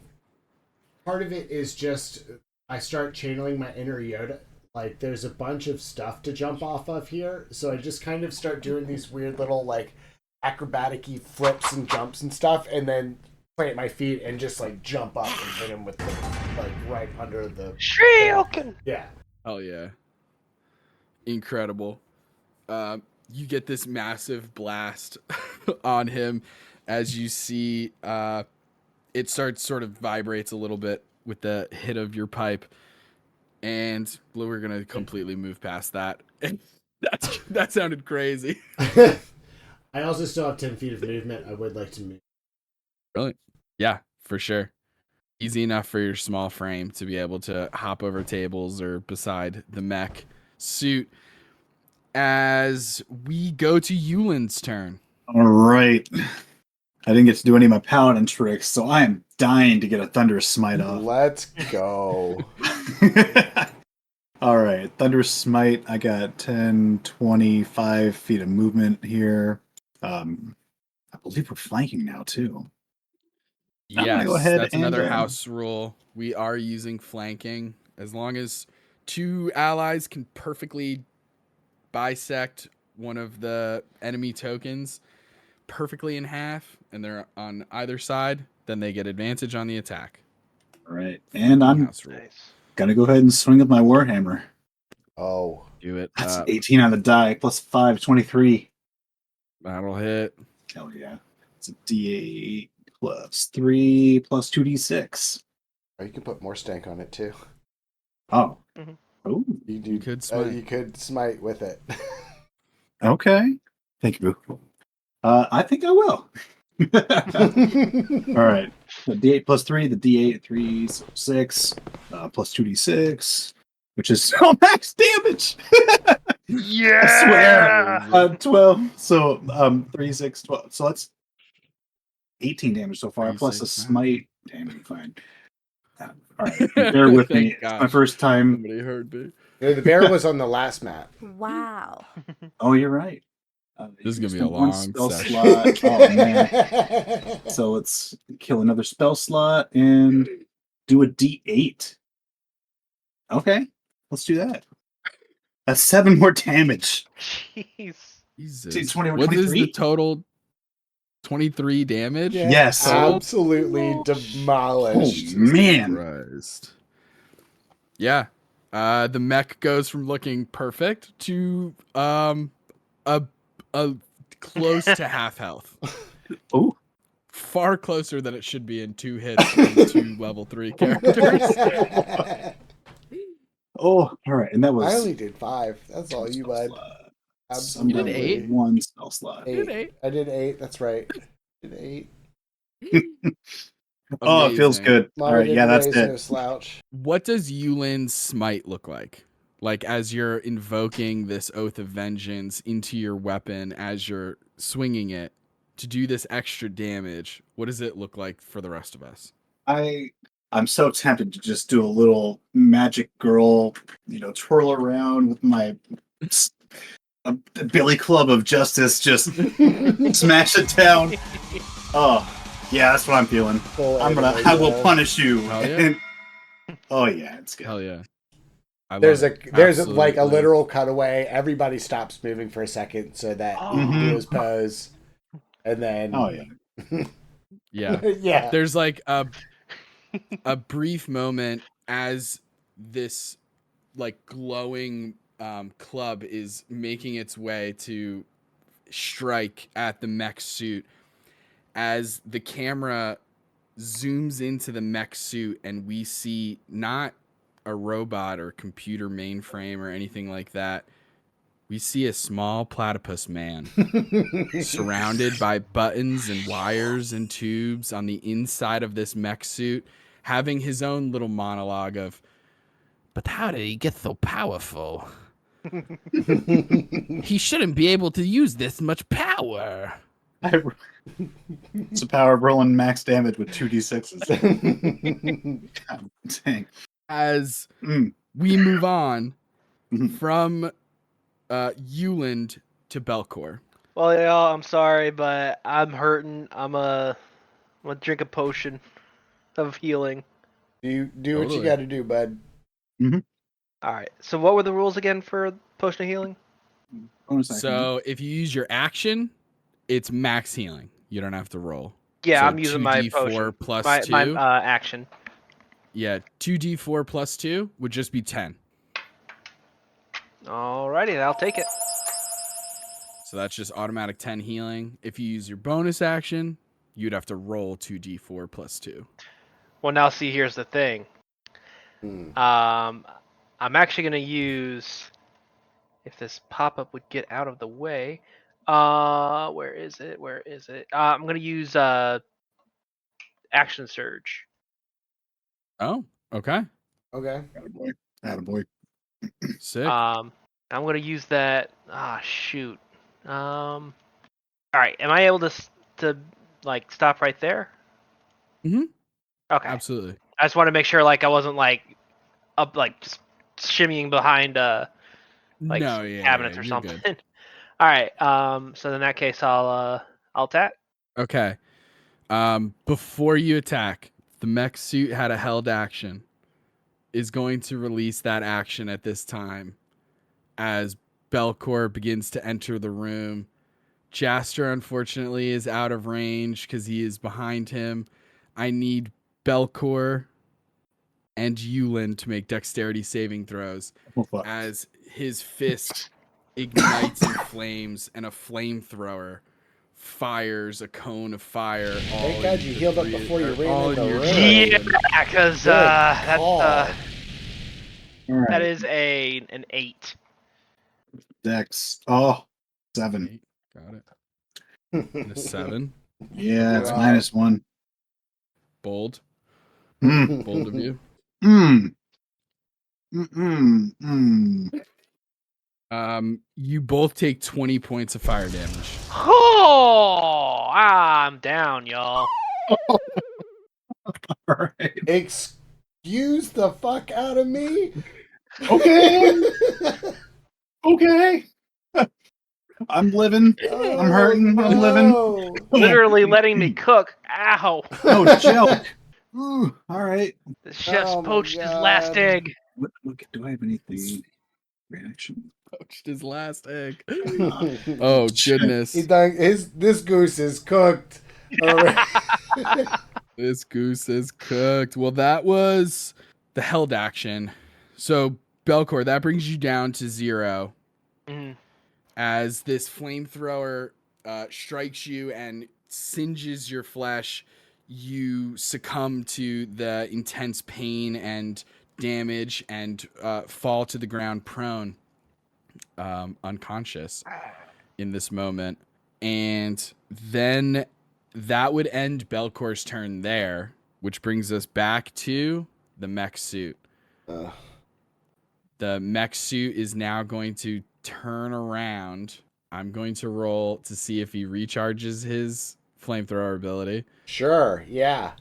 part of it is just I start channeling my inner Yoda. Like, there's a bunch of stuff to jump off of here, so I just kind of start doing these weird little, like, acrobatic-y flips and jumps and stuff, and then plant my feet and just, like, jump up and hit him with the, like, right under the... Shuriken! Yeah. Oh, yeah. Incredible. You get this massive blast on him as you see it starts sort of vibrates a little bit with the hit of your pipe, and we're gonna completely move past that. That sounded crazy. I also still have 10 feet of movement. I would like to move. Really? Yeah, for sure. Easy enough for your small frame to be able to hop over tables or beside the mech suit. As we go to Yulin's turn. all right. I didn't get to do any of my paladin tricks, so I am dying to get a thunderous smite off. Let's go. All right, thunderous smite. I got 10, 25 feet of movement here. I believe we're flanking now too. I'm gonna Yes, go ahead that's and, another house rule. We are using flanking. As long as 2 allies can perfectly bisect one of the enemy tokens perfectly in half, and they're on either side, then they get advantage on the attack. All right, and I'm House rule. Nice. gonna go ahead and swing with my warhammer. Oh. Do it. That's 18 on the die, plus 5, 23. That'll hit. Hell yeah. It's a D8 plus 3 plus 2d6. Oh, you can put more stank on it too. Oh. Mhm. Oh. You could smite. You could smite with it. Okay. Thank you. I think I will. All right. The D8 plus 3, the D8 3, so 6, plus 2d6, which is max damage. Yeah! I swear. 12. So 3, 6, 12. So that's 18 damage so far, 3, plus a 6, smite. Damn, fine. All right. Bear with me. Thank It's my gosh. first time. Somebody heard me. The bear was on the last map. Wow. Oh, you're right. This is gonna be spent a one long spell session. slot. Oh man. So let's kill another spell slot and do a D8. Okay, let's do that. That's 7 more damage. Jeez. Jesus. 20 or What is 23? the total? 23 damage? Yeah, Yes. absolutely Oh demolished. man. Christ. Yeah. The mech goes from looking perfect to a close to half health. Oh, Far closer than it should be in 2 hits from 2 level 3 characters. oh, all right. And that was I only did 5. That's all you, bud. You did Absolutely. 8. 1 spell slot. You did 8. I did 8. That's right. I did 8. Oh, it feels Amazing. good. Mama All right, didn't yeah, that's raise no it. slouch. What does Yulin's smite look like? Like as you're invoking this oath of vengeance into your weapon, as you're swinging it to do this extra damage, what does it look like for the rest of us? I'm so tempted to just do a little magic girl, twirl around with my a billy club of justice, just smash it down. Oh, yeah, that's what I'm feeling. I will punish you. Hell yeah. Oh yeah, it's good. Hell yeah. I love There's it. like a Absolutely. literal cutaway. Everybody stops moving for a second so that he can do his pose, and then Oh yeah. Yeah. yeah. There's like a brief moment as this like glowing club is making its way to strike at the mech suit. As the camera zooms into the mech suit and we see not a robot or computer mainframe or anything like that. We see a small platypus man surrounded by buttons and wires and tubes on the inside of this mech suit, having his own little monologue of, "But how did he get so powerful? He shouldn't be able to use this much power." It's the power of rolling max damage with 2d6s. God dang. As we move on from Euland to Belcor. Well, y'all, I'm sorry, but I'm hurting. I'm gonna drink a potion of healing. Do what you Totally. got to do, bud. All right. So what were the rules again for potion of healing? So if you use your action, it's max healing. You don't have to roll. Yeah, So I'm using my 2d4 potion. plus my 2. action. Yeah, 2d4 plus 2 would just be 10. Alrighty, I'll take it. So that's just automatic 10 healing. If you use your bonus action, you'd have to roll 2d4 plus 2. Well, now see, here's the thing. I'm actually gonna use, if this pop-up would get out of the way. Where is it? I'm gonna use action surge. Oh, okay. Okay. Attaboy. Sick. I'm gonna use that. Shoot. All right. Am I able to like stop right there? Mhm. Okay. Absolutely. I just want to make sure like I wasn't like up like just shimmying behind like No, yeah, cabinets or you're something. good. All right. So in that case, I'll attack. Okay. Before you attack, the mech suit had a held action. Is going to release that action at this time as Belcor begins to enter the room. Jaster, unfortunately, is out of range because he is behind him. I need Belcor and Yulin to make dexterity saving throws as his fist ignites in flames and a flamethrower fires a cone of fire. Thank God you healed up before you ran all in the in your room. direction. Yeah, because Good that call. that is an 8. Dex. Oh, 7. Got it. And a 7. Yeah, it's Wow. -1. Bold. Mm. Bold of you. Mm. You both take 20 points of fire damage. Oh, I'm down, y'all. All right. Excuse the fuck out of me. Okay. Okay. I'm living. I'm hurting. I'm living. Literally letting me cook. Ow. No joke. Ooh, all right. The chef's Oh my poached his last God. egg. Look, do I have anything? Reaction. Poached his last egg. Oh, goodness. He thought this goose is cooked. This goose is cooked. Well, that was the held action. So, Belcor, that brings you down to 0 as this flamethrower strikes you and singes your flesh. You succumb to the intense pain and damage and fall to the ground prone, unconscious in this moment. And then that would end Belcor's turn there, which brings us back to the mech suit. The mech suit is now going to turn around. I'm going to roll to see if he recharges his flamethrower ability. Sure, yeah.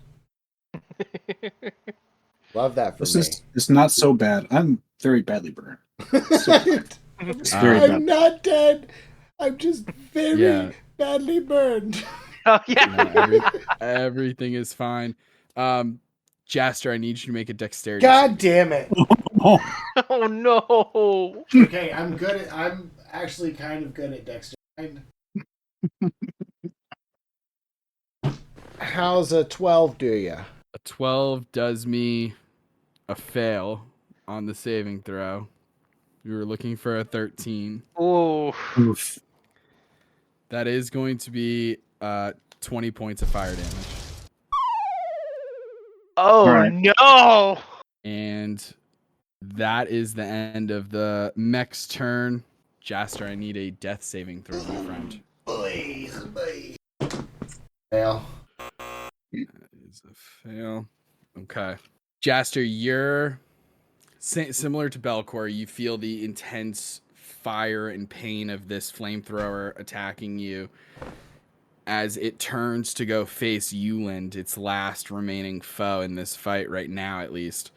Love that for me. It's not so bad. I'm very badly burned. It's very I'm bad. not dead. I'm just very badly burned. Oh yeah. No, everything is fine. Jaster, I need you to make a dexterity. God damn it. Oh no. Okay, I'm actually kind of good at dexterity. How's a 12 do ya? A 12 does me a fail on the saving throw. You were looking for a 13. Ooh. Oof. That is going to be 20 points of fire damage. Oh right. no! And that is the end of the mech's turn. Jaster, I need a death saving throw, my friend. Please. Fail. That is a fail. Okay. Jaster, you're similar to Belcor. You feel the intense fire and pain of this flamethrower attacking you as it turns to go face Euland, its last remaining foe in this fight right now, at least.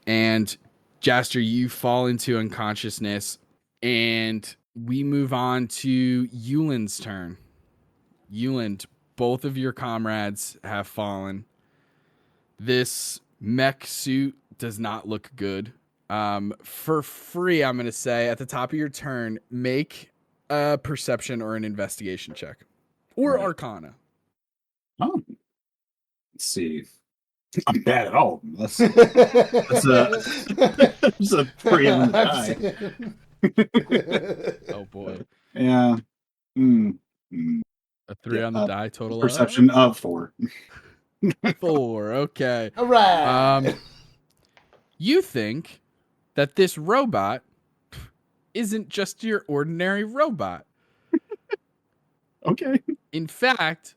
And Jaster, you fall into unconsciousness, and we move on to Euland's turn. Euland, both of your comrades have fallen. This mech suit does not look good. For free, I'm going to say at the top of your turn, make a perception or an investigation check. Or Right. Arcana. Oh. Let's see. I'm bad at all. That's a pretty on the die. Oh boy. Yeah. A 3 on the die total. Perception of 4. 4. Okay. All right. You think that this robot isn't just your ordinary robot. Okay. In fact,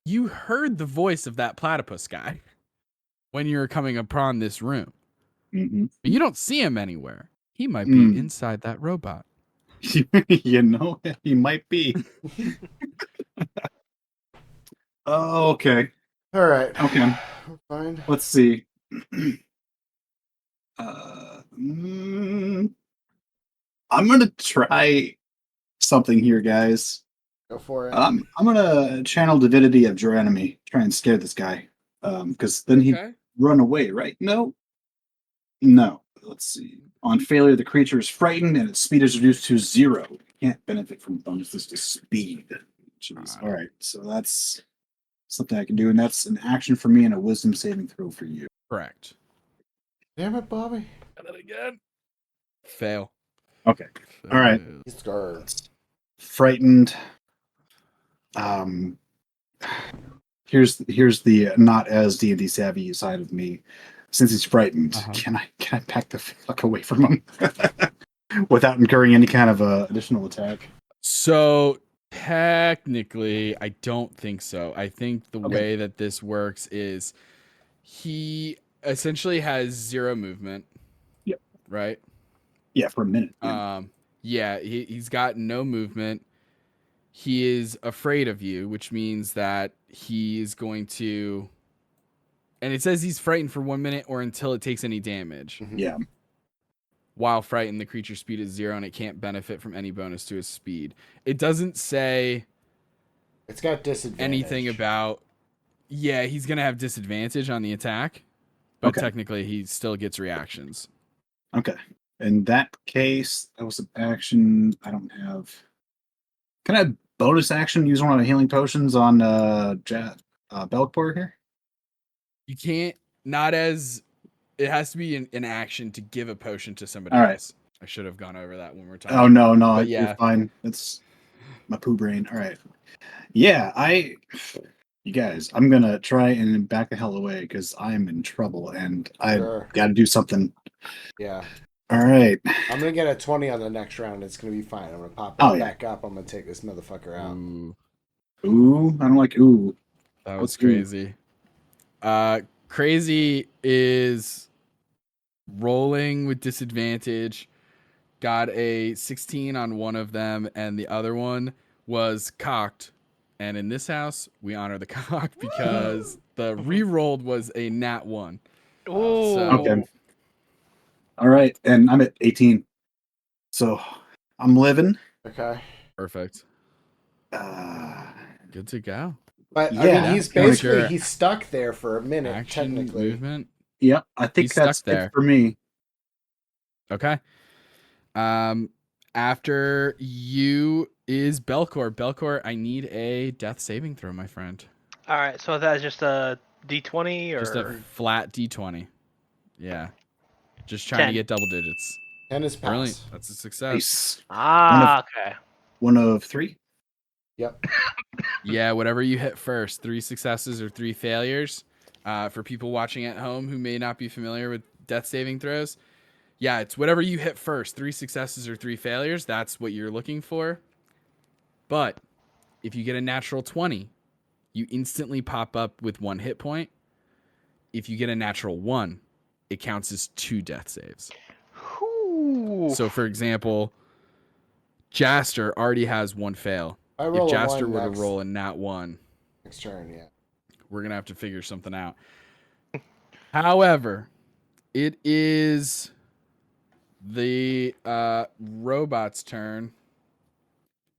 you heard the voice of that platypus guy when you were coming upon this room. Mm-hmm. But you don't see him anywhere. He might be inside that robot. You know, he might be. Oh, okay. All right. Okay. Fine. Let's see. I'm gonna try something here, guys. Go for it. I'm gonna channel divinity of Geronimi, try and scare this guy. Because then he'd run away, right? No. Let's see. On failure, the creature is frightened and its speed is reduced to 0. It can't benefit from bonuses to speed. Jeez. All right, so that's something I can do, and that's an action for me and a wisdom saving throw for you. Correct. Damn it, Bobby. Got it again. Fail. Okay. All right. He's scared. Frightened. Here's the not as D&D savvy side of me. Since he's frightened, can I back the fuck away from him without incurring any kind of additional attack? So technically, I don't think so. I think the way that this works is he essentially has 0 movement. Yep. Right? Yeah, for a minute. Yeah, he's got no movement. He is afraid of you, which means that he is going to... And it says he's frightened for 1 minute or until it takes any damage. Yeah. While frightened, the creature's speed is 0 and it can't benefit from any bonus to his speed. It doesn't say... It's got disadvantage. Anything about... Yeah, he's going to have disadvantage on the attack. But technically, he still gets reactions. Okay. In that case, that was an action I don't have. Can I bonus action use one of the healing potions on Belkport here? You can't, not as, it has to be an action to give a potion to somebody else. I should have gone over that one more time. Oh, no, but you're fine. It's my poo brain. All right. Yeah, you guys, I'm going to try and back the hell away because I'm in trouble and I got to do something. Yeah. All right. I'm going to get a 20 on the next round. It's going to be fine. I'm going to pop it back up. I'm going to take this motherfucker out. Ooh, I don't like ooh. That was crazy. Crazy is rolling with disadvantage. Got a 16 on one of them, and the other one was cocked. And in this house, we honor the cock because the re-rolled was a nat 1. Ooh. Okay. All right, and I'm at 18. So I'm living. Okay. Perfect. Good to go. But I mean, he's basically he's stuck there for a minute. Action, technically, movement. Yep, I think that's it for me. Okay. After you is Belcor. Belcor, I need a death saving throw, my friend. All right, so that's just a D20 or just a flat D20. Yeah. Just trying to get double digits. And his pass. Brilliant. That's a success. Nice. Okay. One of 3. Yep. Yeah, whatever you hit first, 3 successes or 3 failures. For people watching at home who may not be familiar with death saving throws, yeah, it's whatever you hit first, 3 successes or 3 failures. That's what you're looking for. But if you get a natural 20, you instantly pop up with 1 hit point. If you get a natural 1, it counts as 2 death saves. Ooh. So, for example, Jaster already has 1 fail. I If roll a Jaster 1 were next, to roll a nat 1, next turn, yeah. we're going to have to figure something out. However, it is the robot's turn.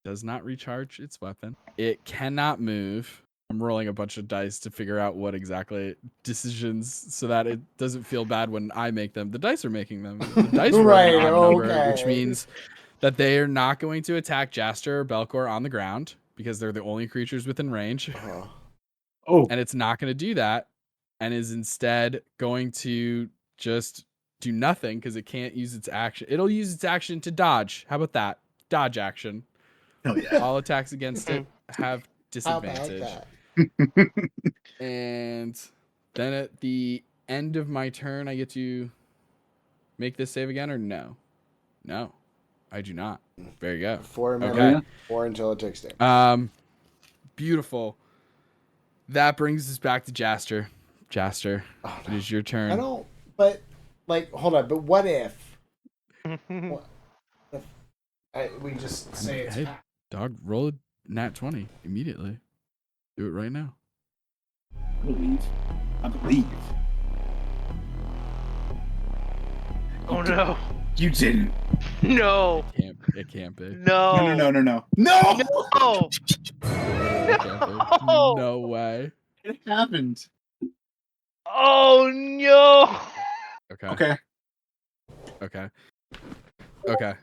Does not recharge its weapon. It cannot move. I'm rolling a bunch of dice to figure out what exactly decisions so that it doesn't feel bad when I make them. The dice are making them. The dice roll Right, an odd number, okay. which means that they are not going to attack Jaster or Belcor on the ground because they're the only creatures within range. Oh, And it's not going to do that and is instead going to just do nothing because it can't use its action. It'll use its action to dodge. How about that? Dodge action. hell yeah. All attacks against it have How about disadvantage. that? And then at the end of my turn, I get to make this save again or no? No, I do not. There you go. 4 Okay. remember, 4 until it takes damage. Beautiful. That brings us back to Jaster. Jaster, Oh, it is your turn. I don't. But like, hold on. But what if? What if we just say it's Hey, dog, roll a nat 20 immediately. Do it right now. I believe. Oh no. You didn't. No. It can't be. No. No. No. It can't be. No. No way. It happened. Oh no. Okay. Okay.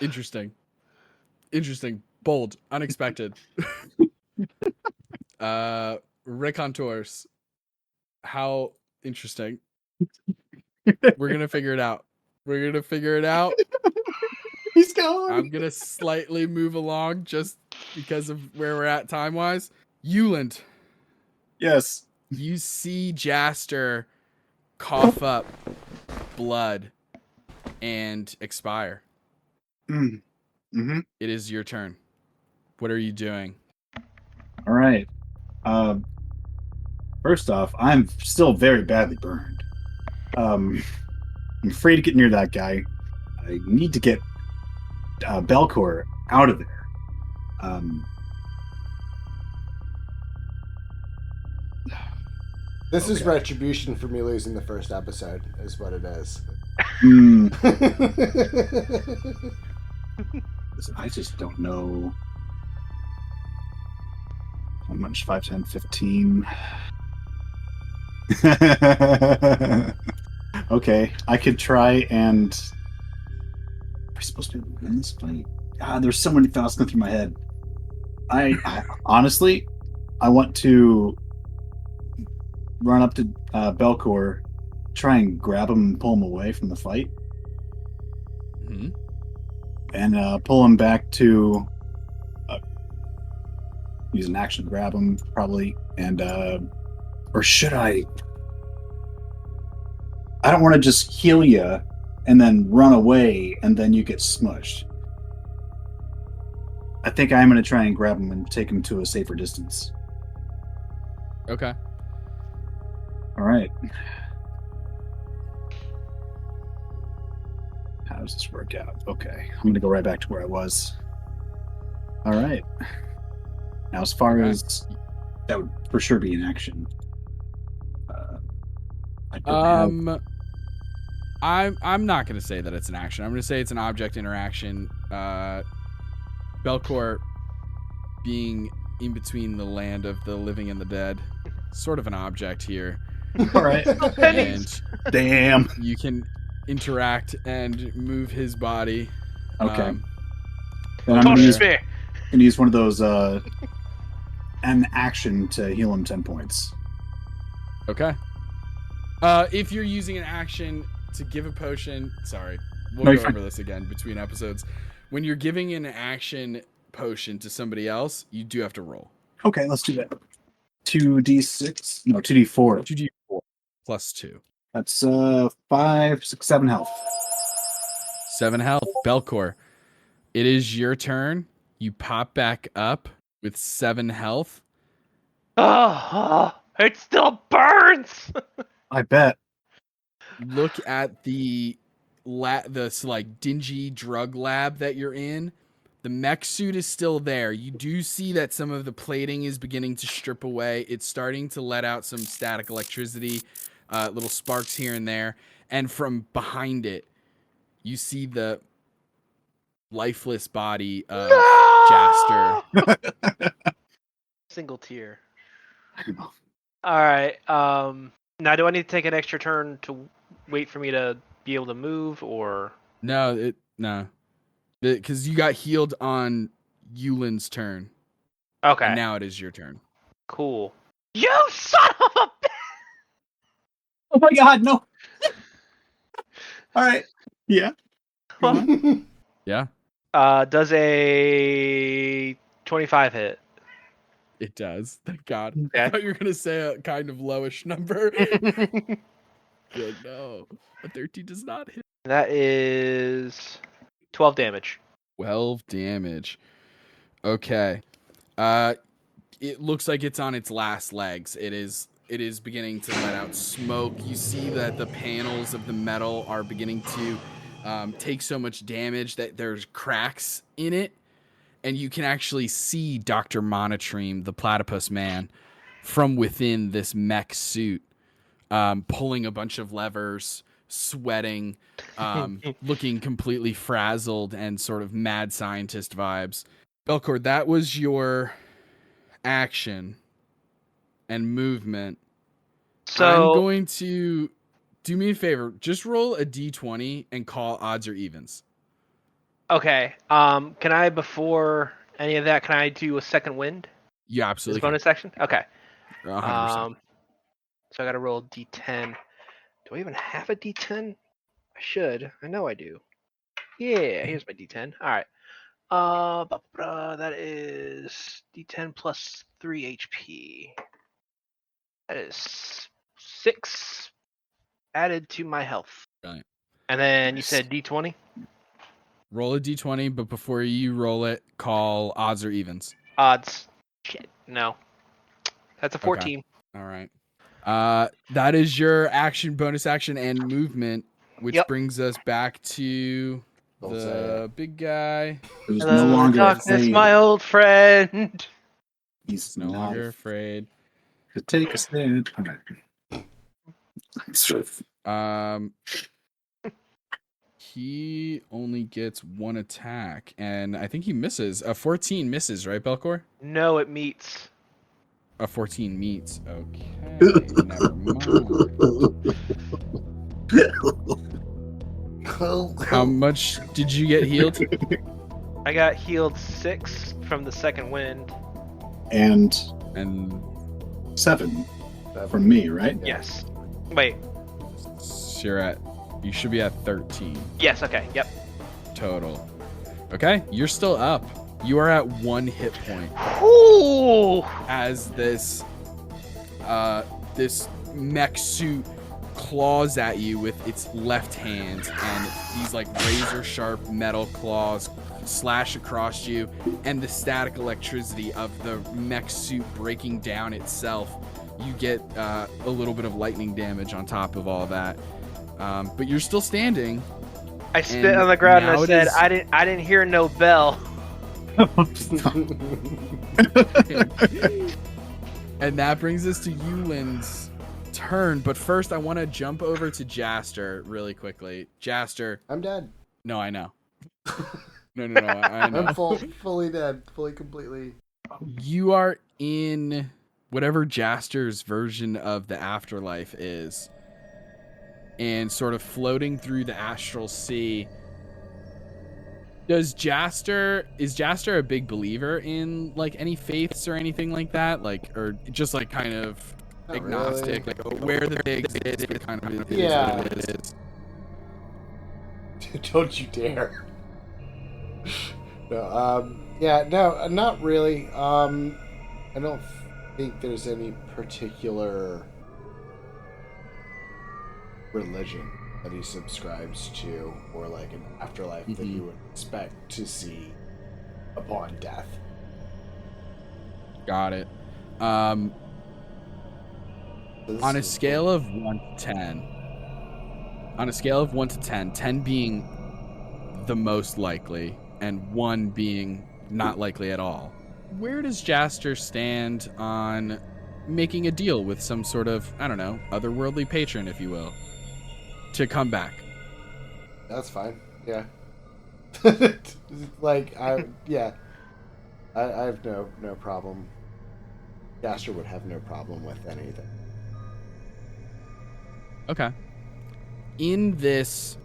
Interesting. Bold. Unexpected. Raconteurs. How interesting. We're gonna figure it out. He's going. I'm gonna slightly move along just because of where we're at time wise. Euland, Yes. you see Jaster cough up blood and expire. Mm-hmm. It is your turn. What are you doing? All right. First off, I'm still very badly burned. I'm afraid to get near that guy. I need to get Belcor out of there. This is Okay. retribution for me losing the first episode, is what it is. Listen, I just don't know how much 5, 10, 15. Okay, I could try and. Am I supposed to win this fight? There's so many thoughts going through my head. I honestly, I want to run up to Belcor, try and grab him and pull him away from the fight, Mm-hmm. and pull him back to use an action to grab him probably, and or should I don't want to just heal you and then run away and then you get smushed. I think I'm going to try and grab him and take him to a safer distance. Okay. All right. How does this work out? Okay, I'm going to go right back to where I was. All right. Now, as far Okay. as that would for sure be an action. I don't have... I'm not going to say that it's an action. I'm going to say it's an object interaction. Belcor being in between the land of the living and the dead, sort of an object here. All right. And Damn. you can interact and move his body. Okay. Um, Then I'm going to use, me. one of those an action to heal him 10 points. Okay. If you're using an action to give a potion, we'll No, go you're over this again between episodes. When you're giving an action potion to somebody else, you do have to roll. Okay, let's do that. 2d6. No, 2d4. 2d4 plus 2. That's 5, 6, 7 health. 7 health. Belcor, it is your turn. You pop back up with 7 health. It still burns. I bet. Look at the like dingy drug lab that you're in. The mech suit is still there. You do see that some of the plating is beginning to strip away. It's starting to let out some static electricity, little sparks here and there. And from behind it, you see the lifeless body of Jaster. Single tear. All right. Now, do I need to take an extra turn to wait for me to be able to move, or No, because you got healed on Yulin's turn. okay? And now it is your turn. Cool. You son of a bitch! Oh my god, no. All right. Yeah. Go on. Yeah, Does a 25 hit? it does. Thank God. Okay. I thought you were gonna say a kind of lowish number. You're like, no, a 13 does not hit. That is 12 damage. 12 damage. Okay. It looks like it's on its last legs. It is beginning to let out smoke. You see that the panels of the metal are beginning to take so much damage that there's cracks in it. And you can actually see Dr. Monotream, the platypus man, from within this mech suit, pulling a bunch of levers, sweating, looking completely frazzled and sort of mad scientist vibes. Belcor, that was your action and movement. So I'm going to do me a favor. Just roll a d20 and call odds or evens. okay. Can I, before any of that, can I do a second wind? You This absolutely bonus action? Okay. can. 100%. So I gotta roll d10. Do I even have a d10? I should. I know I do. Yeah, here's my d10. All right. That is d10 plus 3 HP. That is 6 added to my health. Brilliant. And then you said d20? Roll a d20, but before you roll it, call odds or evens. Odds. Shit. No. That's a 14. Okay. All right. That is your action, bonus action, and movement, which Yep. brings us back to Don't say the big guy. It was Hello, no longer darkness, afraid. my old friend. He's It's no longer afraid. to take a stand. Okay. He only gets one attack, and I think he misses. A 14 misses, right, Belcor? No, it meets. A 14 meets. Okay, never mind. How much did you get healed? I got healed 6 from the second wind. And And 7 from me, right? Yes. Wait. you should be at 13 Yes, okay. Yep. total. Okay, you're still up. You are at 1 hit point Ooh. as this mech suit claws at you with its left hand, and these like razor sharp metal claws slash across you, and the static electricity of the mech suit breaking down itself. You get a little bit of lightning damage on top of all that, but you're still standing. I spit And on the ground and now I it said, is- I didn't hear no bell. And that brings us to Yulin's turn. But first, I want to jump over to Jaster really quickly. Jaster. I'm dead. No, I know. No, I know. I'm fully dead. Fully, completely. You are in whatever Jaster's version of the afterlife is, and sort of floating through the astral sea. Is Jaster a big believer in like any faiths or anything like that? Like, or just like kind of Not agnostic, really. like aware that they exist, but kind of is Yeah. what it is. Don't you dare. No, yeah, no, not really. I don't think there's any particular religion that he subscribes to, or like an afterlife that you would expect to see upon death. Got it. On a scale of 1 to 10, on a scale of 1 to 10, 10 being the most likely and 1 being not likely at all, where does Jaster stand on making a deal with some sort of, I don't know, otherworldly patron, if you will, to come back? That's fine. Yeah. Like I have no problem. Jaster would have no problem with anything. Okay. In this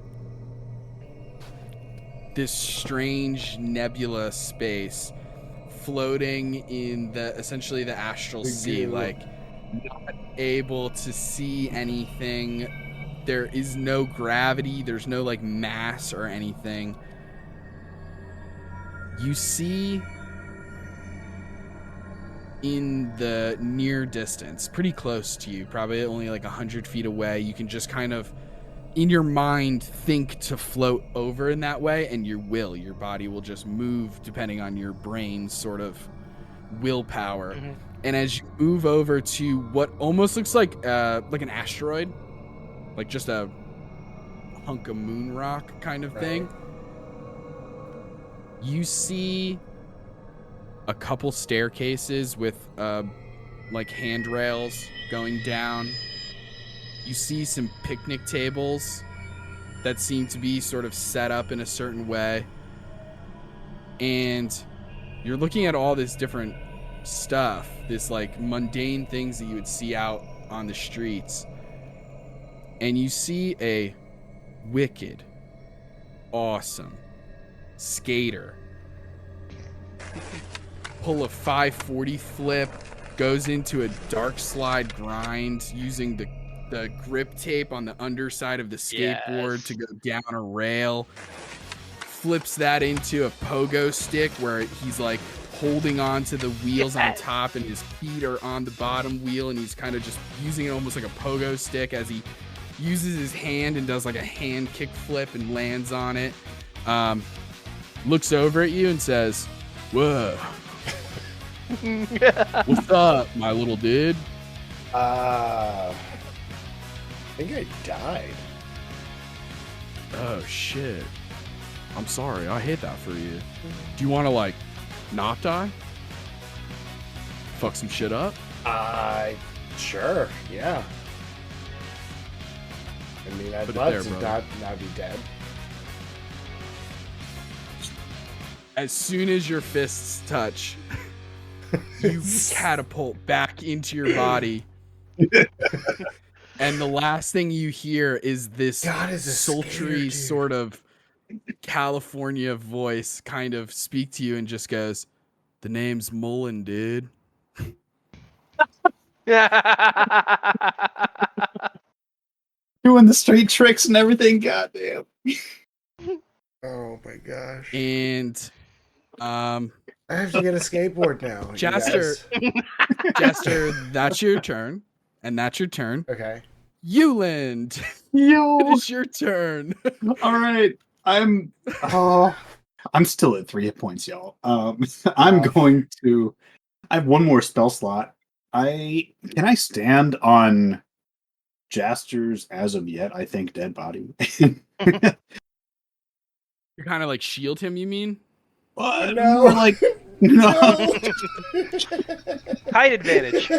strange nebula space, floating in essentially the astral sea, like not able to see anything. There is no gravity. There's no like mass or anything. You see in the near distance, pretty close to you, probably only like 100 feet away, you can just kind of in your mind think to float over in that way, and your body will just move depending on your brain's sort of willpower. And as you move over to what almost looks like an asteroid, like just a hunk of moon rock kind of thing, you see a couple staircases with like handrails going down. You see some picnic tables that seem to be sort of set up in a certain way. And you're looking at all this different stuff, this like mundane things that you would see out on the streets. And you see a wicked, awesome skater pull a 540 flip, goes into a dark slide grind using the grip tape on the underside of the skateboard to go down a rail, flips that into a pogo stick where he's like holding on to the wheels on top and his feet are on the bottom wheel, and he's kind of just using it almost like a pogo stick as he uses his hand and does like a hand kick flip and lands on it. Looks over at you and says, "Whoa. What's up, my little dude?" I think I died. Oh shit. I'm sorry. I hate that for you. Do you want to like not die? Fuck some shit up? Sure, yeah. I mean, I'd love to not be dead. As soon as your fists touch, you catapult back into your body. And the last thing you hear is this sultry sort of California voice kind of speak to you and just goes, "The name's Mullen, dude." Doing the street tricks and everything, goddamn. Oh my gosh. And I have to get a skateboard now. Jaster, that's your turn. And that's your turn. Okay. Euland, Yo, it's your turn. all right. I'm still at 3 hit points, y'all. I have one more spell slot. Can I stand on Jaster's as of yet, I think, dead body? You kind of like shield him, you mean? What? No. More like no. Height advantage.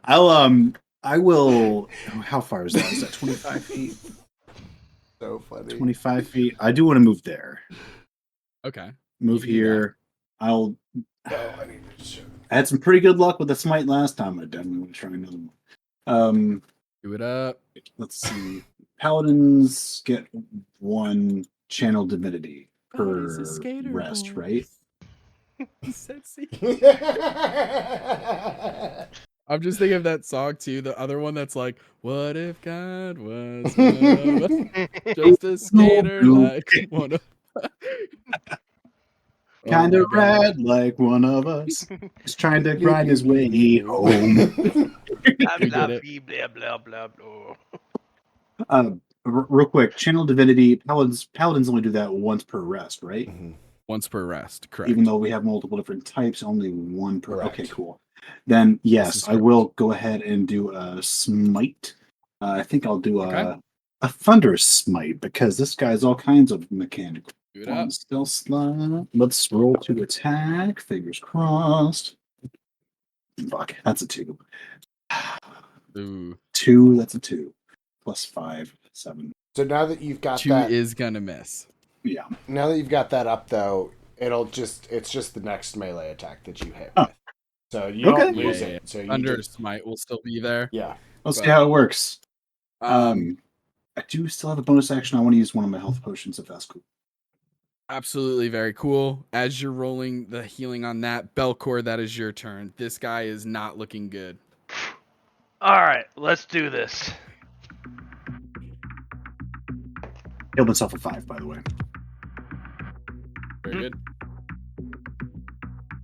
I will. How far is that? Is that 25 feet? So funny. 25 feet. I do want to move there. Okay. Move here. I need to I had some pretty good luck with the smite last time. I definitely want to try another one. Do it up. Let's see. Paladins get 1 channel divinity per rest, right? Sexy. I'm just thinking of that song too. The other one that's like, "What if God was one of us? Just a skater like one of." Kind Oh of my God. rad, like one of us. He's trying to grind his way home. Blah, We blah, get it. blah, blah, blah, blah. Real quick, channel divinity. Paladins only do that once per rest, right? Mhm. Once per rest, correct? Even though we have multiple different types, only one per. Correct. Okay, cool. Then This yes, is I will go ahead and do a smite. I think I'll do Okay. a thunderous smite because this guy's all kinds of mechanical. Do it up. One still slot. Let's roll to attack. Fingers crossed. Fuck, that's a 2. Ooh, 2, that's a 2. Plus 5, 7. So now that you've got 2 that, is gonna miss. Yeah. now that you've got that up though, it's just the next melee attack that you hit Oh. with. So you Okay. don't lose Yeah. it. So you Under just, smite will still be there. yeah. Let's see But, how it works. Um, I do still have a bonus action. I want to use one of my health potions if that's cool. absolutely very cool. As you're rolling the healing on that, Belcor, that is your turn. This guy is not looking good. All right, let's do this. Healed myself a 5, by the way. Very good.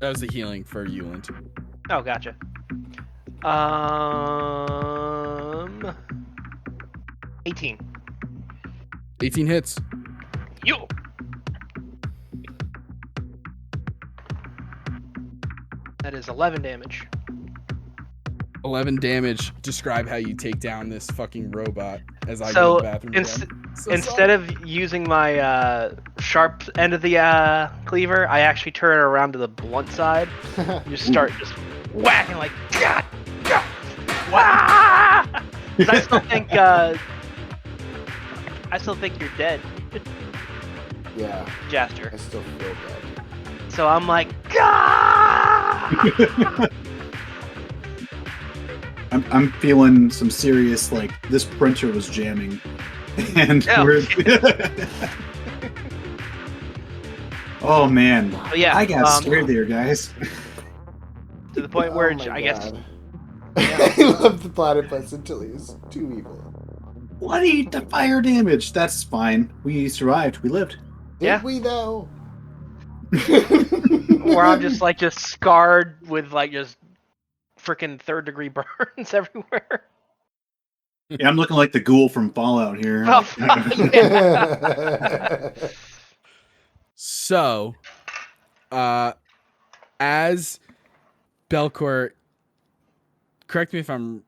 That was the healing for Euland. Oh, gotcha. 18. 18 hits. Yo. That is 11 damage. 11 damage. Describe how you take down this fucking robot as I So, go to the bathroom ins- again. So Instead sorry. of using my sharp end of the cleaver, I actually turn it around to the blunt side. Just start just whacking like, God, God, wah! 'Cause I still think you're dead, Yeah. Jaster. I still feel bad. So I'm like, God! I'm feeling some serious, like, this printer was jamming. And Oh. we're... Oh, man. But yeah, I got scared there, guys. to the point where Oh my I guess God. I love the platypus until he's too evil. What eat the fire damage? That's fine. We survived. We lived. Did Yeah. we though? where I'm just scarred with just freaking 3rd-degree burns everywhere. Yeah, I'm looking like the ghoul from Fallout here. Oh, Like- yeah. So, as Belcor, correct me if I'm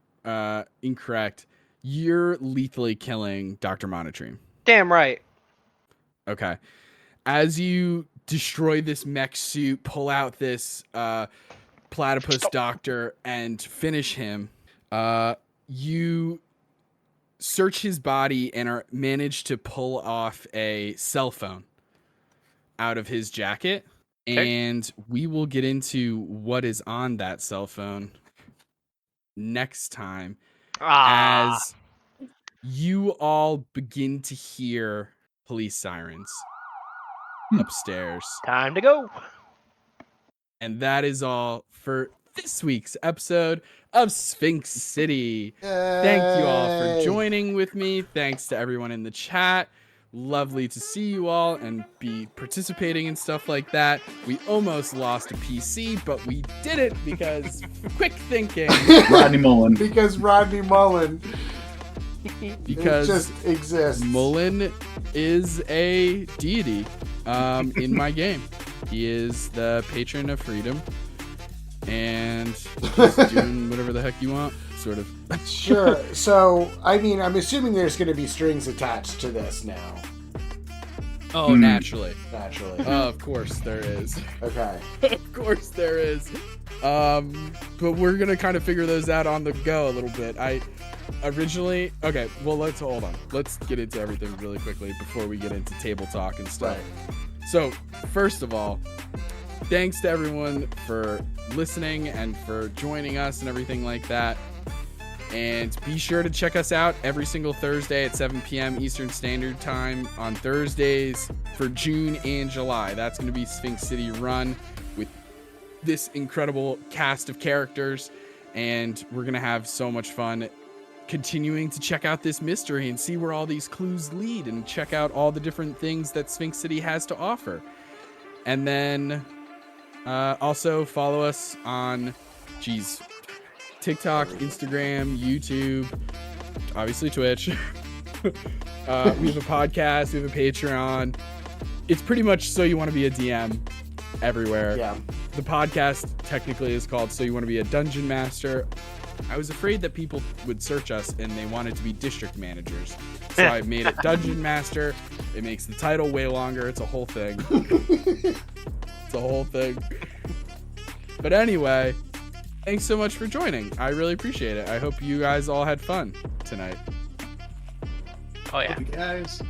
incorrect, you're lethally killing Dr. Monotream. Damn right. Okay. As you destroy this mech suit, pull out this platypus doctor, and finish him, you search his body and manage to pull off a cell phone out of his jacket. Okay. And we will get into what is on that cell phone next time as you all begin to hear police sirens upstairs. Time to go. And that is all for this week's episode of Sphinx City. Thank you all for Yay. joining with me. Thanks to everyone in the chat. Lovely to see you all and be participating and stuff like that. We almost lost a PC, but we did it because quick thinking. Rodney Mullen. Because Rodney Mullen. Because it just exists. Mullen is a deity in my game. He is the patron of freedom and just doing whatever the heck you want, sort of. Sure. So, I mean, I'm assuming there's going to be strings attached to this now. Oh, naturally. Naturally. Of course there is. Okay. Of course there is. But we're gonna kind of figure those out on the go a little bit. I originally okay, well let's hold on. Let's get into everything really quickly before we get into table talk and stuff. Right. So, first of all, thanks to everyone for listening and for joining us and everything like that. And be sure to check us out every single Thursday at 7 p.m. Eastern Standard Time on Thursdays for June and July. That's going to be Sphinx City Run with this incredible cast of characters. and we're gonna have so much fun continuing to check out this mystery and see where all these clues lead, and check out all the different things that Sphinx City has to offer. And then also follow us on TikTok, Instagram, YouTube, obviously Twitch. We have a podcast, we have a Patreon. It's pretty much So You Want to Be a DM everywhere. Yeah. The podcast technically is called So You Want to Be a Dungeon Master. I was afraid that people would search us and they wanted to be district managers. So I made it Dungeon Master. It makes the title way longer. It's a whole thing. It's a whole thing. But anyway, thanks so much for joining. I really appreciate it. I hope you guys all had fun tonight. Oh yeah. Hope you guys